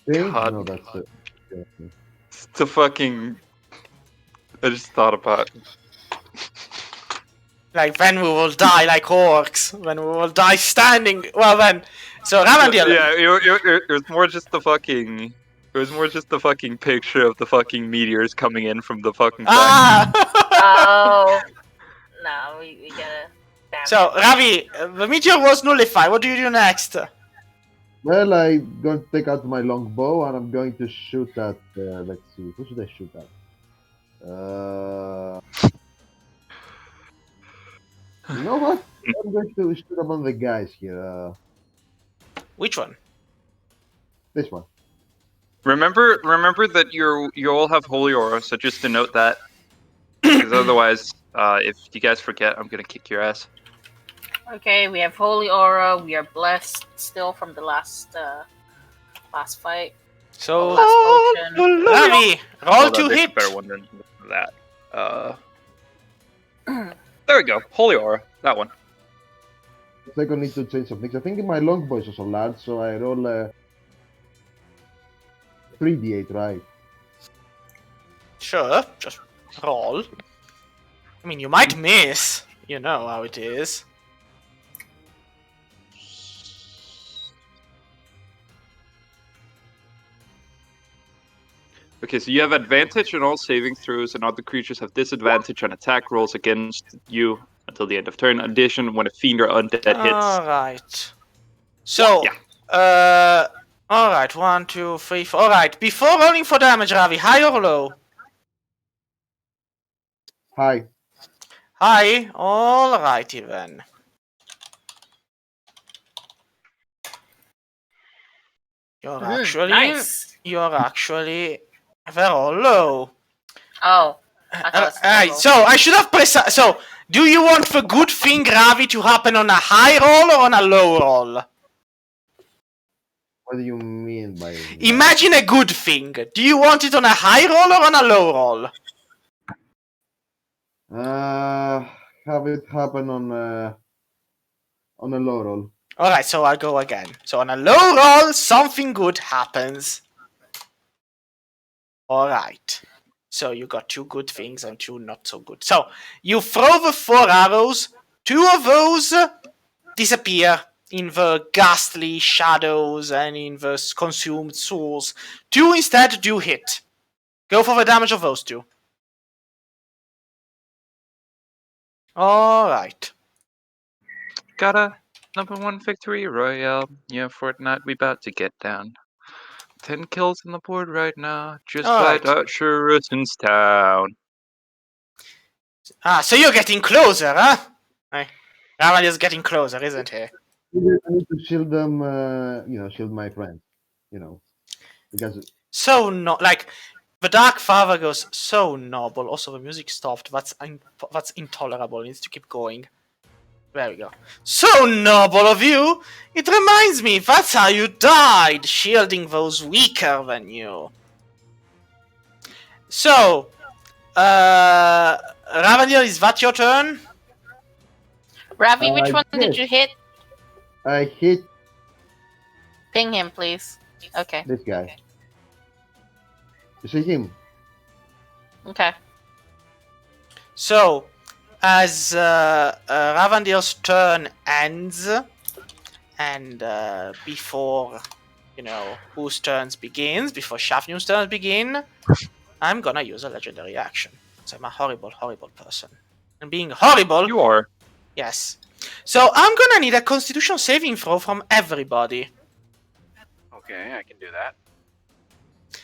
Thing? God. No, that's it. Yeah. The fucking. I just thought about. Like when we will die like orcs, when we will die standing. Well then, so Ravandil. Yeah, it was more just the fucking. It was more just the fucking picture of the fucking meteors coming in from the fucking. Ah. Oh, no, we gotta. Damn So it. Ravi, the meteor was nullified. What do you do next? Well, I'm going to take out my longbow and I'm going to shoot at. Let's see, who should I shoot at? You know what? I'm going to shoot among the guys here. Which one? This one. Remember that you all have holy aura, so just to note that, because otherwise, if you guys forget, I'm gonna kick your ass. Okay, we have Holy Aura. We are blessed still from the last fight. So, Last potion. Ravi, roll Hold on, to there's a hit. better one than that. There we go. Holy aura. That one. I think I need to change some things. I think my longbow is also large, so I roll 3d8, right? Sure, just roll. I mean, you might miss. You know how it is. Okay, so you have advantage on all saving throws, and other creatures have disadvantage on attack rolls against you until the end of turn. In addition, when a fiend or undead hits. Alright. So, Yeah. Alright, 1, 2, 3, 4. Alright, before rolling for damage, Ravi, high or low? Hi. High? Alrighty then. You're Nice. actually very low. Oh. I thought it was Alright, low. so I should have precise. So, do you want the good thing, Ravi, to happen on a high roll or on a low roll? What do you mean by that? Imagine a good thing. Do you want it on a high roll or on a low roll? Have it happen on a low roll. Alright, so I'll go again. So on a low roll, something good happens. Alright. So you got 2 good things and 2 not so good. So you throw the 4 arrows. 2 of those disappear in the ghastly shadows and in the consumed souls. 2 instead do hit. Go for the damage of those 2. Alright. Got a number 1 victory royale. Yeah, Fortnite, we about to get down. 10 kills on the board right now. Just Alright. by Shuriken's town. Ah, so you're getting closer, huh? Ravan is getting closer, isn't he? I need to shield them, shield my friends, because So like the Dark Father goes so noble. Also, the music stopped. That's intolerable. It needs to keep going. There we go. So noble of you. It reminds me. That's how you died, shielding those weaker than you. So, Ravaniel, is that your turn? Ravi, which one did yes. you hit? I hit Ping him, please. Okay. this guy. You see him? Okay. So, as Ravandil's turn ends, and before, whose turns begins, before Shafnir's turns begin, I'm gonna use a legendary action. So I'm a horrible, horrible person. And being horrible... You are. Yes. So I'm gonna need a Constitution saving throw from everybody. Okay, I can do that.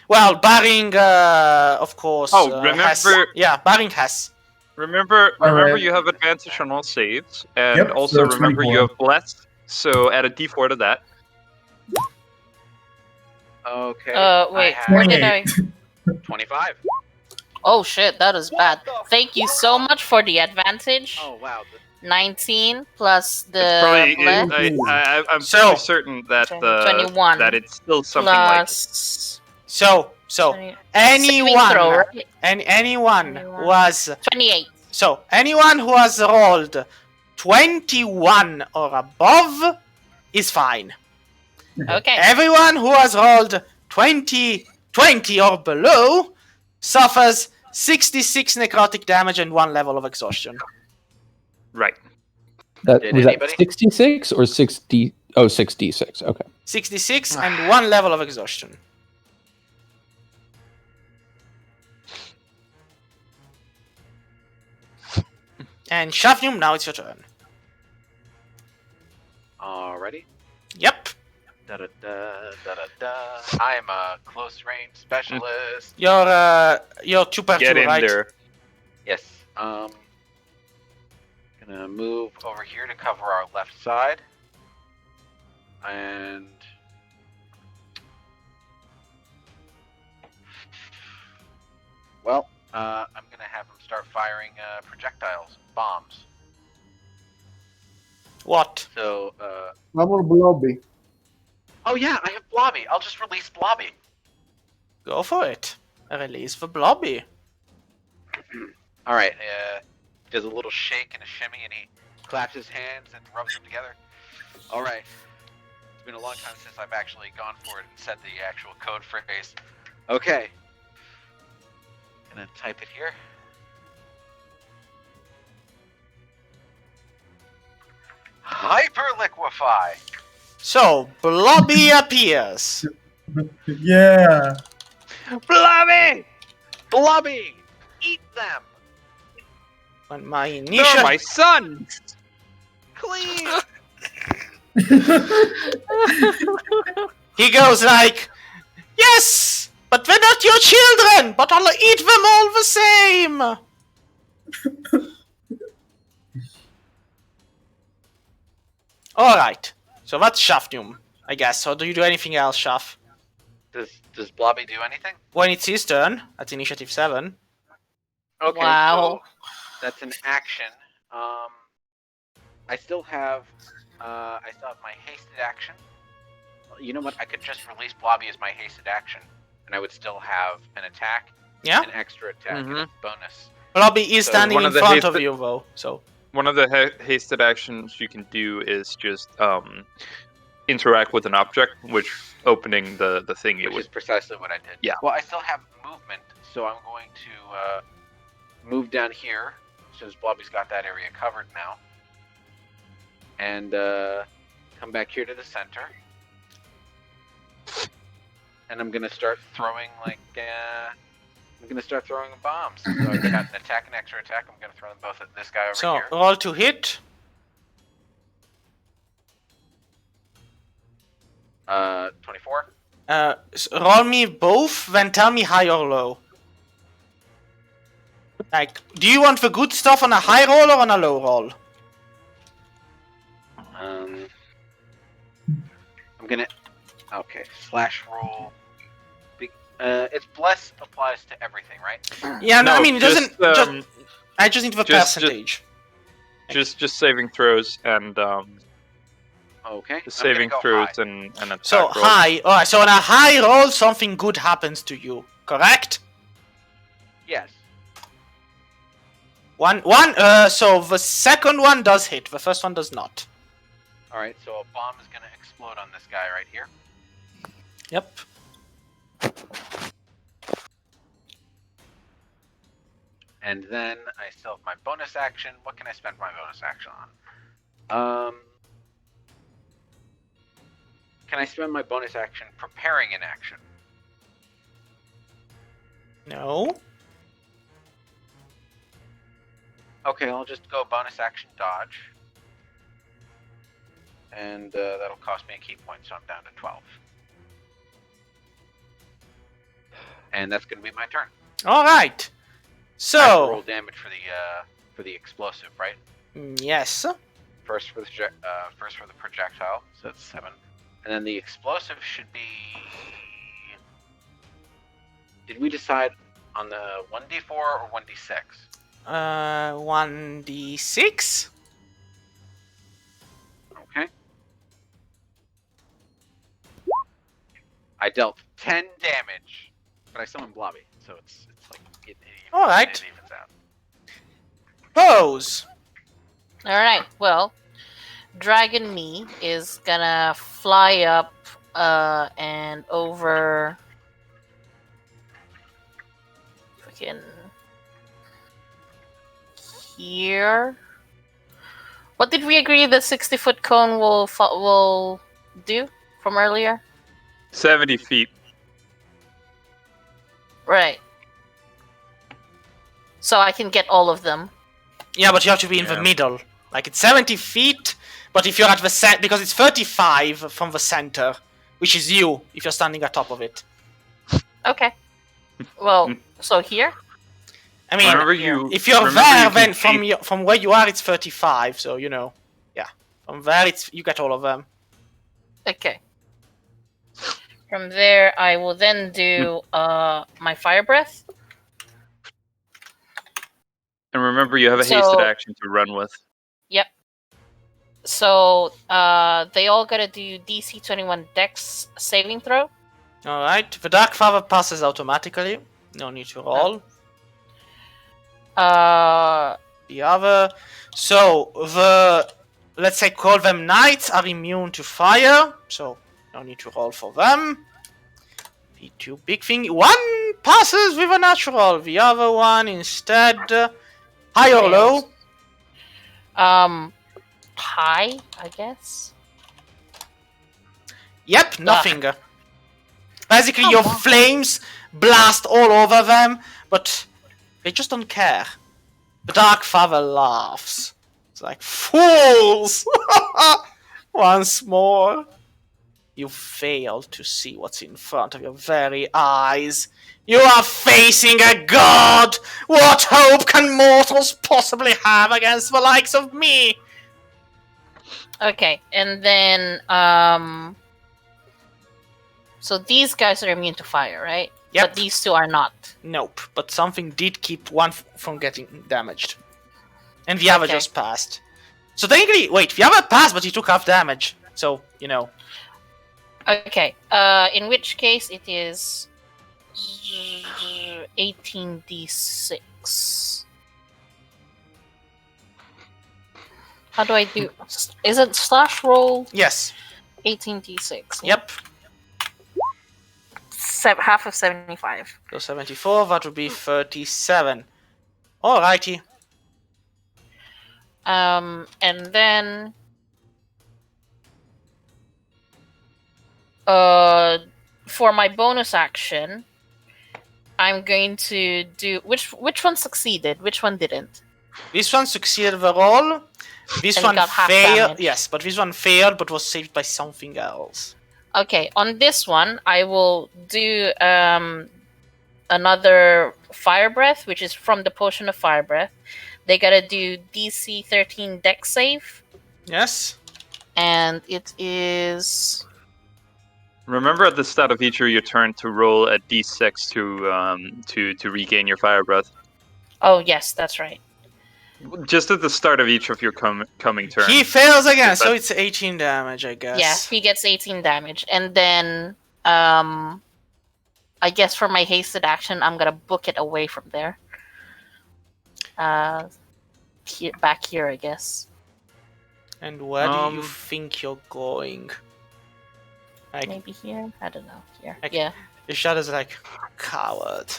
Well, barring, of course... Oh, remember- Hess. Yeah, barring Hess. Remember, Alright. you have advantage on all saves, and Yep, also so remember 24. you have blessed. So add a d4 to that. Okay. Wait, I where have did I... 25. Oh shit, that is bad. Thank you so much for the advantage. Oh wow. 19 plus It's the probably. bless I'm So- pretty certain that 21 that it's still something like. plus... So 20 anyone, saving throw, right? anyone who 21. has... 28. So, anyone who has rolled 21 or above is fine. Okay. Everyone who has rolled 20 or below suffers 66 necrotic damage and 1 level of exhaustion. Right. That Did was that anybody? 66 or 60? Oh, 66. Okay. 66 and 1 level of exhaustion. And Shafnum, now it's your turn. Alrighty. Yep. I'm a close range specialist. You're 2 per 2, Get in right? there. Yes. Gonna move over here to cover our left side. And well, I'm gonna have him start firing projectiles, bombs. What? So, I'm on Blobby. oh yeah, I have Blobby. I'll just release Blobby. Go for it. Release the Blobby. All right. Does a little shake and a shimmy, and he claps his hands and rubs them together. All right. It's been a long time since I've actually gone for it and said the actual code phrase. Okay. Gonna type it here. Hyperliquefy. So, Blobby appears. Yeah. Blobby! Blobby! Eat them! When my They're initial... my sons! Clean! He goes like, yes, but they're not your children, but I'll eat them all the same. Alright, so that's Shafnum, I guess. So do you do anything else, Shaf? Does Blobby do anything? When it's his turn, that's initiative 7. Okay, Wow. so that's an action. I still have my hasted action. You know what? I could just release Blobby as my hasted action, and I would still have an attack, Yeah? an extra attack, and a bonus. Blobby is So standing one in of the front of hasted- you, though, so... One of the hasted actions you can do is just interact with an object, which opening the thing you Which is would. precisely what I did. Yeah. Well, I still have movement, so I'm going to move down here, since Blobby's got that area covered now, and come back here to the center. And I'm gonna start throwing bombs. So I've got an attack and extra attack. I'm gonna throw them both at this guy over So, here. roll to hit. 24. Roll me both, then tell me high or low. Like, do you want the good stuff on a high roll or on a low roll? I'm gonna. Okay, slash roll. It's bless applies to everything, right? Yeah, no, I mean, it just, doesn't... I just need the just- percentage. just saving throws and Okay. just I'm gonna saving go throws high. and an attack So, roll. high. Alright, so on a high roll, something good happens to you. Correct? Yes. So the second one does hit, the first one does not. All right. So a bomb is gonna explode on this guy right here. Yep. And then I still have my bonus action. What can I spend my bonus action on? Can I spend my bonus action preparing an action? No. Okay, I'll just go bonus action dodge. And that'll cost me a key point, so I'm down to 12. And that's going to be my turn. Alright. I have to roll So, damage for the explosive, right? yes. First for the projectile, so that's 7. And then the explosive should be. Did we decide on the 1d4 or 1d6? 1d6? Okay. I dealt 10 damage, but I summoned Blobby, so it's like it All right. It evens out. Pose. Alright, well, Dragon Me is gonna fly up and over. Freaking. Here. What did we agree the 60-foot cone will do from earlier? 70 feet. Right. So I can get all of them. Yeah, but you have to be in the Yeah. middle. Like, it's 70 feet, but if you're at the because it's 35 from the center, which is you if you're standing on top of it. Okay. Well, so here. I mean, Remember you. if you're remember there, you can then from where you are, it's 35. So yeah, from there, you get all of them. Okay. From there, I will then do my fire breath. And remember, you have a So- hasted action to run with. Yep. So they all gotta do DC 21 Dex saving throw. All right, the Dark Father passes automatically. No need to roll. The other, so let's say call them knights are immune to fire, so no need to roll for them. The two big thing, one passes with a natural, the other one instead high or low. High, I guess. Yep, nothing. Basically, Come your on. flames blast all over them, but they just don't care. The Dark Father laughs. It's like, fools! Once more. You fail to see what's in front of your very eyes. You are facing a god! What hope can mortals possibly have against the likes of me? Okay, and then so these guys are immune to fire, right? Yep. But these two are not. Nope, but something did keep one from getting damaged. And the other Okay. just passed. So technically, wait, the other passed, but he took half damage. So, Okay. In which case it is 18d6. How do I do? Is it slash roll yes. 18d6? Yep. Half of 75. So 74, that would be 37. Alrighty. And then for my bonus action, I'm going to do which one succeeded, which one didn't. This one succeeded the roll. This And one got half failed. damage. Yes, but this one failed, but was saved by something else. Okay, on this one, I will do another fire breath, which is from the potion of fire breath. They gotta do DC 13 Dex save, Yes. and it is Remember at the start of each of your turn to roll a d6 to regain your fire breath. oh yes, that's right. Just at the start of each of your coming turns. He fails again, But- so it's 18 damage, I guess. Yeah, he gets 18 damage, and then I guess for my hasted action, I'm gonna book it away from there. Back here, I guess. And where do you Um, think you're going? Like, Maybe here. I don't know. Here. Okay. Yeah. the shadow's like, coward.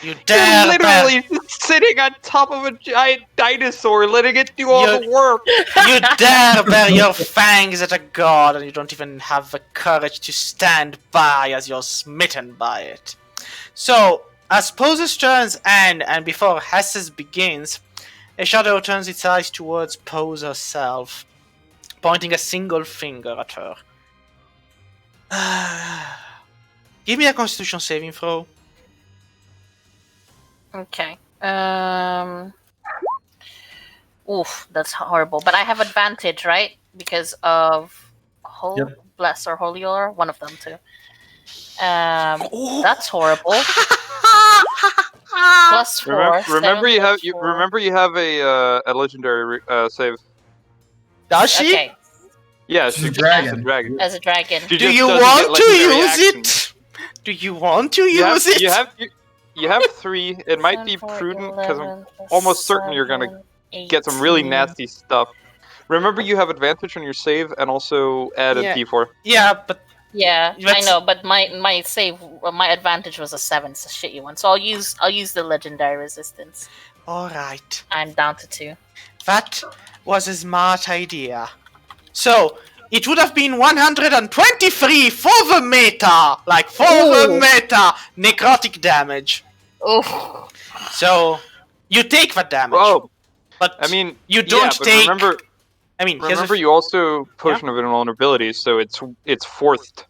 You You're dare literally sitting on top of a giant dinosaur, letting it do all You're- the work. You dare bare your fangs at a god, and you don't even have the courage to stand by as you're smitten by it. So, as Pose's turns end, and before Hess's begins, a shadow turns its eyes towards Pose herself, pointing a single finger at her. Give me a Constitution saving throw. Okay. Oof, that's horrible. But I have advantage, right? Because of Bless or Holy Or, one of them too. That's horrible. Plus 4. Remember you have 7 plus 4. a legendary save. Does she? Okay, Yeah, She's a she's dragon. a dragon. as a dragon. She Do just you doesn't want get to legendary use actions. it? Do you want to You have, use it? you have 3. It might be 7, 4, prudent because I'm 11, plus almost certain you're gonna 7, get some really 18. nasty stuff. Remember, you have advantage on your save, and also add a Yeah. d4. Yeah, but Yeah, I Let's- know, but my save, my advantage was a 7. It's a shitty one. So I'll use the legendary resistance. alright. I'm down to 2. That was a smart idea. So, it would have been 123 for the meta! Like, for the Ooh. meta! Necrotic damage. Oof. So, you take that damage. Oh, but I mean, you yeah, don't but take remember, I mean, here's Remember, the you also potion of invulnerability, so it's fourth.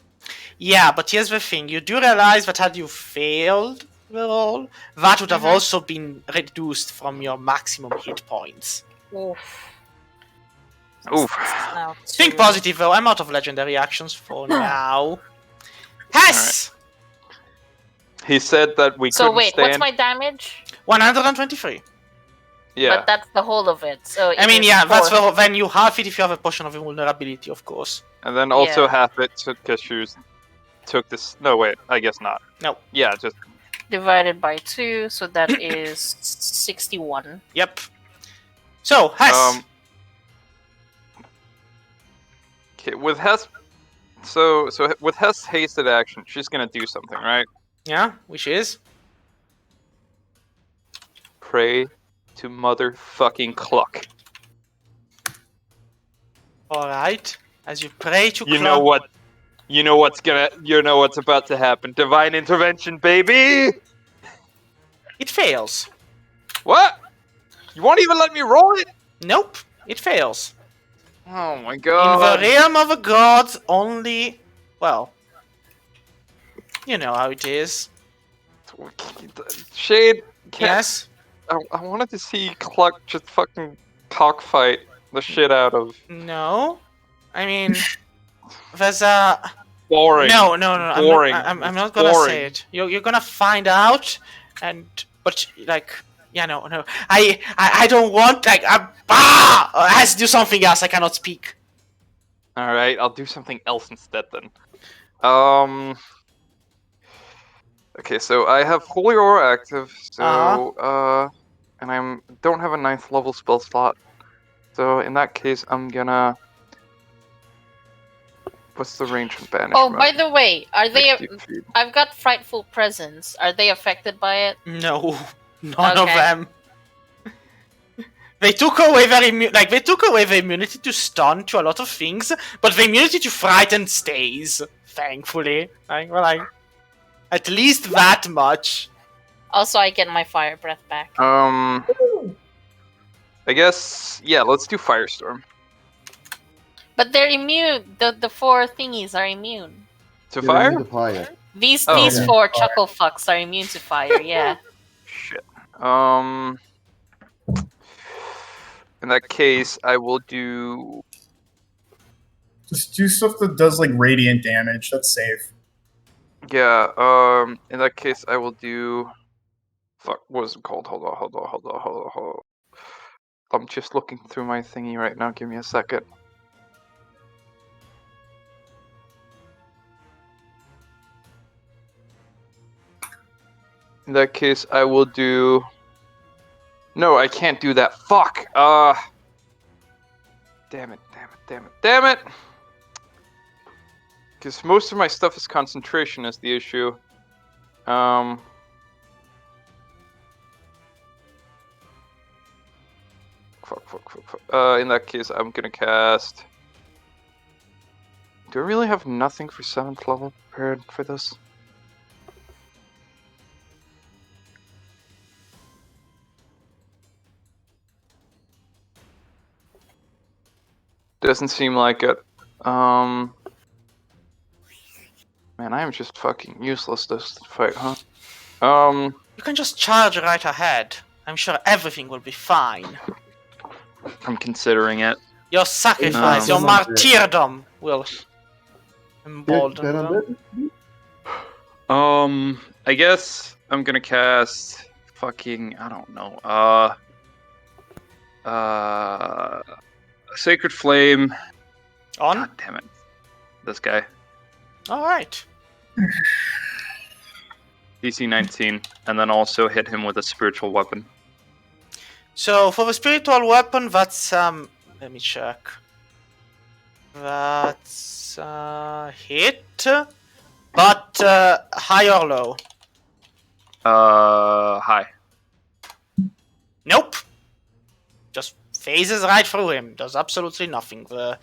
yeah, but here's the thing: you do realize that had you failed the roll, that would have also been reduced from your maximum hit points. Oof. Oof. Now Think two. positive though. I'm out of legendary actions for now. Hess, He said that we So couldn't wait, stand. what's my damage? 123. Yeah. But that's the whole of it. So I it mean, is yeah, that's four. then you half it if you have a potion of invulnerability, of course. And then also Yeah. half it because you took this. No, wait, I guess not. No. Yeah, just Divided by 2, so that is 61. Yep. So Hess. okay with Hess. So with Hess' hasted action, she's gonna do something, right? Yeah, which is Pray to motherfucking Cluck. all right. As you pray to. You know what? You know what's about to happen. Divine intervention, baby. It fails. What? You won't even let me roll it? Nope. It fails. Oh my In god. the realm of the gods, only. Well. You know how it is. Shade. Yes. I wanted to see Cluck just fucking cockfight the shit out of. No. I mean, there's a. Boring. No. Boring. I'm It's not gonna boring. say it. You're gonna find out, but like, yeah, no. I don't want like I has to do something else. I cannot speak. All right, I'll do something else instead then. Okay, so I have Holy Aura active, so and don't have a 9th level spell slot. So in that case, I'm gonna. What's the range of banishment? Oh, by the way, are they? 60 feet. I've got Frightful Presence. Are they affected by it? No, none of Okay. them. They took away they took away the immunity to stun to a lot of things, but the immunity to frighten stays. Thankfully, at least that much. Also, I get my Fire Breath back. I guess yeah. Let's do Firestorm. But they're immune. The 4 thingies are immune. To You're fire? immune to fire. These Oh, these okay. 4 chuckle fucks are immune to fire. Yeah. Shit. In that case, I will do. Just do stuff that does like radiant damage. That's safe. Yeah. In that case, I will do. Fuck. What is it called? Hold on. I'm just looking through my thingy right now. Give me a second. In that case, I will do. No, I can't do that. Fuck. Damn it. Because most of my stuff is concentration is the issue. Fuck. In that case, I'm gonna cast. Do I really have nothing for 7th level prepared for this? Doesn't seem like it. Man, I am just fucking useless this fight, huh? You can just charge right ahead. I'm sure everything will be fine. I'm considering it. Your sacrifice, your No. martyrdom will embolden Get them. on that? I guess I'm gonna cast fucking I don't know. Sacred Flame. On? God damn it. This guy. Alright. DC 19, and then also hit him with a spiritual weapon. So for the spiritual weapon, that's let me check. That's hit, but high or low? High. Nope. Just phases right through him. Does absolutely nothing. The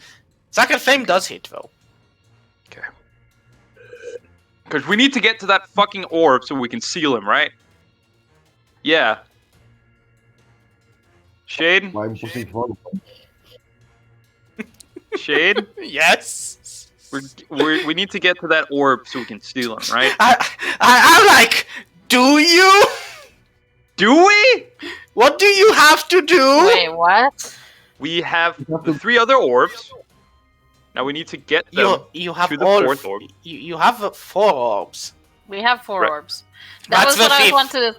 Sacred Flame does hit though. Okay. Because we need to get to that fucking orb so we can seal him, right? Yeah. Shade? I'm pushing forward. Shade, Yes. we need to get to that orb so we can steal him, right? I'm like, do you? Do we? What do you have to do? Wait, what? We have the 3 other orbs. Now we need to get them You have to the all 4th orb. You have 4 orbs. We have 4 Right. orbs. That That's was what the I fifth. wanted.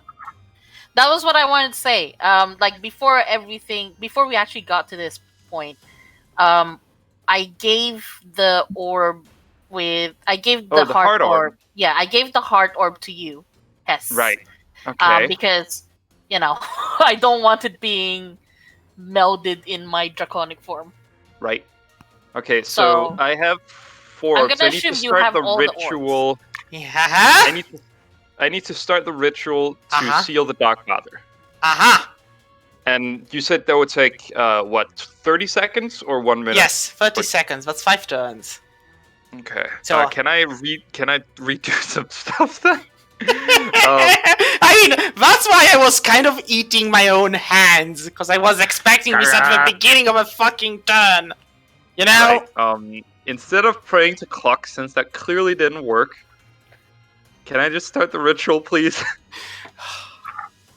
That was what I wanted to say. Like before we actually got to this point, I gave the orb the heart orb. Yeah, I gave the heart orb to you, Hess. Right. Okay. Because I don't want it being melded in my draconic form. Right. Okay, so So, I have 4 I'm orbs. gonna I need to assume you start have the all the ritual. Yeah. I need to start the ritual to Uh-huh. seal the Darkfather. Aha. And you said that would take what, 30 seconds or 1 minute? Yes, 30 Wait. seconds. That's 5 turns. Okay. So- Can I redo some stuff then? I mean, that's why I was kind of eating my own hands, because I was expecting this at the beginning of a fucking turn. You know? Right. Instead of praying to clock, since that clearly didn't work, can I just start the ritual, please?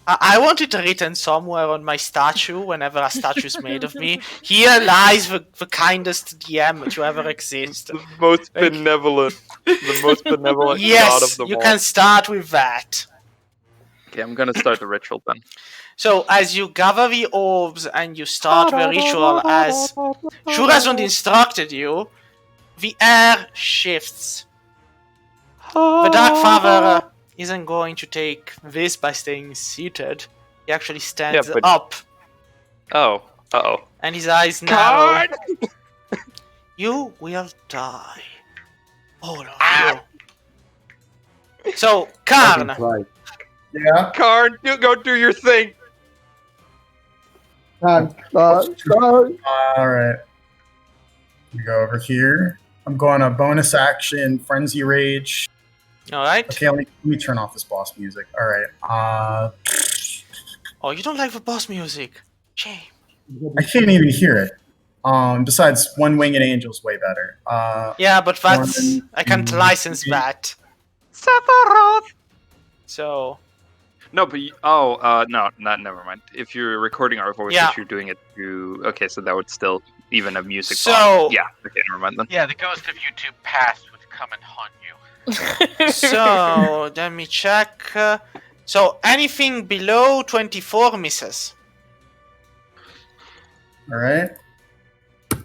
I want it written somewhere on my statue whenever a statue is made of me. Here lies the kindest DM to ever exist. The most Like- benevolent, the most benevolent god of Yes, them you all. can start with that. Okay, I'm gonna start the ritual then. So, as you gather the orbs and you start the ritual as Shurazund instructed you, the air shifts. The Dark Father isn't going to take this by staying seated. He actually stands but- up, Oh, uh-oh. and his eyes narrow. God! You will die. All of you. So, Karn, Right. Yeah. Karn, you go do your thing! Karn. All right. We go over here. I'm going to bonus action, frenzy rage. alright? Okay, let me turn off this boss music. All right. Oh, you don't like the boss music. Shame. I can't even hear it. Besides, One Winged Angel's way better. Yeah, but that's... One, I can't two, license three. that. So... No, but no, never mind. If you're recording our voices, Yeah. you're doing it through. Okay, so that would still even a music. So- box. Yeah. Okay, never mind then. Yeah, the ghost of YouTube past would come and haunt you. So, let me check. So, anything below 24 misses. All right.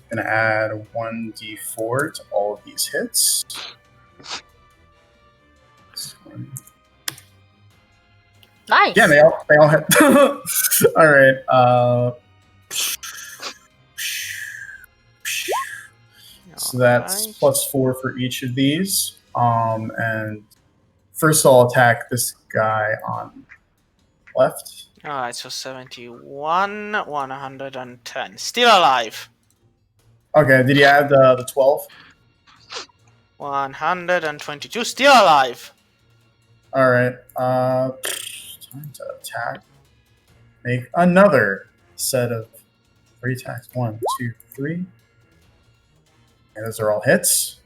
Gonna add 1d4 to all of these hits. This one. Nice. Yeah, they all hit. All right. So that's Alright. +4 for each of these. And first I'll attack this guy on left. Alright, so 71, 110. Still alive. Okay, did you add the 12? 122. Still alive. All right. Time to attack. Make another set of 3 attacks. 1, 2, 3. And those are all hits.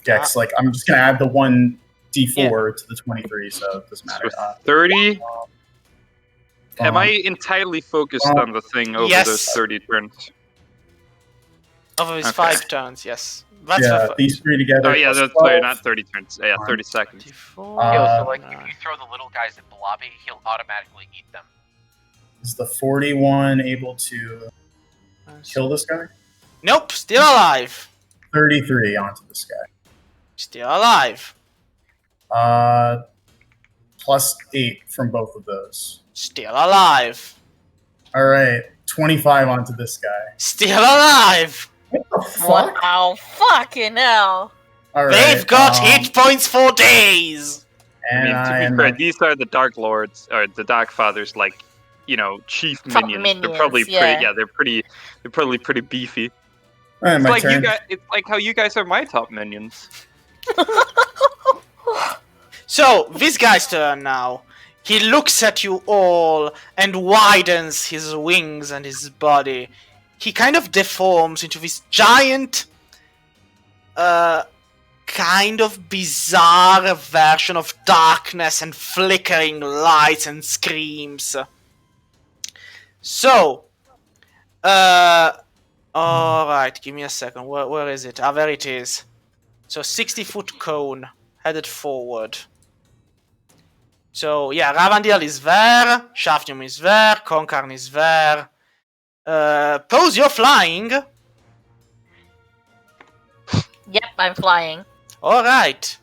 Dex, like I'm just gonna add the 1d4 to the 23, so it doesn't matter. So 30. Am I um, entirely focused um, on the thing over yes. those 30 turns? Over his Okay. 5 turns, yes. That's Yeah, the these 3 together. Oh yeah, plus that's 12. not 30 turns. Yeah, 30 seconds. 24. Yo, Uh, so like if you throw the little guys in the lobby, he'll automatically eat them. Is the 41 able to kill this guy? Nope, still alive. 33 onto this guy. Still alive. Plus 8 from both of those. Still alive. All right, 25 onto this guy. Still alive. What the fuck? Wow, fucking hell. All right, They've got hit points for days. I And mean, to I be am fair, these are the Dark Lords or the Dark Fathers, like chief Top minions. They're probably minions, pretty. yeah. Yeah, they're probably pretty beefy. and It's my like turn. you guys. It's like how you guys are my top minions. So, this guy's turn now. He looks at you all and widens his wings and his body. he kind of deforms into this giant, kind of bizarre version of darkness and flickering lights and screams. So, alright, give me a second. Where is it? Ah, there it is. So 60-foot cone headed forward. So yeah, Ravandil is there, Shafnium is there, Konkarn is there. Pose, you're flying. Yep, I'm flying. Alright.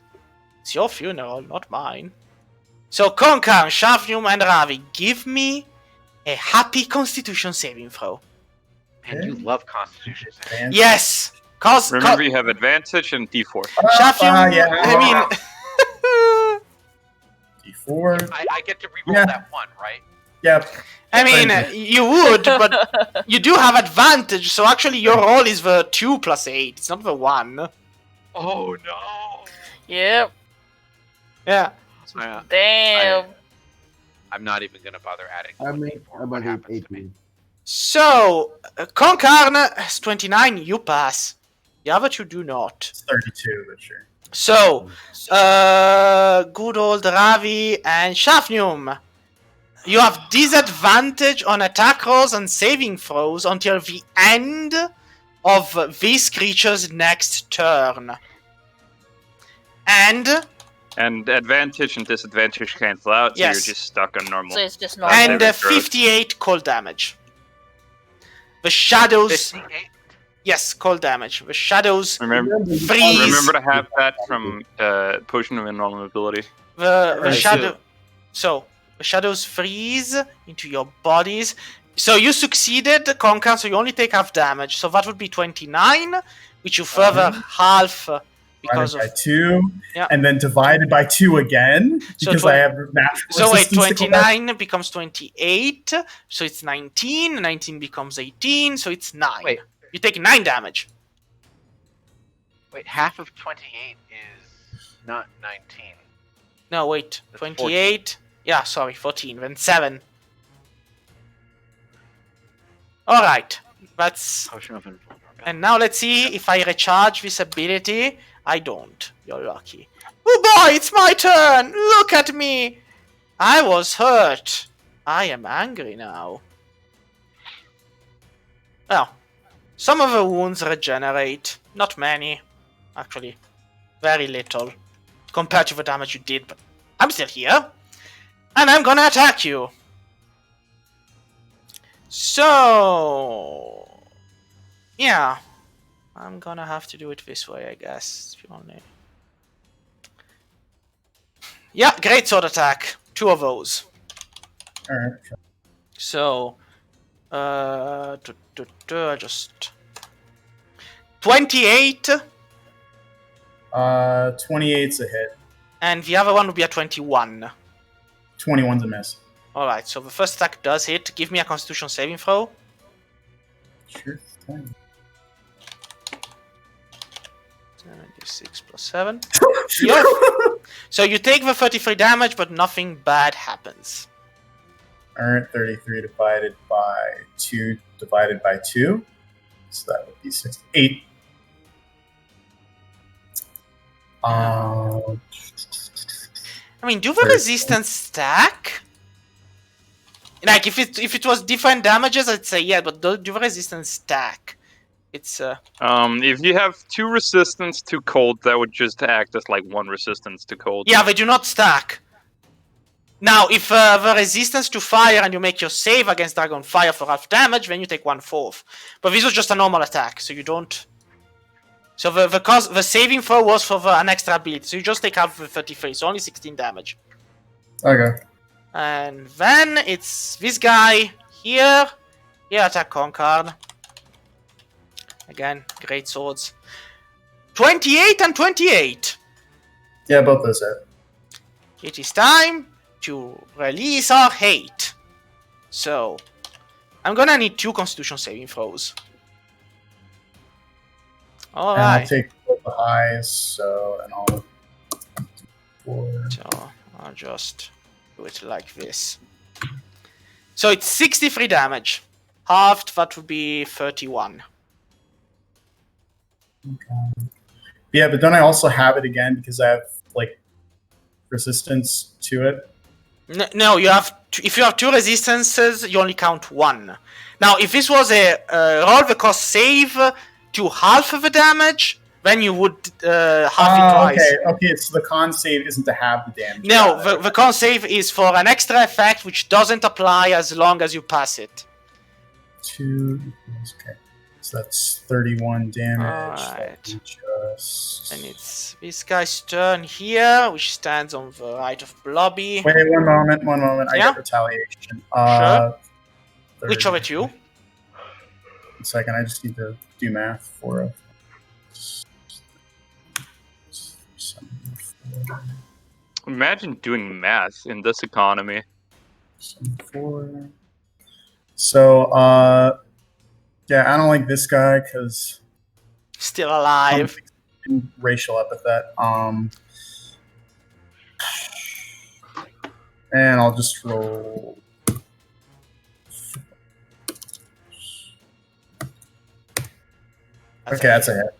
It's your funeral, not mine. So Konkarn, Shafnium, and Ravi, give me a happy Constitution saving throw. Man, you love Constitution. Man. Yes! Remember, you have advantage and D4. Shafnium, yeah. I mean... D4. I get to reroll Yeah. that one, right? Yep. I mean, you would, but you do have advantage, so actually your roll is the 2 plus 8, it's not the 1. Oh no! Yep. Yeah. Damn. I'm not even gonna bother adding. I mean, D4. I'm What at happens to me? 18. So, Konkarn has 29, you pass. The other two do not. It's 32, but sure. So, good old Ravi and Shafnium. You have disadvantage on attack rolls and saving throws until the end of this creature's next turn. And advantage and disadvantage cancel out, so Yes. you're just stuck on normal. So it's just normal. and saving throws. 58 cold damage. The shadows, 58? yes, cold damage. The shadows Remember, freeze. remember to have that from Potion of Invulnerability. The Right, shadow. So the shadows freeze into your bodies. So you succeeded, Konkan, so you only take half damage. So that would be 29, which you further half because Divided of. by 2, Yeah. and then divided by 2 again, So because I have natural So wait, resistance to cold 29 becomes 28, so it's 19. 19 becomes 18, so it's 9. Wait. You take 9 damage. Wait, half of 28 is not 19. No, wait, That's 28. Yeah, sorry, 14. Then 7. All right, that's. Potion of Invulnerability. And now let's see if I recharge this ability. I don't. You're lucky. Oh boy, it's my turn! Look at me! I was hurt. I am angry now. Well, some of the wounds regenerate. Not many. Actually, very little. Compared to the damage you did, but I'm still here. And I'm gonna attack you. So... yeah. I'm gonna have to do it this way, I guess. If you only... yeah, great sword attack. 2 of those. Alright. So, just 28, 28's a hit. and the other one would be a 21. 21's a miss. All right. So the first attack does hit. Give me a Constitution saving throw. Sure thing. 6 plus 7. Yep. So you take the 33 damage, but nothing bad happens. Alright, 33 divided by 2 divided by 2. So that would be 6. 8. I mean, do the Very resistance stack? Like, if it was different damages, I'd say yeah, but do the resistance stack? It's If you have 2 resistance to cold, that would just act as like 1 resistance to cold. yeah, they do not stack. Now, if the resistance to fire and you make your save against Dragon Fire for half damage, then you take 1/4. But this was just a normal attack, so you don't. So the saving throw was for an extra ability, so you just take half of the 33, so only 16 damage. Okay. And then it's this guy here. Here, attack Konkarn. Again, great swords. 28 and 28. Yeah, both those hit. It is time to release our hate. So, I'm gonna need 2 Constitution saving throws. And I'll Alright. take both the highs, so, and I'll... 4. So, I'll just do it like this. So, it's 63 damage. halved, that would be 31. Yeah, but don't I also have it again because I have like resistance to it? No, you have. If you have 2 resistances, you only count 1. Now, if this was a roll the cost save to half of the damage, then you would half it twice. Okay. So the con save isn't to have the damage. No, Got it. the con save is for an extra effect which doesn't apply as long as you pass it. 2 equals, okay. So that's 31 damage. Alright. Just... And it's this guy's turn here, which stands on the right of Blobby. Wait, one moment. I Yeah? get retaliation. Sure. 30. Which of it you? 1 second, I just need to do math for it. 74. Imagine doing math in this economy. 74. So, yeah, I don't like this guy because Still alive. racial epithet. And I'll just roll. Okay, that's a hit.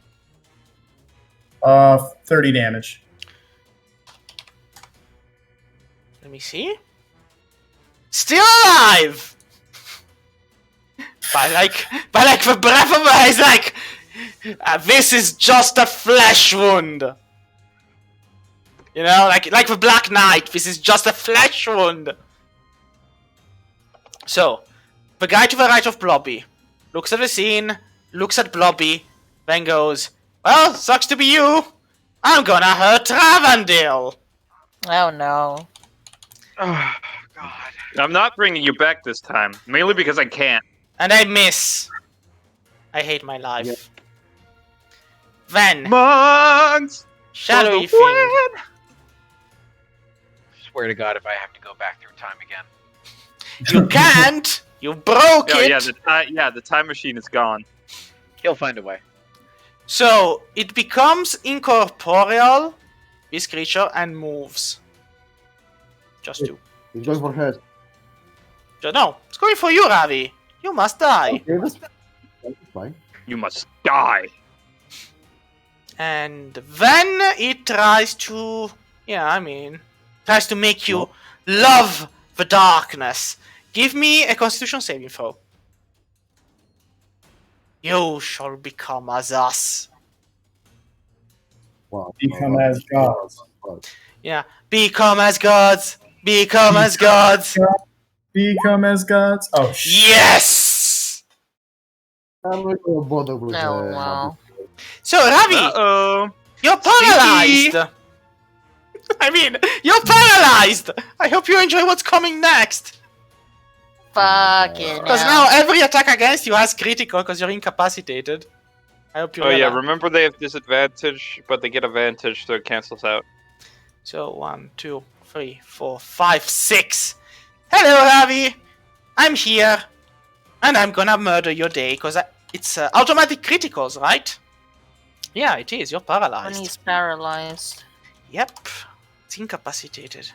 30 damage. Let me see. Still alive! By like the breath of my, he's like, this is just a flesh wound. You know, like the Black Knight, this is just a flesh wound. So, the guy to the right of Blobby looks at the scene, looks at Blobby, then goes, well, sucks to be you. I'm gonna hurt Ravandil. Oh no. Oh, God. I'm not bringing you back this time, mainly because I can't. And I miss. I hate my life. Yeah. Then, Monks! shadowy For the thing. Swear to God, if I have to go back through time again. You can't. You broke Oh, it. yeah, the time machine is gone. He'll find a way. So it becomes incorporeal, this creature, and moves. Just you. He's going for her. No, it's going for you, Ravi. You must die. Okay, that's fine. You must die. And then it tries to, tries to make you love the darkness. Give me a Constitution saving throw. You shall become as us. Wow. Become as gods. Yeah, become as gods. Become as gods. Become as gods. Oh, shit. Yes. I'm not gonna bother with No, wow. So Ravi, Uh-oh. you're paralyzed. You're paralyzed. I hope you enjoy what's coming next. Fucking Because hell. now every attack against you has critical because you're incapacitated. I hope you Oh yeah, realize. remember they have disadvantage, but they get advantage, so it cancels out. So 1, 2, 3, 4, 5, 6. Hello, Ravi. I'm here, and I'm gonna murder your day because it's automatic criticals, right? Yeah, it is. You're And paralyzed. he's paralyzed. Yep, it's incapacitated.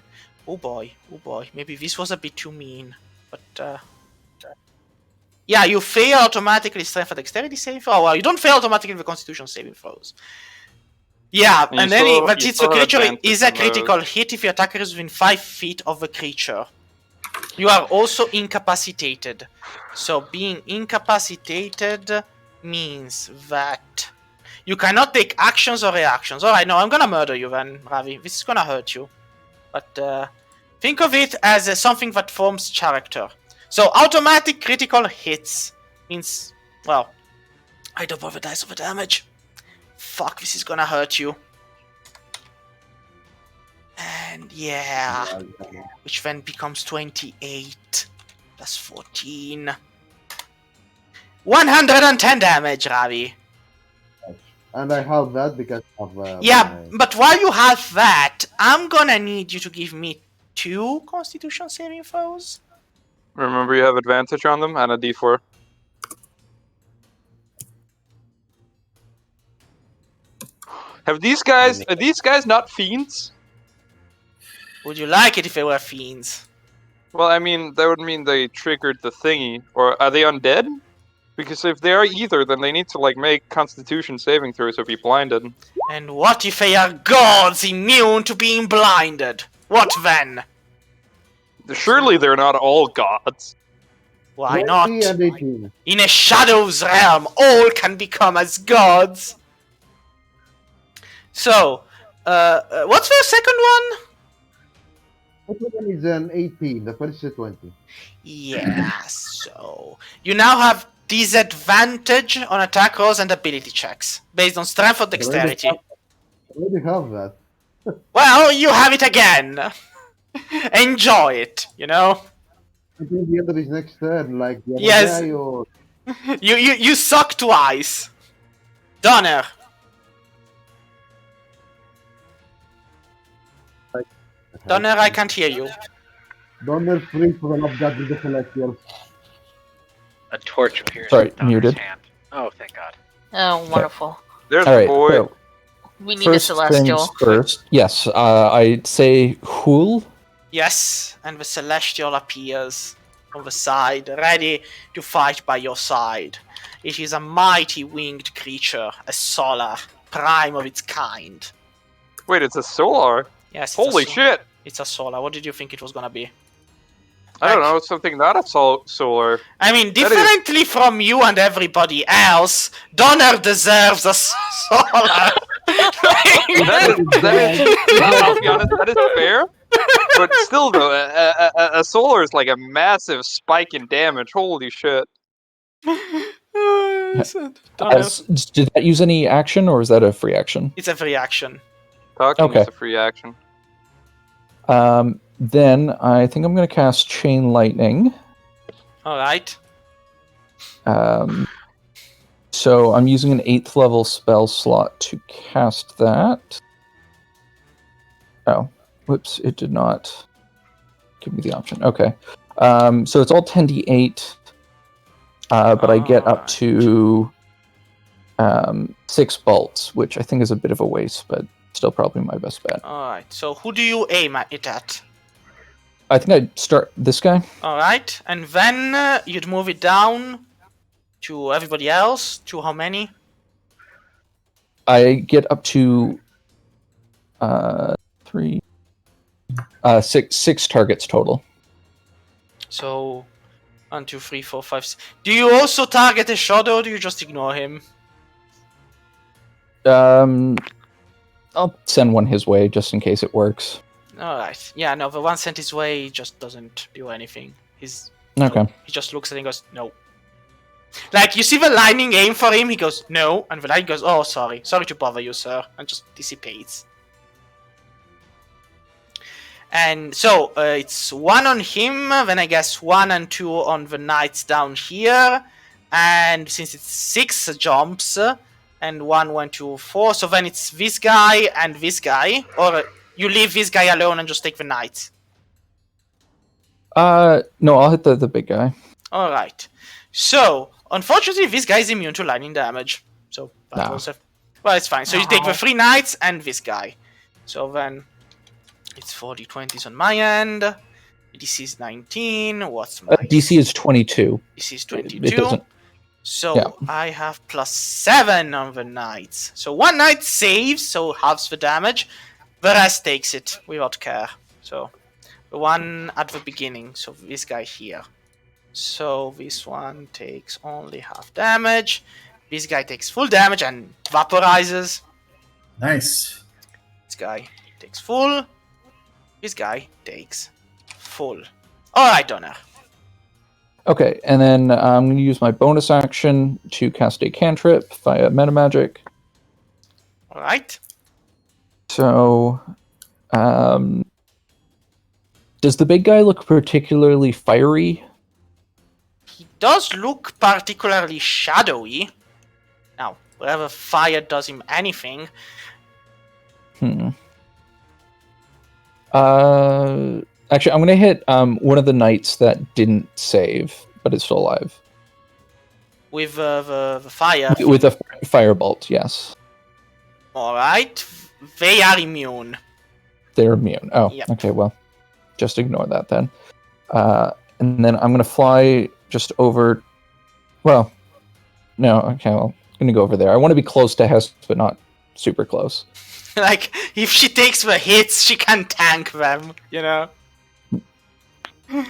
Oh boy, oh boy. Maybe this was a bit too mean, but yeah, you fail automatically strength and dexterity saving throw. Oh, well, you don't fail automatically the Constitution saving throws. Yeah, And and you then still- but you it's a still have creature advantage is a on those. critical hit if your attacker is within 5 feet of the creature. You are also incapacitated. So being incapacitated means that you cannot take actions or reactions. Alright, no, I'm gonna murder you then, Ravi. This is gonna hurt you. But think of it as something that forms character. So automatic critical hits means, well, I double the dice of the damage. Fuck, this is gonna hurt you. And yeah, which then becomes 28 plus 14. 110 damage, Ravi. And I have that because of Yeah, my- but while you have that, I'm gonna need you to give me 2 Constitution saving throws. Remember, you have advantage on them and a D4. Have these guys? Are these guys not fiends? Would you like it if they were fiends? Well, I mean, that would mean they triggered the thingy. Or are they undead? Because if they are either, then they need to, like, make Constitution saving throws or be blinded. And what if they are gods immune to being blinded? What then? Surely they're not all gods. Why 20 not? and 18. In a shadow's realm, all can become as gods. So, what's the second one? That one is an 18. The first is a 20. Yeah, so you now have disadvantage on attack rolls and ability checks based on strength or dexterity. I already have that. Well, you have it again. Enjoy it, you know. Until the end of his next turn, like the other Yes. guy, or You suck twice. Donner. Donner, I can't hear you. Donner free for an God with the Celestials. A torch appears Sorry, in Donner's muted. hand. Oh, thank God. Oh, wonderful. There's All the right. boy. So, We need a first celestial. things first. Yes, I'd say Hul. Yes, and the celestial appears on the side, ready to fight by your side. It is a mighty winged creature, a solar, prime of its kind. Wait, it's a solar? Yes, it's Holy a shit! It's a solar. What did you think it was gonna be? I don't know, something not a solar. I mean, That is- differently from you and everybody else, Donner deserves a solar. I'll be honest, that is fair. But still, though, a solar is like a massive spike in damage. Holy shit. Donner. Did that use any action, or is that a free action? It's a free action. Talking Okay. is a free action. Then I think I'm going to cast Chain Lightning. Alright. So I'm using an 8th level spell slot to cast that. Oh, whoops, it did not give me the option. Okay. So it's all 10d8, but I get up to 6 bolts, which I think is a bit of a waste, but still probably my best bet. Alright. So who do you aim it at? I think I'd start this guy. Alright. And then you'd move it down to everybody else. To how many? I get up to 6 targets total. So 1, 2, 3, 4, 5, 6. Do you also target a shadow or do you just ignore him? I'll send one his way just in case it works. Alright. Yeah, no, the one sent his way just doesn't do anything. He's Okay. He just looks at it and goes, no. Like, you see the lightning aim for him, he goes, no, and the lightning goes, oh, sorry to bother you, sir, and just dissipates. And so, it's 1 on him, then I guess 1 and 2 on the knights down here, and since it's 6 jumps, and 1 went to 4, so then it's this guy and this guy, or you leave this guy alone and just take the knights. No, I'll hit the big guy. Alright. So, unfortunately, this guy is immune to lightning damage. So, that No. was a... Well, it's fine. So you take the 3 knights and this guy. So then, it's 40-20s on my end. DC is 19. What's my... DC is 22. DC is It 22. doesn't. So, yeah. I have +7 on the knights. So, 1 knight saves, so halves the damage. The rest takes it without care. So, the one at the beginning. So, this guy here. So this one takes only half damage. This guy takes full damage and vaporizes. Nice. This guy takes full. This guy takes full. Alright, Donner. Okay, and then I'm going to use my bonus action to cast a cantrip via metamagic. Alright. So, does the big guy look particularly fiery? He does look particularly shadowy. Now, whatever fire does him anything. Actually, I'm going to hit one of the knights that didn't save, but is still alive. With the fire. With a firebolt, yes. Alright. They are immune. They're immune. Oh, Yep. okay, well, just ignore that then. And then I'm going to fly just over. Well, no, okay, well, I'm going to go over there. I want to be close to Hess, but not super close. Like, if she takes the hits, she can tank them, you know? And,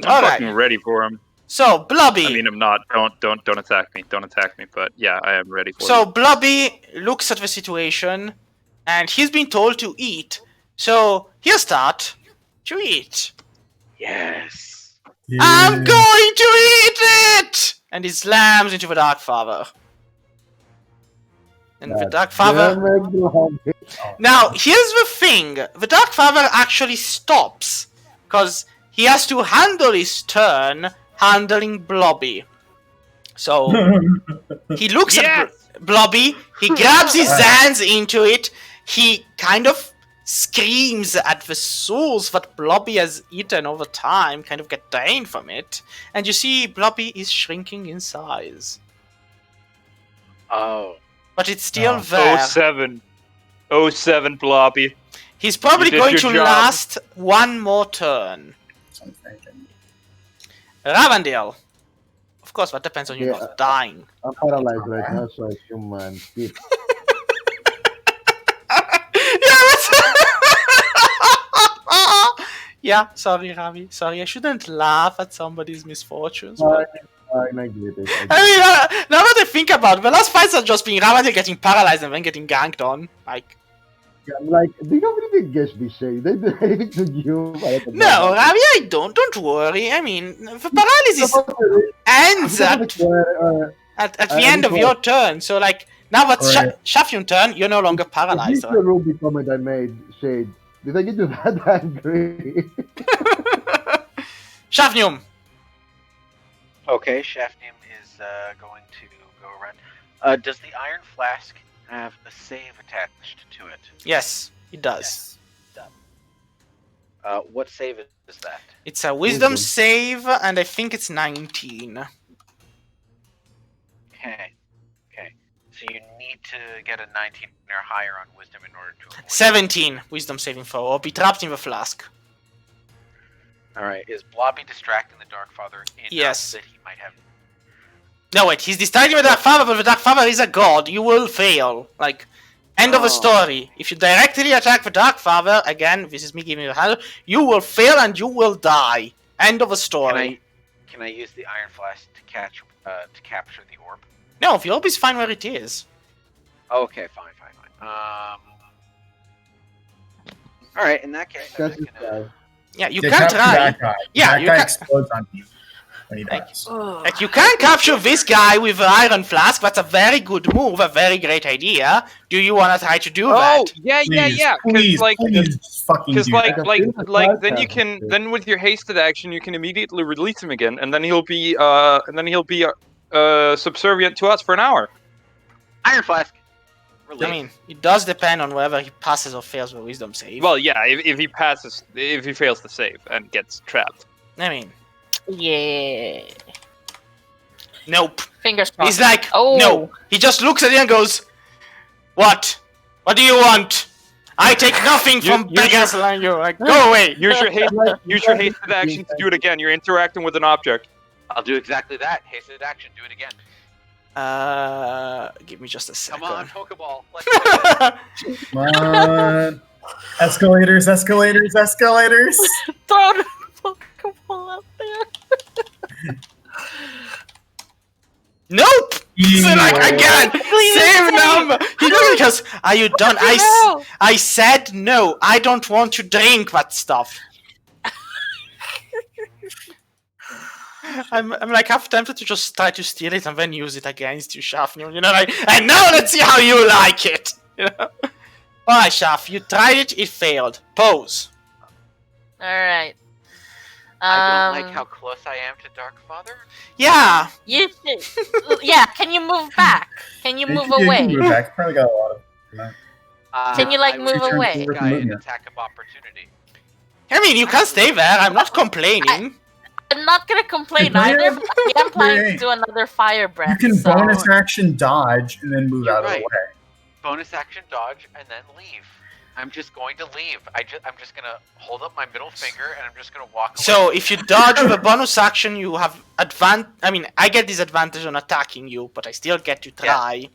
I'm alright. fucking ready for him. So, Blobby. I mean, I'm not. Don't attack me. Don't attack me. But yeah, I am ready for So it. Blobby looks at the situation, and he's been told to eat. So he'll start to eat. Yes. I'm going to eat it! And he slams into the Dark Father. And the Dark Father... Now, here's the thing. The Dark Father actually stops. Because he has to handle his turn handling Blobby. So, he looks at Blobby, he grabs his hands into it, he kind of screams at the souls that Blobby has eaten over time, kind of get drained from it, and you see Blobby is shrinking in size. Oh. But it's still Oh. there. 07, Blobby. He's probably You did going your to job. last one more turn. So I'm thinking. Ravandale. Of course, that depends on you Yeah. not dying. I'm paralyzed right now, so I assume I'm deep. Yeah, sorry, Ravi. Sorry, I shouldn't laugh at somebody's misfortunes. Fine, But... fine, I get it. I mean, now that I think about it, the last fights are just being Ravandale getting paralyzed and then getting ganked on. Like, I'm like, they don't really guess be safe. They do anything to you. no, Ravi, I don't. Don't worry. I mean, the paralysis ends at the end of your turn. So, like, now that's Right. Shafyun's turn, you're no longer paralyzed. The Ruby comment I made, Shade. Did I get you that angry? Shafyun. Okay, Shafnim is going to go around. Does the Iron Flask have a save attached to it? Yes, it does. What save is that? It's a wisdom Wisdom. save, and I think it's 19. Okay. Okay. So you need to get a 19 or higher on Wisdom in order to avoid 17 wisdom saving throw, or be trapped in the flask. Alright, is Blobby distracting the Dark Father enough Yes. that he might have... No, wait, he's distracting the Dark Father, but the Dark Father is a god. You will fail. Like, end of the Oh. story. If you directly attack the Dark Father, again, this is me giving you a hand, you will fail and you will die. End of the story. Can I use the Iron Flask to capture the orb? No, the orb is fine where it is. Okay, fine. Alright, in that case, I'm That's just gonna... Yeah, you Yeah, can capture try. that guy. Yeah, that you guy can- explodes on you when he Like- dies. Like, you can capture this guy with the Iron Flask. That's a very good move, a very great idea. Do you want to try to do Oh, that? yeah. Please, Like, please, just fucking because do like, that. like, feel the like, flag then you has can, it. then with your hasted action, you can immediately release him again, and then he'll be, subservient to us for an hour. Iron Flask! Release. I mean, it does depend on whether he passes or fails the wisdom save. Well, yeah, if he fails to save and gets trapped. I mean, Yeah. nope. Fingers crossed. He's like, Oh. no. He just looks at you and goes, "What? What do you want? I take nothing from You- beggars like you. Like, go away." Use your hasted action to do it again. You're interacting with an object. I'll do exactly that. Hasted action, do it again. Give me just a second. Come on, Pokeball. Let's do it. Come on. Escalators, escalators, escalators. Throw the Pokeball out there. Nope. So like again, same number. He goes, "Are you done?" I said no. I don't want to drink that stuff. I'm like half tempted to just try to steal it and then use it against you, Shafnu. You know, like, and now let's see how you like it. You know. Alright, Shaf, you tried it. It failed. Pose. All right. I don't like how close I am to Darkfather. Yeah. You yeah. Can you move back? Can you move away? Move back. Probably got a lot of. Can you, like, I move would away? give this guy an attack of opportunity. I mean, you can stay there. I'm not complaining. I'm not gonna complain Yeah. either, but I am planning Yeah. to do another fire breath. You can so... bonus action dodge and then move You're out of right. the way. Bonus action dodge and then leave. I'm just going to leave. I'm just gonna hold up my middle finger and I'm just gonna walk away. So if you dodge with a bonus action, you have I get disadvantage on attacking you, but I still get to try.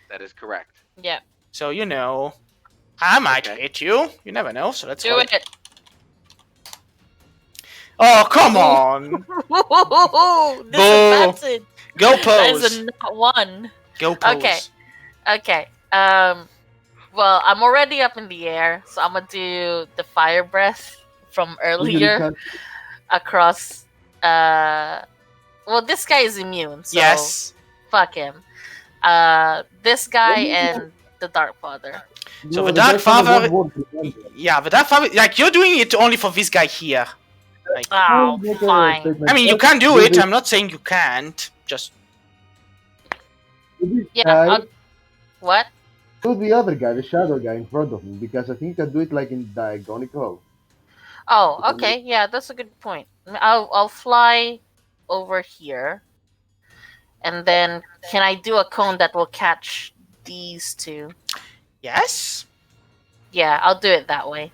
That is correct. Yeah. So you know, I might Okay. hit you. You never know. So let's Do go. it. Oh come on! Disadvantage. Go That is pose. a not one. Go pose. Okay. Okay. Well, I'm already up in the air, so I'm gonna do the fire breath from earlier across. Well, this guy is immune, so Yes. fuck him. This guy and the Dark Father. So the Dark Father. Yeah, the Dark Father. Like you're doing it only for this guy here. Like, Oh, fine. I mean, you can do it. I'm not saying you can't. Just Yeah. What? Do the other guy, the shadow guy in front of me, because I think I do it like in diagonal. Oh, okay. Yeah, that's a good point. I'll fly over here, and then can I do a cone that will catch these two? yes. Yeah, I'll do it that way.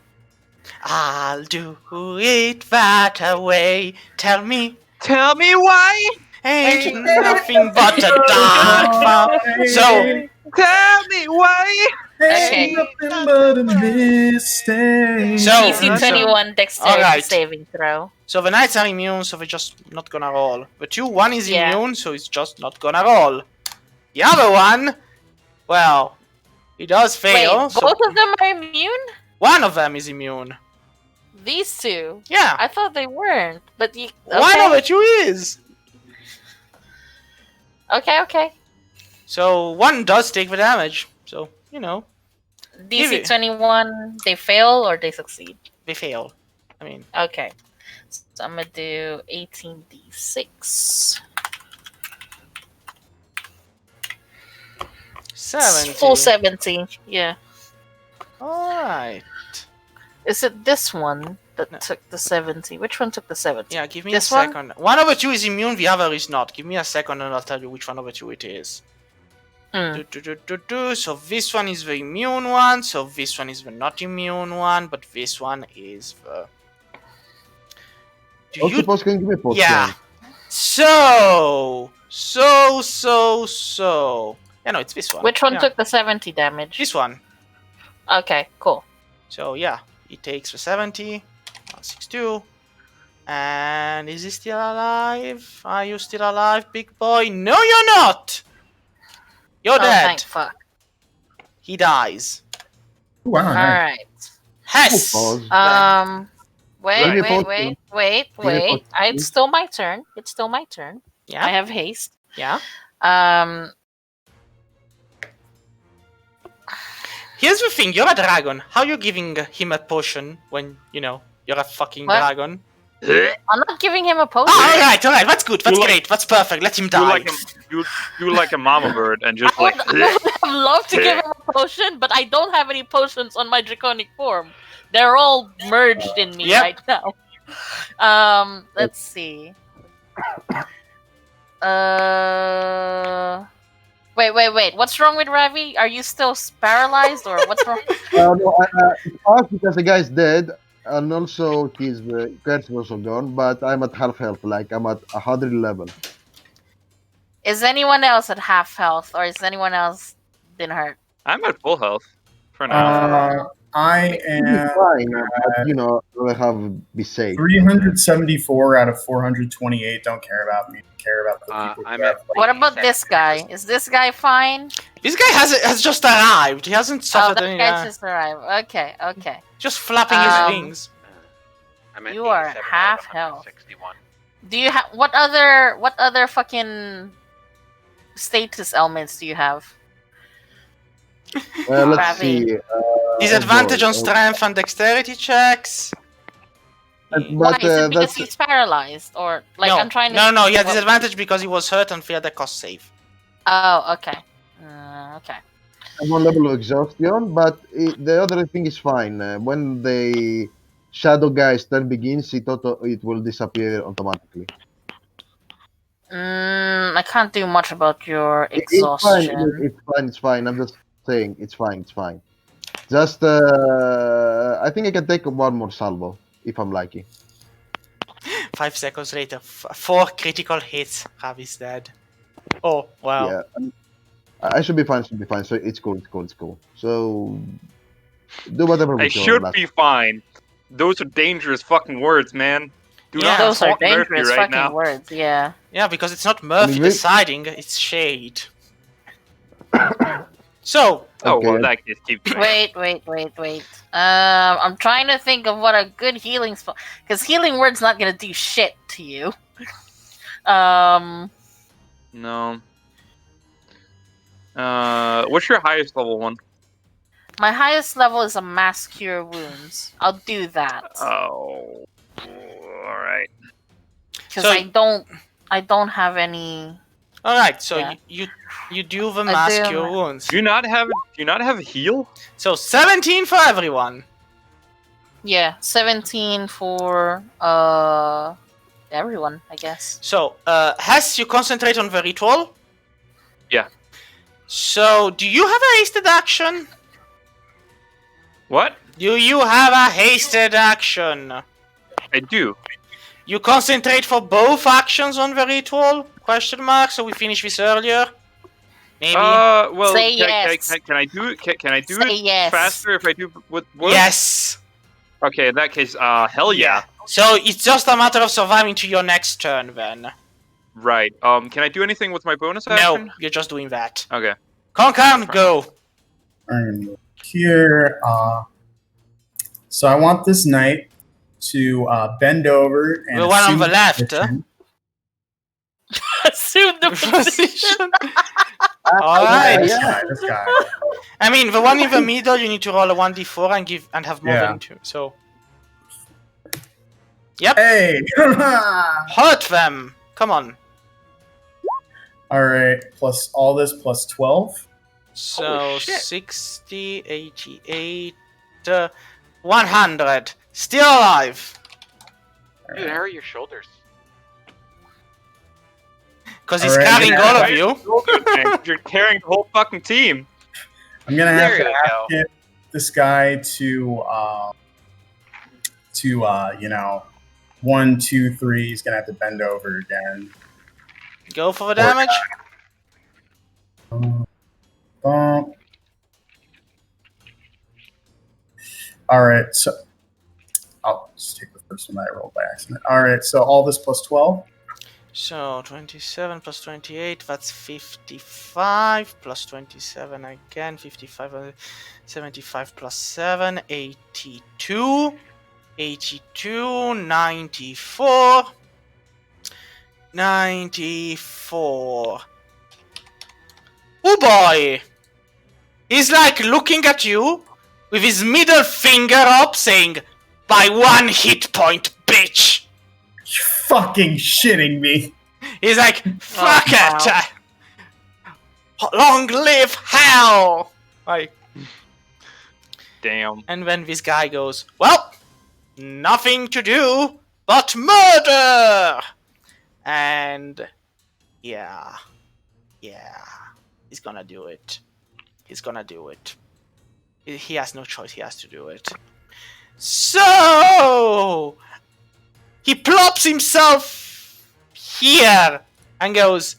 I'll do it that way. Tell me, Tell me why. ain't nothing but a dark cloud. So Tell me why. Okay. Nothing but a mistake. So- DC 21 dexterity Alright. saving throw. So the knights are immune, so they're just not gonna roll. The 2-1 is Yeah. immune, so it's just not gonna roll. The other one, well, he does fail. Wait, so both of them are immune? one of them is immune. These two? Yeah, I thought they weren't, but you. one of the two is. Okay. So one does take the damage. So you know Give DC it. 21, they fail or they succeed? they fail. I mean, Okay. So I'm gonna do 18d6. 70. Full 70, yeah. All right. Is it this one that No. took the 70? Which one took the 70? Yeah, give me This a one? second. One of the two is immune, the other is not. Give me a second, and I'll tell you which one of the two it is. Hmm. So this one is the immune one, so this one is the not immune one, but this one is the. Do Also, you? post can give me a post. Yeah. So. Yeah, no, it's this one. Which one Yeah. took the 70 damage? This one. Okay, cool. So yeah, he takes the 70. 162. And is he still alive? Are you still alive, big boy? No, you're not. You're Oh, dead. thank fuck. He dies. Wow. nice. Alright. Hess. Pause. Wait. Give me a post, It's please. still my turn. It's still my turn. Yeah. I have haste. Yeah. Here's the thing. You're a dragon. How you giving him a potion when you're a fucking What? dragon? I'm not giving him a potion. Ah, all right. That's good. That's You like- great. That's perfect. Let him You die. like a mama bird and just I would, like. I would have loved to give him a potion, but I don't have any potions on my draconic form. They're all merged in me Yep. right now. Let's see. Wait. What's wrong with Ravi? Are you still paralyzed, or what's wrong? No, it's off because the guy's dead, and also his curse is also gone. But I'm at half health, like I'm at 111. Is anyone else at half health, or is anyone else been hurt? I'm at full health for now. I It's am fine, but I have be safe. 374 out of 428. Don't care about me. Care about the people. I'm who at- have, like, What about this guy? Is this guy fine? This guy has just arrived. He hasn't Oh, suffered that any. guy just arrived. Okay. Just flapping his wings. I'm at You are 87 out of half health. 161. Do you have what other fucking status elements do you have? Let's Ravi. see. Disadvantage on hold strength and dexterity checks. But Why is it because that's he's paralyzed, or like no, I'm trying to? No, he had what- disadvantage because he was hurt and failed the cost save. Oh, okay. Okay. I'm on level of exhaustion, but the other thing is fine. When the shadow guy's turn begins, it will disappear automatically. I can't do much about your It's fine. exhaustion. It's fine. I'm just saying, it's fine. Just, I think I can take one more salvo if I'm lucky. 5 seconds later, 4 critical hits. Ravi's dead. Oh, wow. Yeah, I should be fine. Should be fine. So it's cool. It's cool. It's cool. So do whatever. I with your should last- be fine. Those are dangerous fucking words, man. Do Yeah. not Those are insult Murphy dangerous right fucking now. words. Yeah. Yeah, because it's not Murphy mean, deciding, it's Shade. So, Oh, well, in Okay. that case, keep Wait. I'm trying to think of what a good healing spell, because healing word's not gonna do shit to you. No. What's your highest level one? My highest level is a mass cure wounds. I'll do that Oh. Alright. because So- I don't have any. alright, so Yeah. you do the I mass do. cure wounds. Do you not have a heal? So 17 for everyone. Yeah, 17 for everyone, I guess. So, Hess, you concentrate on the ritual. Yeah. So, do you have a hasted action? What? Do you have a hasted action? I do. You concentrate for both actions on the ritual? Question mark. So we finish this earlier. Maybe. Well, Say can, yes. can I do it? Can I do Say it yes. faster if I do what? Yes. Okay, in that case, hell yeah. So it's just a matter of surviving to your next turn then. Right. Can I do anything with my bonus action? No, you're just doing that. Okay. Concan, go. I'm here. So I want this knight to bend over and The one on assume the left, position. Assume the Position. Yeah, Alright. this guy. I mean, the one in the middle, you need to roll a 1d4 and have more Yeah. than 2. So Hey! hurt them. Come on. All right, plus all this plus 12. So Holy shit. 60, 88, 100. Still alive. Dude, how are your shoulders? Because he's Alright, carrying yeah. all of Right? you. You're carrying the whole fucking team. I'm gonna have There to you go. get this guy to you know, 1, 2, 3. He's gonna have to bend over again. Go for the damage. Bump. All right, so I'll just take the first one that I rolled by accident. All right, so all this plus 12. So 27 plus 28, that's 55. Plus 27 again, 55. 75 plus 7, 82. 82, 94. 94. Oh boy! He's like looking at you with his middle finger up saying, by 1 hit point, bitch! You fucking shitting me. He's like, fuck wow. it! Long live hell! Like, Damn. and then this guy goes, well, nothing to do but murder! And yeah, he's gonna do it. He's gonna do it. He has no choice, he has to do it. So he plops himself here and goes,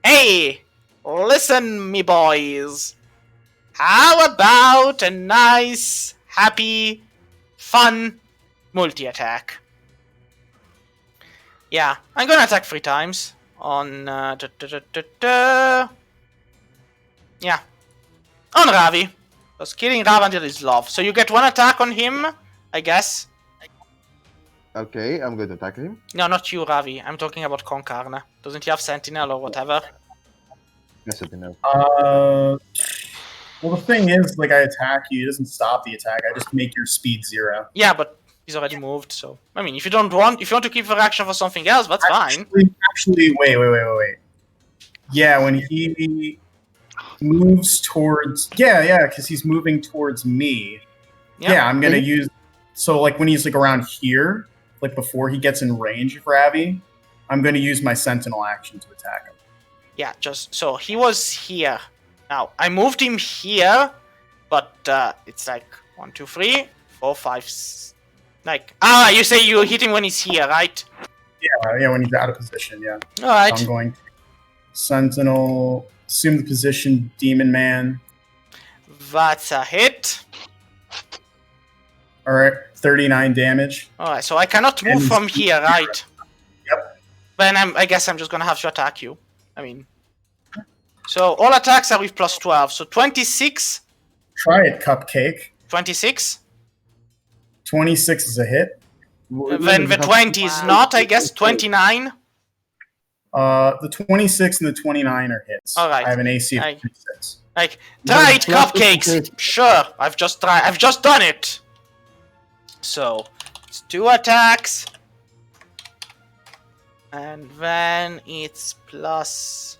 hey, listen, me boys. How about a nice, happy, fun multi-attack? Yeah, I'm gonna attack 3 times on yeah, on Ravi. Because killing Ravandil is love. So you get 1 attack on him, I guess. Okay, I'm going to attack him. No, not you, Ravi. I'm talking about Concarne. Doesn't he have Sentinel or whatever? Yes, I know. Well, the thing is, like, I attack you, it doesn't stop the attack. I just make your speed 0. Yeah, but he's already moved, so I mean, if you want to keep the action for something else, that's fine. Actually, wait. Yeah, when he moves towards, because he's moving towards me. Yeah. Yeah, I'm gonna use. So, like, when he's like around here, like before he gets in range of Ravi, I'm gonna use my Sentinel action to attack him. Yeah, just so he was here. Now I moved him here, But it's like 1, 2, 3, 4, 5. You say you hit him when he's here, right? Yeah, when he's out of position, yeah. All right. So I'm going to Sentinel, assume the position, Demon Man. That's a hit. All right, 39 damage. All right, so I cannot move And- from here, right? Yep. Then I guess I'm just gonna have to attack you. I mean, so all attacks are with plus 12. So 26, Try it, Cupcake. 26. 26 is a hit. Then the 20 is not, I guess. 29. The 26 and the 29 are hits. All right. I have an AC of I- 26. Like, try it, plus cupcakes. 56. Sure, I've just done it. So it's 2 attacks, and then it's plus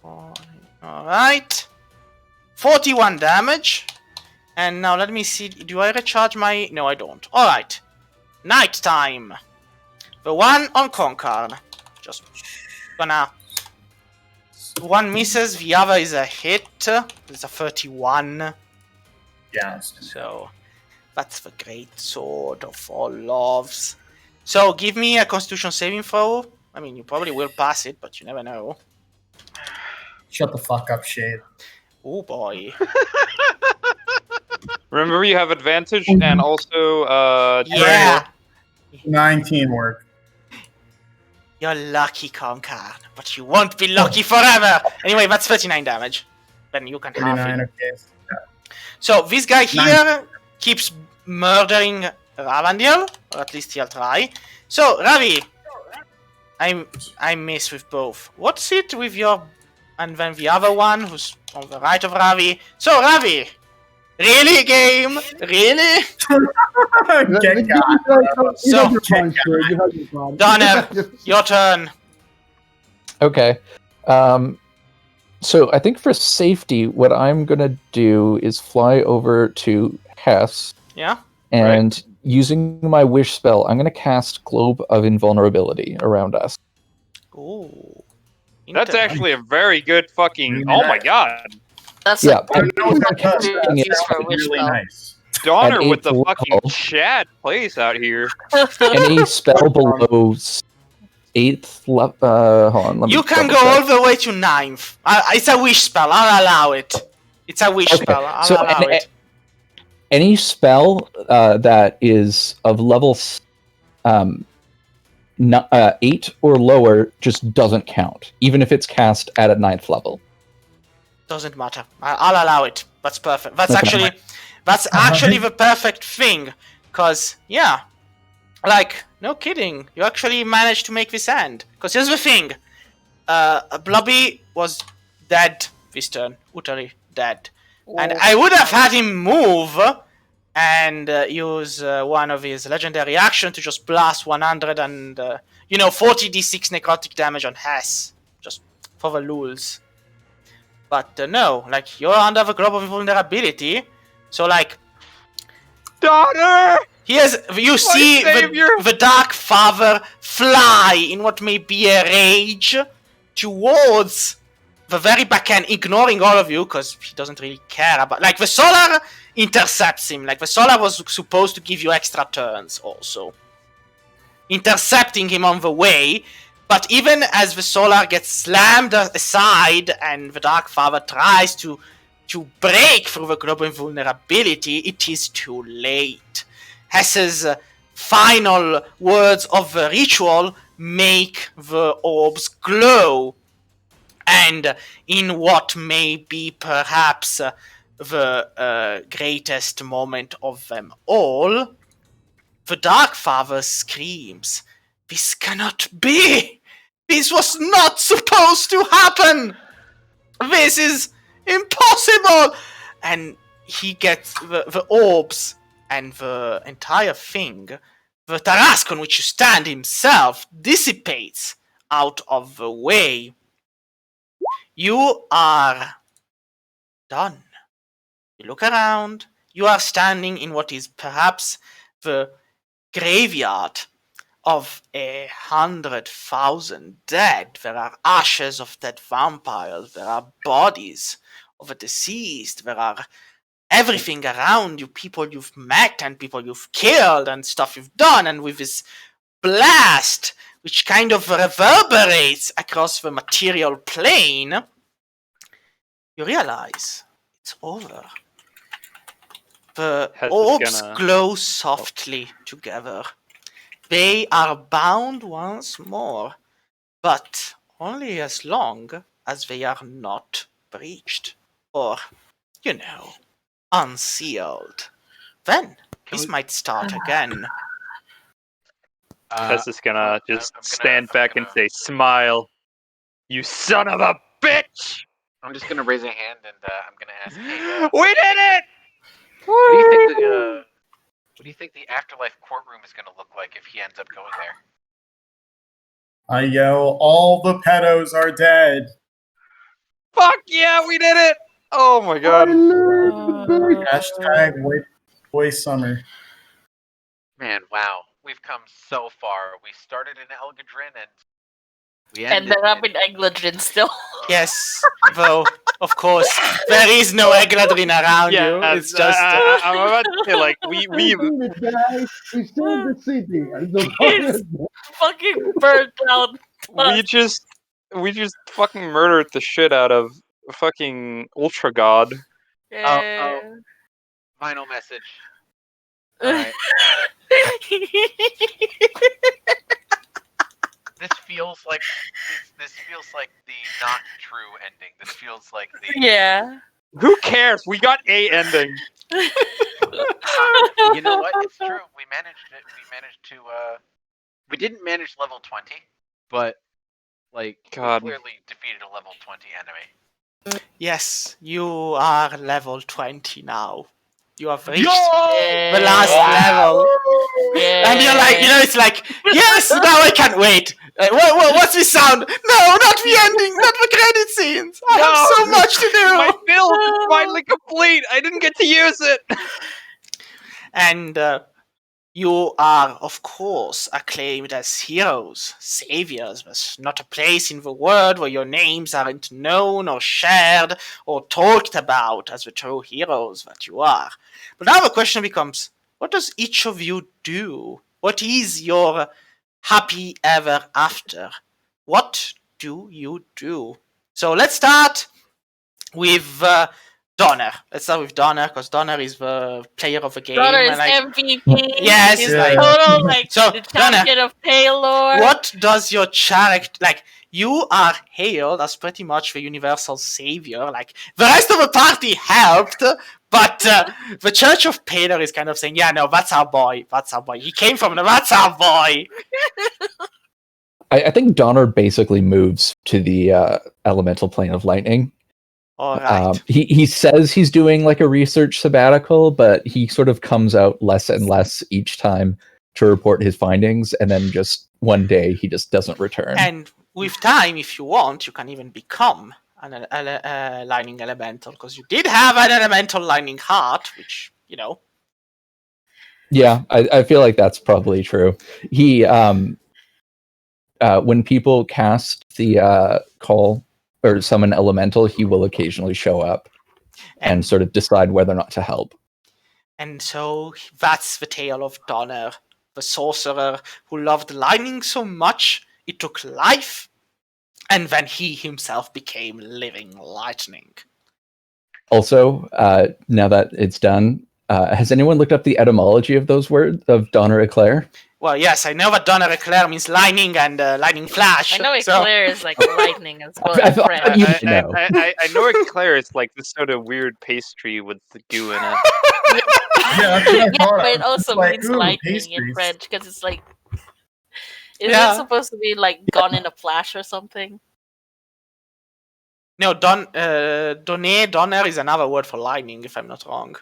4. All right, 41 damage. And now let me see. Do I recharge my? No, I don't. All right, nighttime. The one on Concarn. Just gonna. One misses, the other is a hit. It's a 31. Yeah. So that's the great sword of all loves. So give me a Constitution saving throw. I mean, you probably will pass it, but you never know. Shut the fuck up, Shade. Oh boy. Remember, you have advantage and also Yeah. 19 work. You're lucky, Concarn, but you won't be lucky forever. Anyway, that's 39 damage. Then you can have 39, it. okay. So this guy here keeps murdering Ravandil, or at least he'll try. So Ravi, I miss with both. What's it with your, and then the other one who's on the right of Ravi. So Ravi, really game, really? Get got. So- Donner, your turn. Okay. So I think for safety, what I'm gonna do is fly over to Hess Yeah. and using my wish spell, I'm gonna cast Globe of Invulnerability around us. Ooh. that's Inter- actually a very good fucking. Really Oh my nice. god, That's Yeah, I don't know what that does. Thing That's is actually wish really spell. nice. Donner At with the 8th fucking level. Chad place out here. any spell below 8th level. Hold on, let me You can double go check. all the way to 9th. It's a wish spell. I'll allow it. It's a wish Okay, spell. I'll so allow it. Any spell that is of level 8 or lower just doesn't count, even if it's cast at a 9th level. Doesn't matter. I'll allow it. That's perfect. That's Okay. actually the perfect thing. Cause yeah, like no kidding, you actually managed to make this end. Cause here's the thing, Blobby was dead this turn, utterly dead, and I would have had him move and use one of his legendary action to just blast 100 and 40 d6 necrotic damage on Hess, just for the lulz. But no, like, you're under the globe of invulnerability, so like, Donner! you see savior! the Dark Father fly in what may be a rage towards the very back end, ignoring all of you, because he doesn't really care about, like, the Solar intercepts him, like, the Solar was supposed to give you extra turns also. Intercepting him on the way, but even as the Solar gets slammed aside and the Dark Father tries to break through the global invulnerability, it is too late. Hess's final words of the ritual make the orbs glow. And in what may be perhaps the greatest moment of them all, the Dark Father screams, "This cannot be! This was not supposed to happen! This is impossible!" And he gets the orbs and the entire thing, the Tarask on which you stand himself, dissipates out of the way. You are done. You look around. You are standing in what is perhaps the graveyard of 100,000 dead. There are ashes of dead vampires. There are bodies of a deceased. There are everything around you, people you've met and people you've killed and stuff you've done, and with this blast which kind of reverberates across the material plane, you realize it's over. The Hess is orbs gonna- glow softly together. They are bound once more, but only as long as they are not breached or, unsealed. Then this might start again. Hess is gonna I'm just gonna- stand I'm back and gonna- say, "Smile, you son of a bitch!" I'm just gonna raise a hand and I'm gonna ask. Hey, We did it! what do you think what do you think the afterlife courtroom is gonna look like if he ends up going there? I yell, all the pedos are dead. Fuck yeah, we did it! Oh my I god. live the Hashtag wait boy summer. Man, wow, we've come so far. We started in Elgadrin and we And ended then I'm in Egladrin still. Yes, though, of course, there is no Egladrin around you. It's just. I'm about to say, like, we We did it, guys. We saved the city. And the Fucking burnt down. we just fucking murdered the shit out of fucking Ultra God. Oh. Final message. Alright. This feels like this feels like the not true ending. This feels like the Yeah. Who cares? We got a ending. you know what? It's true. We managed it. We managed to we didn't manage level 20, but like God. we clearly defeated a level 20 enemy. Yes, you are level 20 now. You have reached Yeah. the last level. Yeah. And you're like, it's like, yes, now I can't wait. What's this sound? No, not the ending, not the credit scenes. I have No. so much to do. My build is finally complete. I didn't get to use it. And you are, of course, acclaimed as heroes, saviors. There's not a place in the world where your names aren't known or shared or talked about as the true heroes that you are. But now the question becomes, what does each of you do? What is your happy ever after? What do you do? So let's start with Donner. Let's start with Donner, because Donner is the player of the game. Brother is and, like, MVP. Yes, He's yeah. total like So, the Donna, champion of Paylor. what does your character like? You are hailed as pretty much the universal savior. Like the rest of the party helped, but the Church of Paylor is kind of saying, "Yeah, no, that's our boy. That's our boy. He came from the. That's our boy." I think Donner basically moves to the elemental plane of lightning. All right. He says he's doing like a research sabbatical, but he sort of comes out less and less each time to report his findings, and then just one day he just doesn't return. And with time, if you want, you can even become an lightning elemental, because you did have an elemental lightning heart, which Yeah, I feel like that's probably true. He when people cast the call or summon elemental, he will occasionally show up and sort of decide whether or not to help. And so that's the tale of Donner, the sorcerer who loved lightning so much it took life, and then he himself became living lightning. Also, now that it's done, has anyone looked up the etymology of those words of Donner Eclair? Well, yes, I know that Donner Eclair means lightning and lightning flash. I know so- Eclair is like lightning as well I as thought French. you would know. I know Eclair is like this sort of weird pastry with the goo in it. Yeah, that's what I Yeah, thought. but it It's also like, means ooh, lightning in pastries. French because it's like, is Yeah. it supposed to be like gone in a flash or something? No, Donner is another word for lightning, if I'm not wrong.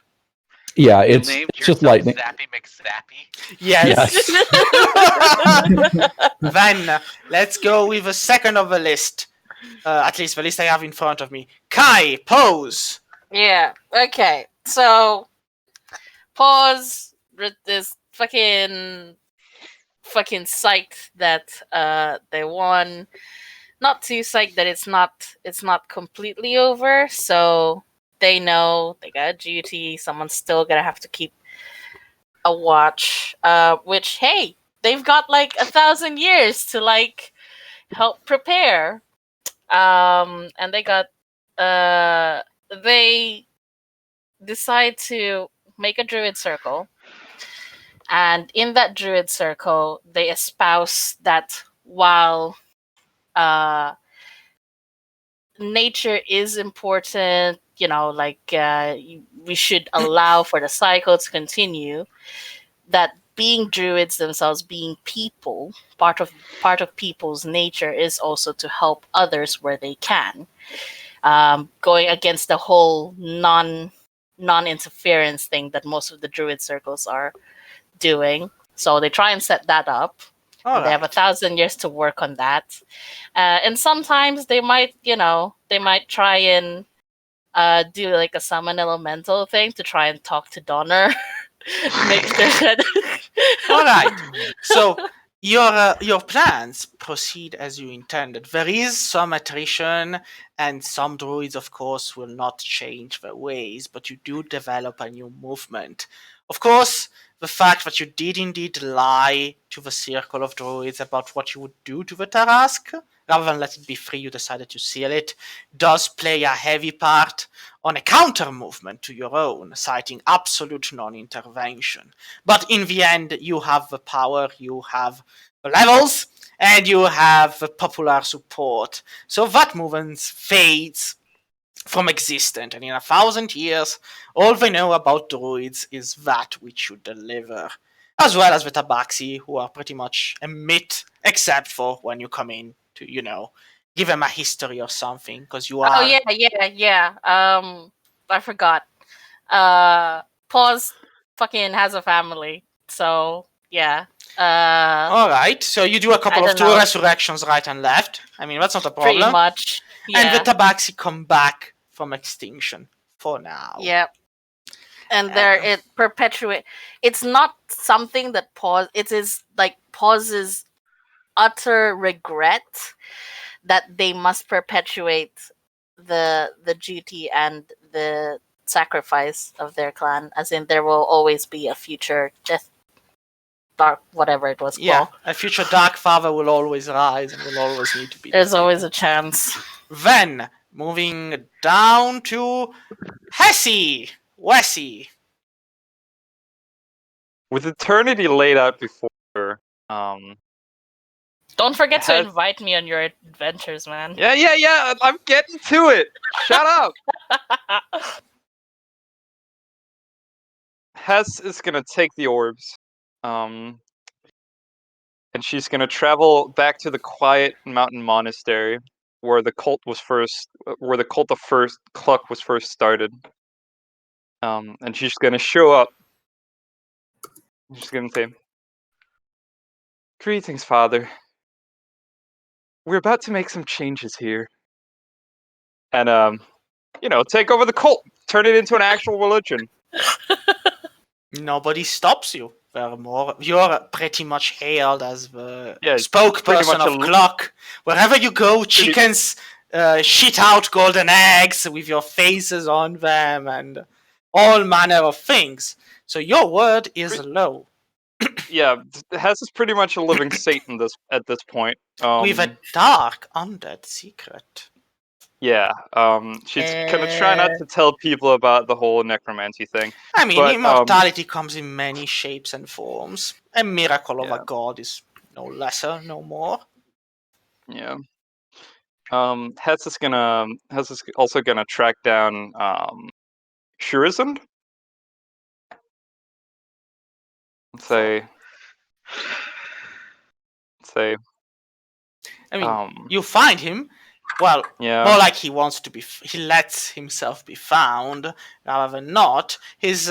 Yeah, You it's named just yourself lightning. Zappy McZappy. Yes. Yes. Then let's go with the second of the list. At least the list I have in front of me. Kai, pose. Yeah. Okay. So, pause. This fucking psyched that they won. Not too psyched that it's not completely over. So they know they got a duty. Someone's still gonna have to keep a watch. Which, hey, they've got like 1,000 years to like help prepare. And they decide to make a druid circle, and in that druid circle, they espouse that while nature is important, we should allow for the cycle to continue, that being druids themselves, being people, part of people's nature is also to help others where they can, going against the whole non-interference thing that most of the druid circles are doing. So they try and set that up. All They have right. 1,000 years to work on that. And sometimes they might try and do like a summon elemental thing to try and talk to Donner. Make sure that All right. So your plans proceed as you intended. There is some attrition, and some druids, of course, will not change their ways, but you do develop a new movement. Of course, the fact that you did indeed lie to the circle of druids about what you would do to the Tarask, rather than let it be free, you decided to seal it, does play a heavy part on a counter movement to your own, citing absolute non-intervention. But in the end, you have the power, you have the levels, and you have the popular support. So that movement fades from existence, and in 1,000 years, all they know about druids is that which you deliver. As well as the Tabaxi, who are pretty much a myth, except for when you come in to, give them a history or something, because you are... Oh yeah. I forgot. Paws fucking has a family, so yeah. All right, so you do a couple I of don't two know. resurrections right and left. I mean, that's not a Pretty problem. much. Yeah. And the Tabaxi come back from extinction for now. Yep. And it perpetuate. It's not something that Paws. It is like Paws's utter regret that they must perpetuate the duty and the sacrifice of their clan. As in, there will always be a future death, dark, whatever it was called. Yeah, a future Dark Father will always rise and will always need to be. There's always a chance. Then, moving down to Hessie, Wessie. With eternity laid out before her, Don't forget to Has- invite me on your adventures, man. yeah, I'm getting to it. Shut up. Hess is gonna take the orbs, and she's gonna travel back to the quiet mountain monastery where the cult of Cluck was first started. And she's gonna show up. She's gonna say, "Greetings, Father. We're about to make some changes here, and take over the cult, turn it into an actual religion." Nobody stops you. Furthermore, you're pretty much hailed as the Yeah, pretty spokesperson much of Clock. Wherever you go, chickens shit out golden eggs with your faces on them and all manner of things. So your word is low. Yeah, Hess is pretty much a living Satan at this point. With a dark undead secret. Yeah, she's gonna try not to tell people about the whole necromancy thing. I mean, But, immortality comes in many shapes and forms. A miracle of Yeah. a god is no lesser, no more. Yeah. Hess is also gonna track down Shurizand. Say. I mean, you find him. Well, Yeah. more like he wants to be. He lets himself be found rather than not. He's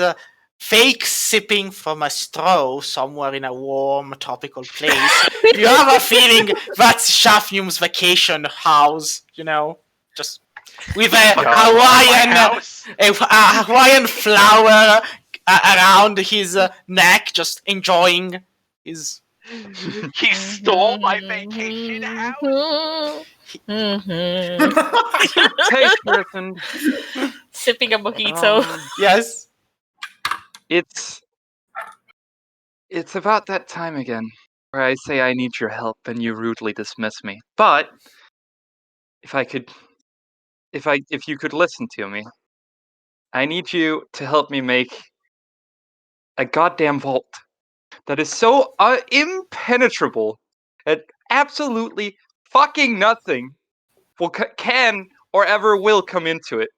fake sipping from a straw somewhere in a warm tropical place. You have a feeling that's Shafnium's vacation house. Just with a Hawaiian flower around his neck, just enjoying his He stole my vacation house. Hey, Griffin. Sipping a mojito. Yes. It's about that time again where I say I need your help and you rudely dismiss me. But if you could listen to me, I need you to help me make a goddamn vault that is so impenetrable that absolutely fucking nothing can or ever will come into it.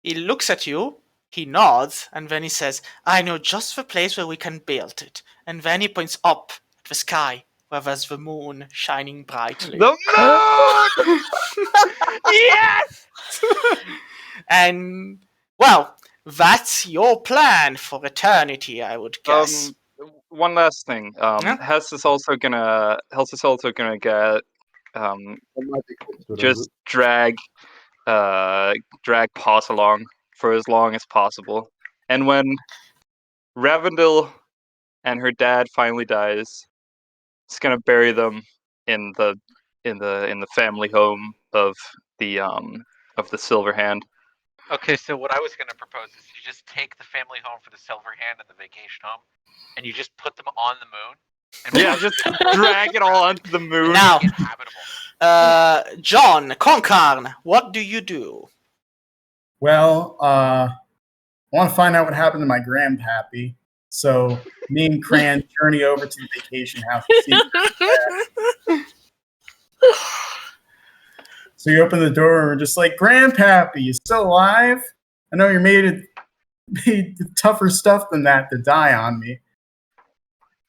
He looks at you, he nods, and then he says, I know just the place where we can build it. And then he points up at the sky, where there's the moon shining brightly. The moon! Yes! And, well, that's your plan for eternity, I would guess. One last thing. Yeah? Hess is also gonna get just drag Pos along for as long as possible. And when Ravendil and her dad finally dies, it's gonna bury them in the family home of the Silver Hand. Okay, so what I was going to propose is you just take the family home for the Silver Hand and the vacation home, and you just put them on the moon. And Yeah, just drag it all onto the moon. Now, make it habitable. John, Concarn, what do you do? Well, I want to find out what happened to my grandpappy. So me and Cran journey over to the vacation house to see. So you open the door and we're just like, Grandpappy, you still alive? I know you made tougher stuff than that to die on me.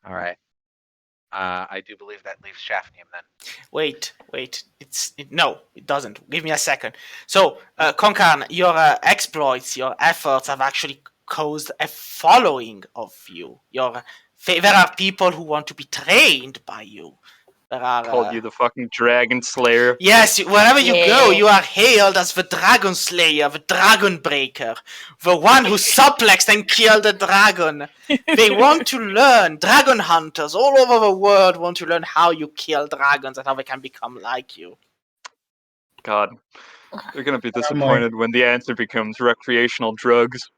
All right. I do believe that leaves Shafnium then. Wait. No, it doesn't. Give me a second. So, Concarn, your exploits, your efforts have actually caused a following of you. There are people who want to be trained by you. There are, Called you the fucking Dragon Slayer. Yes, wherever you go, you are hailed as the Dragon Slayer, the Dragon Breaker, the one who suplexed and killed a dragon. They want to learn. Dragon hunters all over the world want to learn how you kill dragons and how they can become like you. God. They're gonna be disappointed when the answer becomes recreational drugs.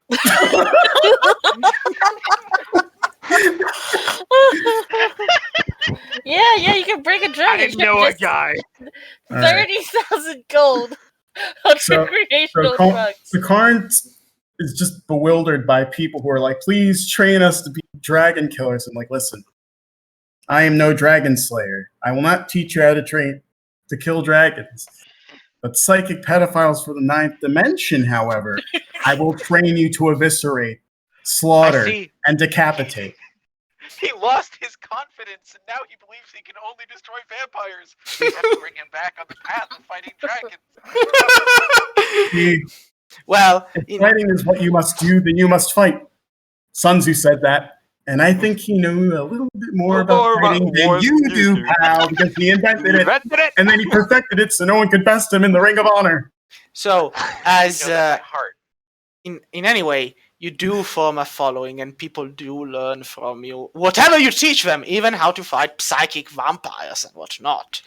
Yeah, you can break a dragon. I know a guy. 30,000 gold on recreational drugs. So Karn is just bewildered by people who are like, please train us to be dragon killers. I'm like, listen, I am no dragon slayer. I will not teach you how to train to kill dragons. But psychic pedophiles for the 9th dimension, however, I will train you to eviscerate, slaughter, and decapitate. He lost his confidence, and now he believes he can only destroy vampires. We have to bring him back on the path of fighting dragons. Well, if fighting is what you must do, then you must fight. Sun Tzu said that, and I think he knew a little bit more about fighting than you do, pal, because he invented it, and then he perfected it so no one could best him in the Ring of Honor. So, as in any way, you do form a following, and people do learn from you. Whatever you teach them, even how to fight psychic vampires and whatnot.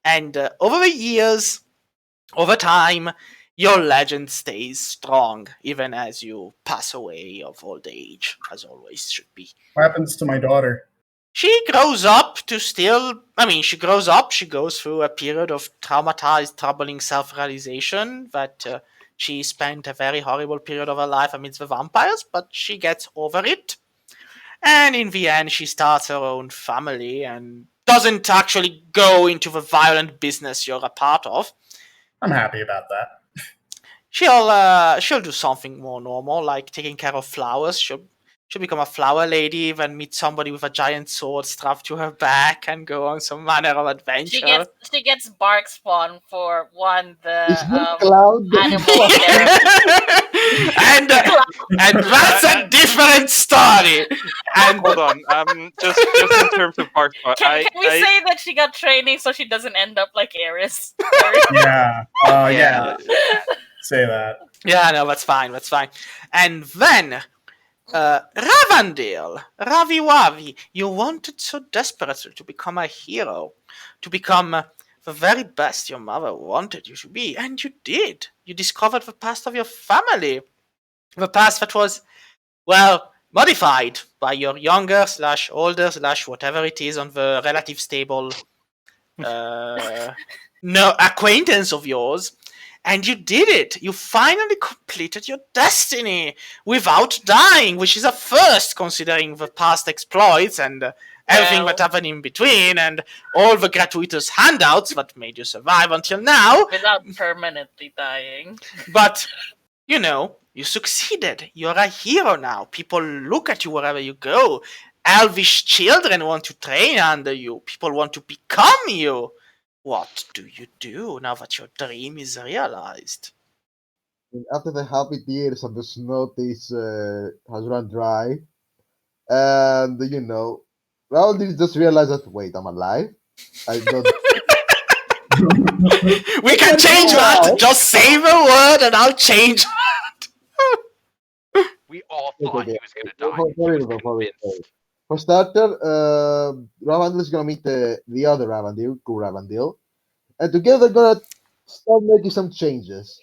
And over the years, over time, your legend stays strong, even as you pass away of old age, as always should be. What happens to my daughter? She grows up to she goes through a period of traumatized, troubling self-realization that she spent a very horrible period of her life amidst the vampires, but she gets over it. And in the end, she starts her own family and doesn't actually go into the violent business you're a part of. I'm happy about that. She'll do something more normal, like taking care of flowers. She'll become a flower lady, then meet somebody with a giant sword strapped to her back and go on some manner of adventure. She gets bark spawn for the animal. and that's a different story. And hold on, just in terms of bark spawn, can we say that she got training so she doesn't end up like Aerys? Yeah. Say that. Yeah, no, that's fine. And then Ravandale, Ravi Wavi, you wanted so desperately to become a hero, to become the very best your mother wanted you to be, and you did. You discovered the past of your family, the past that was, well, modified by your younger slash older slash whatever it is on the relative stable no acquaintance of yours, and you did it. You finally completed your destiny without dying, which is a first considering the past exploits and everything that happened in between and all the gratuitous handouts that made you survive until now. Without permanently dying. But, you know, you succeeded. You're a hero now. People look at you wherever you go. Elvish children want to train under you. People want to become you. What do you do now that your dream is realized? After the happy tears of the snow has run dry, and Raul just realized that wait, I'm alive. I don't. We can change that! Just say the word and I'll change. We all thought he was going to die. For He was real, convinced. for starter, Ravandil is gonna meet the other Ravandil, Cool Ravandil, and together they're gonna start making some changes.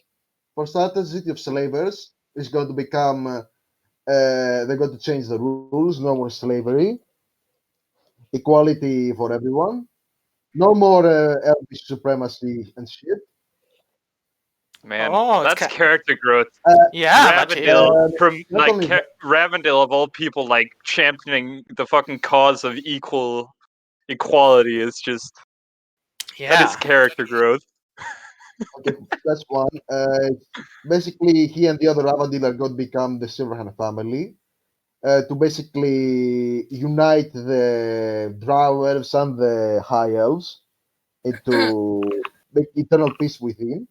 For starter, the city of slavers is going to become. They're going to change the rules. No more slavery. Equality for everyone. No more Elvish supremacy and shit. Man, Oh, it's that's character growth. Yeah, that is. Ravendale, from not like only that- Ravendale of all people, like championing the fucking cause of equality is just that is Yeah. character growth. Okay, that's one. Basically, he and the other Ravandil are going to become the Silverhand family to basically unite the Drow elves and the High Elves into make eternal peace within.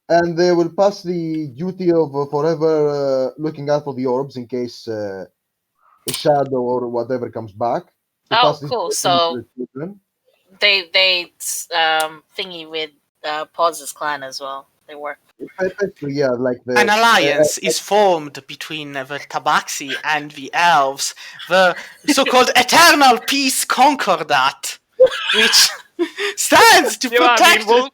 And they will pass the duty of forever looking out for the orbs in case a shadow or whatever comes back. To Oh, pass this cool. to So the children. they thingy with Paus's clan as well. They work. Basically, yeah, like the An alliance is formed between the Tabaxi and the elves, the so-called Eternal Peace Concordat, which stands to Yeah, I protect. mean,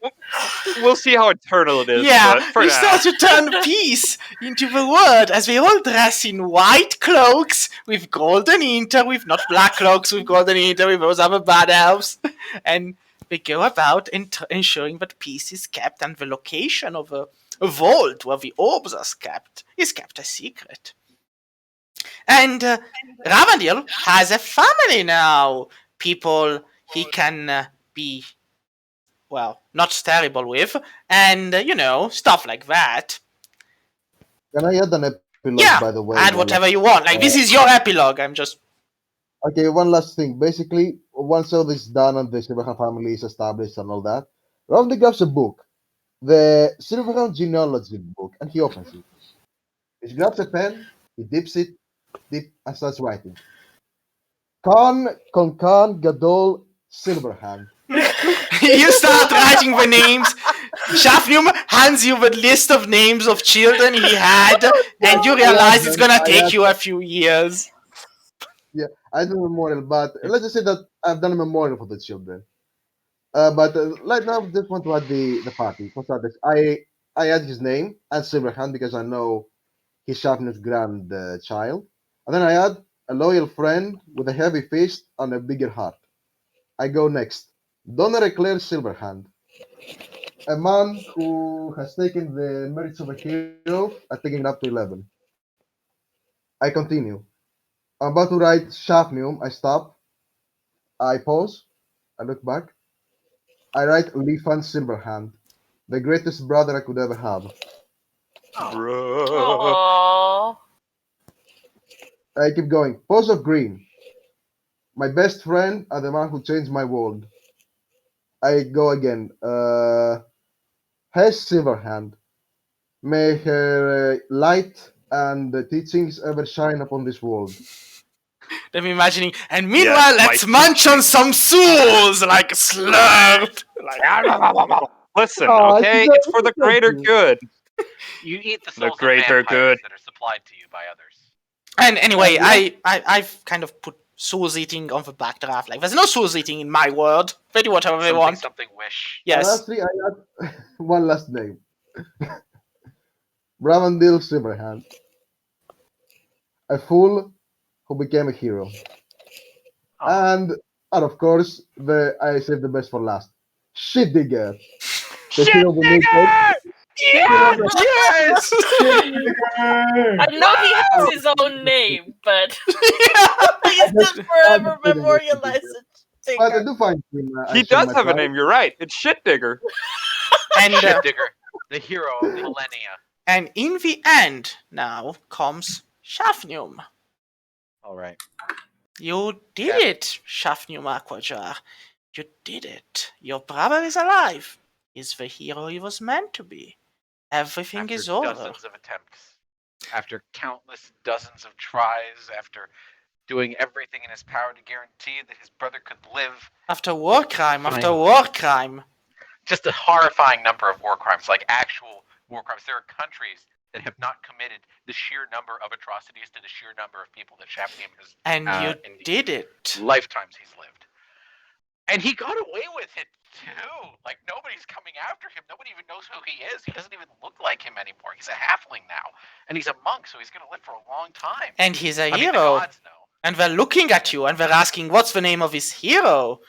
we'll see how eternal it is. Yeah, but for which now. starts to turn peace into the word as they all dress in white cloaks with golden inter, with not black cloaks with golden inter, with those other bad elves, and they go about ensuring that peace is kept and the location of a vault where the orbs are kept is kept a secret. And Ravandil has a family now. People he can be, well, not terrible with, and stuff like that. Can I add an epilogue, Yeah, by the way? add whatever you want. Like, this is your epilogue. I'm just. Okay, one last thing. Basically, once all this is done and the Silverhand family is established and all that, Ravandil grabs a book, the Silverhand genealogy book, and he opens it. He grabs a pen, he dips it deep, and starts writing. Khan Konkan Gadol Silverhand. You start writing the names. Shafnium hands you the list of names of children he had, and you realize it's gonna take you a few years. Yeah, I do a memorial, but let's just say that I've done a memorial for the children. But right now, I just want to add the party. For starters, I add his name and Silverhand because I know he's Shafnir's grandchild. And then I add a loyal friend with a heavy fist and a bigger heart. I go next. Donner Eclair Silverhand, a man who has taken the merits of a hero and taken it up to 11. I continue. I'm about to write Shafnium. I stop. I pause. I look back. I write Lifan Silverhand, the greatest brother I could ever have. Bro. Aww. I keep going. Pose of Green, my best friend and the man who changed my world. I go again. Hess Silverhand, may her light and teachings ever shine upon this world. I'm imagining, and meanwhile, let's munch on some souls, like slurp. Listen, Oh, okay, it's it's for the greater good. You eat the The souls greater of vampires good. that are supplied to you by others. And anyway, I've kind of put Souls eating on the backdraft. Like, there's no Souls eating in my world. They do whatever they want. Something wish. Yes. Lastly, I add one last name. Bravandil Silverhand. A fool who became a hero. And of course, I saved the best for last. Shit digger. The hero who made Yes! I know he has his own name, but he's just forever memorialized it. But I do find him. He does have a name. You're right. It's Shit Digger. And Shit Digger, the hero of millennia. and in the end now comes Shafnium. All right. You did it, Shafnium Aquajar. You did it. Your brother is alive. He's the hero he was meant to be. Everything After is over. dozens of attempts, after countless dozens of tries, after doing everything in his power to guarantee that his brother could live. After war crime, after Fine. war crime. Just a horrifying number of war crimes, like actual war crimes. There are countries that have not committed the sheer number of atrocities to the sheer number of people that Shafnium has And you in the did it. lifetimes he's lived. And he got away with it too. Like, nobody's coming after him. Nobody even knows who he is. He doesn't even look like him anymore. He's a halfling now. And he's a monk, so he's going to live for a long time. And he's a I mean, the hero. gods know. And they're looking at you and they're asking, what's the name of his hero?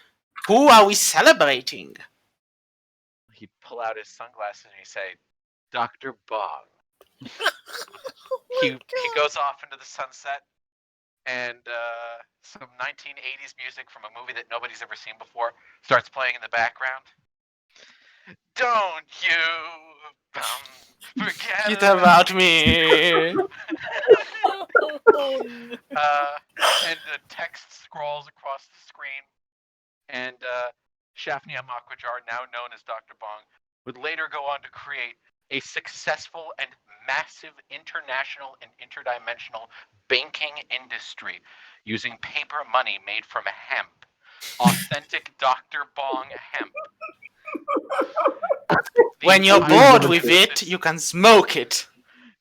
Who are we celebrating? He'd pull out his sunglasses and he'd say, Dr. Bong. He goes off into the sunset, and some 1980s music from a movie that nobody's ever seen before starts playing in the background. Don't you forget Get about me. and the text scrolls across the screen, and Shafnium Aquajar, now known as Dr. Bong, would later go on to create a successful and massive international and interdimensional banking industry using paper money made from hemp. Authentic Dr. Bong hemp. When you're bored with it, you can smoke it.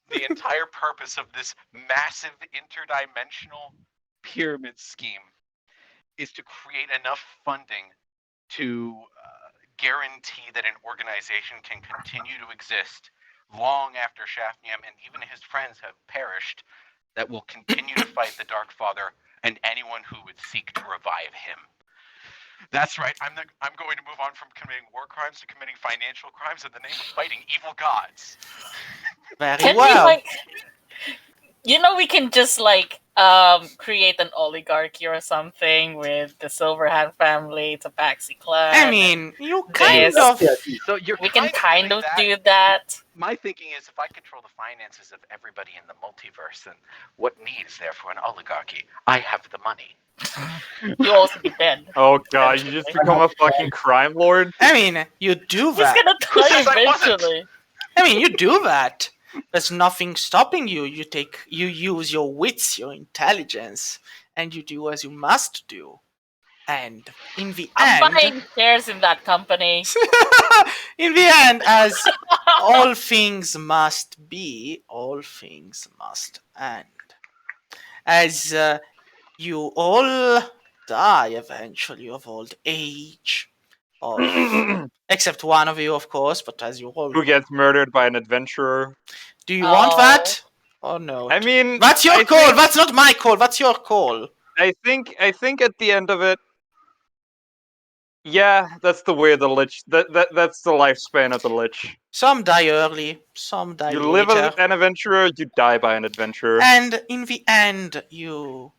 The entire purpose of this massive interdimensional pyramid scheme is to create enough funding to guarantee that an organization can continue to exist long after Shafnium and even his friends have perished, that will continue to fight the Dark Father and anyone who would seek to revive him. That's right. I'm going to move on from committing war crimes to committing financial crimes in the name of fighting evil gods. Very Can well. we we can just create an oligarchy or something with the Silverhand family, Tabaxi clan. I mean, you kind Yes. of... So you're we can kind of that. do that. My thinking is, if I control the finances of everybody in the multiverse, then what need is there for an oligarchy? I have the money. You'll also be dead. Oh god, you just become a fucking crime lord? I mean, you do He's that. gonna Who die says I wasn't? eventually. I mean, you do that. There's nothing stopping you. You use your wits, your intelligence, and you do as you must do. And in the I'm end, buying shares in that company. in the end, as all things must be, all things must end. As you all die eventually of old age, except one of you, of course. But as you all, Who gets murdered by an adventurer? do you want Oh. that? Oh no! I mean, That's your I call. think- That's not my call. That's your call. I think at the end of it, yeah, that's the way the lich. That's the lifespan of the lich. Some die early. Some die You live later. as an adventurer, you die by an adventurer. And in the end, you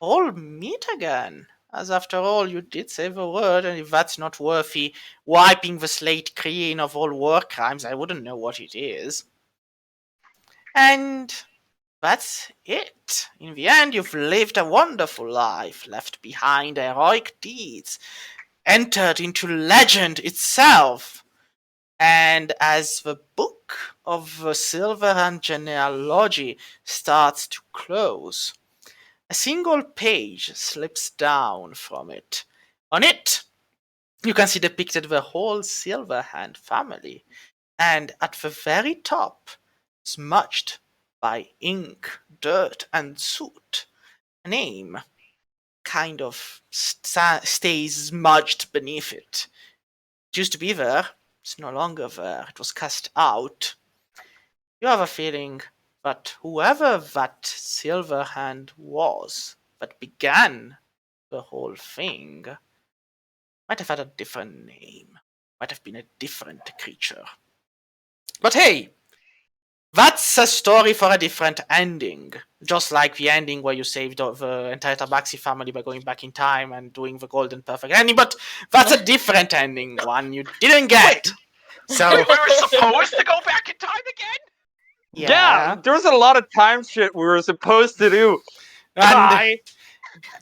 all meet again. As after all, you did say the word, and if that's not worthy wiping the slate clean of all war crimes, I wouldn't know what it is. And that's it. In the end, you've lived a wonderful life, left behind heroic deeds, entered into legend itself. And as the book of the Silverhand genealogy starts to close, a single page slips down from it. On it, you can see depicted the whole Silverhand family, and at the very top, smudged by ink, dirt, and soot. A name kind of stays smudged beneath it. It used to be there. It's no longer there. It was cast out. You have a feeling that whoever that Silverhand was that began the whole thing might have had a different name, might have been a different creature. But hey, that's a story for a different ending. Just like the ending where you saved the entire Tabaxi family by going back in time and doing the golden perfect ending, but that's a different ending, one you didn't get. So We were supposed to go back in time again? Yeah, there was a lot of time shit we were supposed to do. And,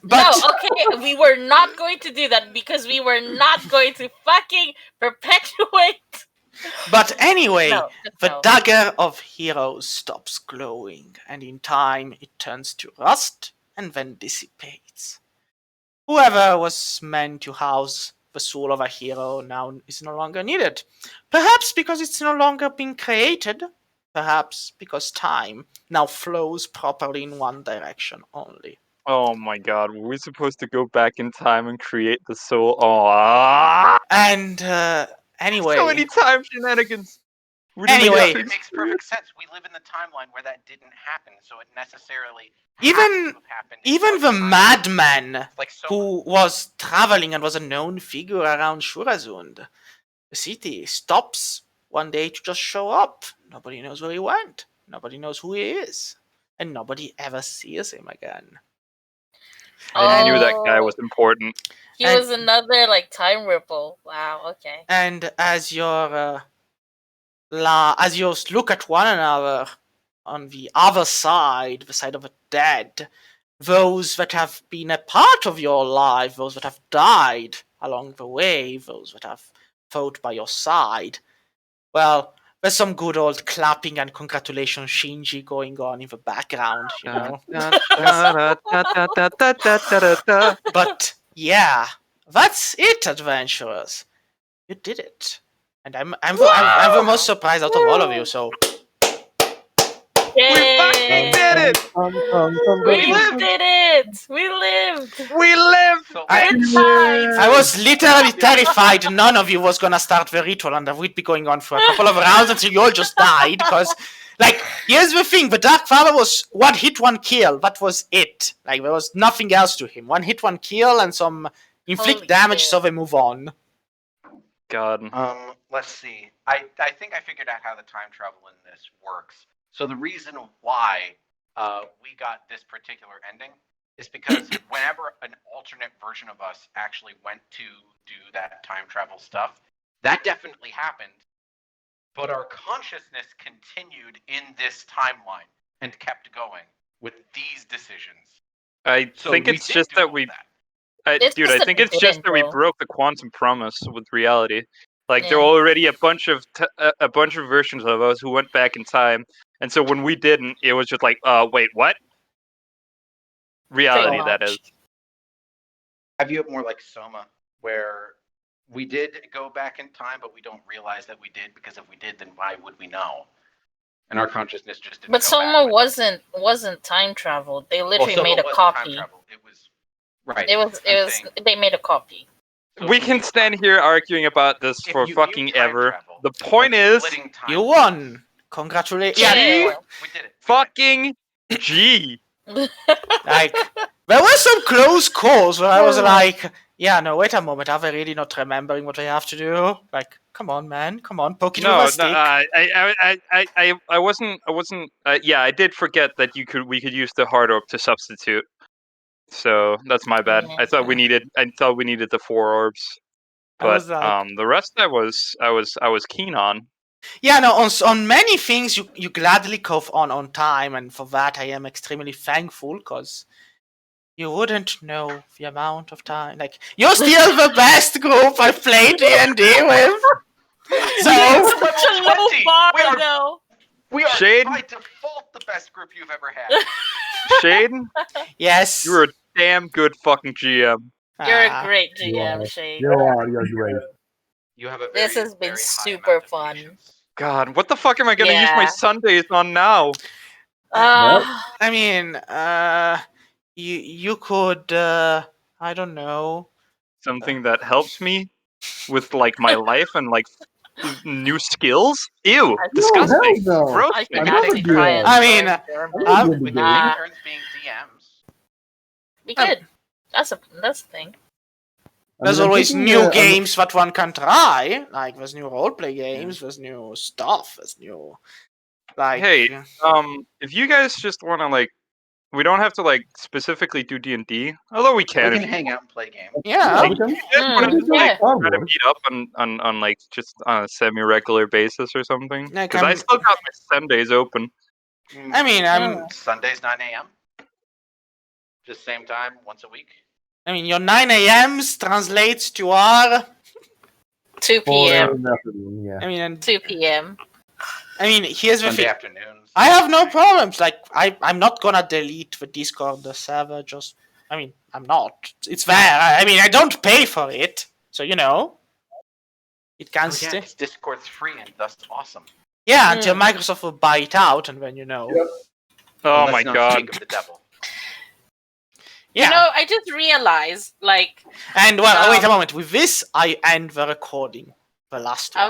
but No, okay, we were not going to do that because we were not going to fucking perpetuate. But anyway, No, the no. dagger of heroes stops glowing, and in time it turns to rust and then dissipates. Whoever was meant to house the soul of a hero now is no longer needed. Perhaps because it's no longer being created. Perhaps because time now flows properly in one direction only. Oh my god, were we supposed to go back in time and create the soul? Oh, And anyway, so many time shenanigans. We didn't Anyway. get to It makes perfect sense. We live in the timeline where that didn't happen, so it necessarily Even- has to have happened in even such the a time. madman Like so who was traveling and was a known figure around Shurazund, the city, stops one day to just show up. Nobody knows where he went. Nobody knows who he is. And nobody ever sees him again. I knew that guy Oh, was important. He And- was another like time ripple. Wow. Okay. And as your as you look at one another on the other side, the side of the dead, those that have been a part of your life, those that have died along the way, those that have fought by your side, well, there's some good old clapping and congratulations Shinji going on in the background, you know. But yeah, that's it, adventurers. You did it, and I'm the most surprised out of all of you. So We fucking did it! We did it! We lived! We lived! So I- Fine. I was literally terrified none of you was gonna start the ritual, and that we'd be going on for a couple of rounds until you all just died. Because, like, here's the thing: the Dark Father was one hit, one kill. That was it. Like, there was nothing else to him. One hit, one kill, and some inflict Holy damage, shit. so they move on. God. let's see. I think I figured out how the time travel in this works. So the reason why we got this particular ending is because whenever an alternate version of us actually went to do that time travel stuff, that definitely happened. But our consciousness continued in this timeline and kept going with these decisions. I So think we it's did just do that all we. that. It's Dude, just I that think we it's just didn't, that we though. broke the quantum promise with reality. Like there Yeah. were already a bunch of a bunch of versions of us who went back in time, and so when we didn't, it was just like, wait, what? Reality, Pretty that much. is. Have you it more like Soma, where we did go back in time, but we don't realize that we did, because if we did, then why would we know? And our consciousness just didn't. But go Soma back with it. wasn't time travel. They Well, literally Soma made a wasn't time copy. travel. It was right. It was I'm saying, they made a copy. so We if can you stand time- here arguing about this if for you fucking knew time ever. travel, The point like is, splitting time You won. Congratulations. Yeah. Yeah, We did it. fucking G. like there were some close calls where I was like, yeah, no, wait a moment, are they really not remembering what they have to do? Like, come on, man, come on, poke it with No, a no, stick. I wasn't. Yeah, I did forget that we could use the hard orb to substitute. So that's my bad. I thought we needed the 4 orbs, I but was like, the rest I was keen on. yeah, no, on many things you gladly cove on time, and for that I am extremely thankful, because you wouldn't know the amount of time. Like, you're still the best group I've played D&D with. So, We're Such a level low 20. bar, We are- though. We are Shade? by default the best group you've ever had. Shaden, yes. you were a damn good fucking GM. You're Ah, a great You GM, are. Shade. You're great. You have a This very, has been very high super amount of fun. patience. God, what the fuck am I gonna use my Yeah. Sundays on now? I mean, you could, I don't know. Something that helps me with like my life and like new skills. Ew, I- disgusting. hell no. Gross. I thing. can never actually do try that. and I mean, learn German. I'm With your Nah. interns being DMs. Be good. That's the thing. There's I'm always thinking, new I'm- games that one can try. Like there's new roleplay games, there's new stuff, there's new like Hey, if you guys just want to like, we don't have to like specifically do D&D, although we can. We If can hang out and play games. yeah. we can- you guys want to we can like Star try to Wars. meet up on like just on a semi-regular basis or something, Like, because I I'm- still got my Sundays open. I mean, I'm. Sundays 9 a.m. Just same time once a week. I mean, your 9 a.m.s translates to our. 2 For p.m. in the afternoon, yeah. I mean, 2 p.m. here's the Sunday thing. afternoons. I have no problems. Like, I'm not gonna delete the Discord server. Just, I mean, I'm not. It's there. I mean, I don't pay for it, so you know, it can Oh, yeah, stay. 'cause Discord's free and that's awesome. Yeah, until Microsoft will buy it out, and then you know. Yep. Oh Let's my not god. speak of the devil. Yeah. You know, I just realized, like, And well, wait a moment. With this, I end the recording. The last one.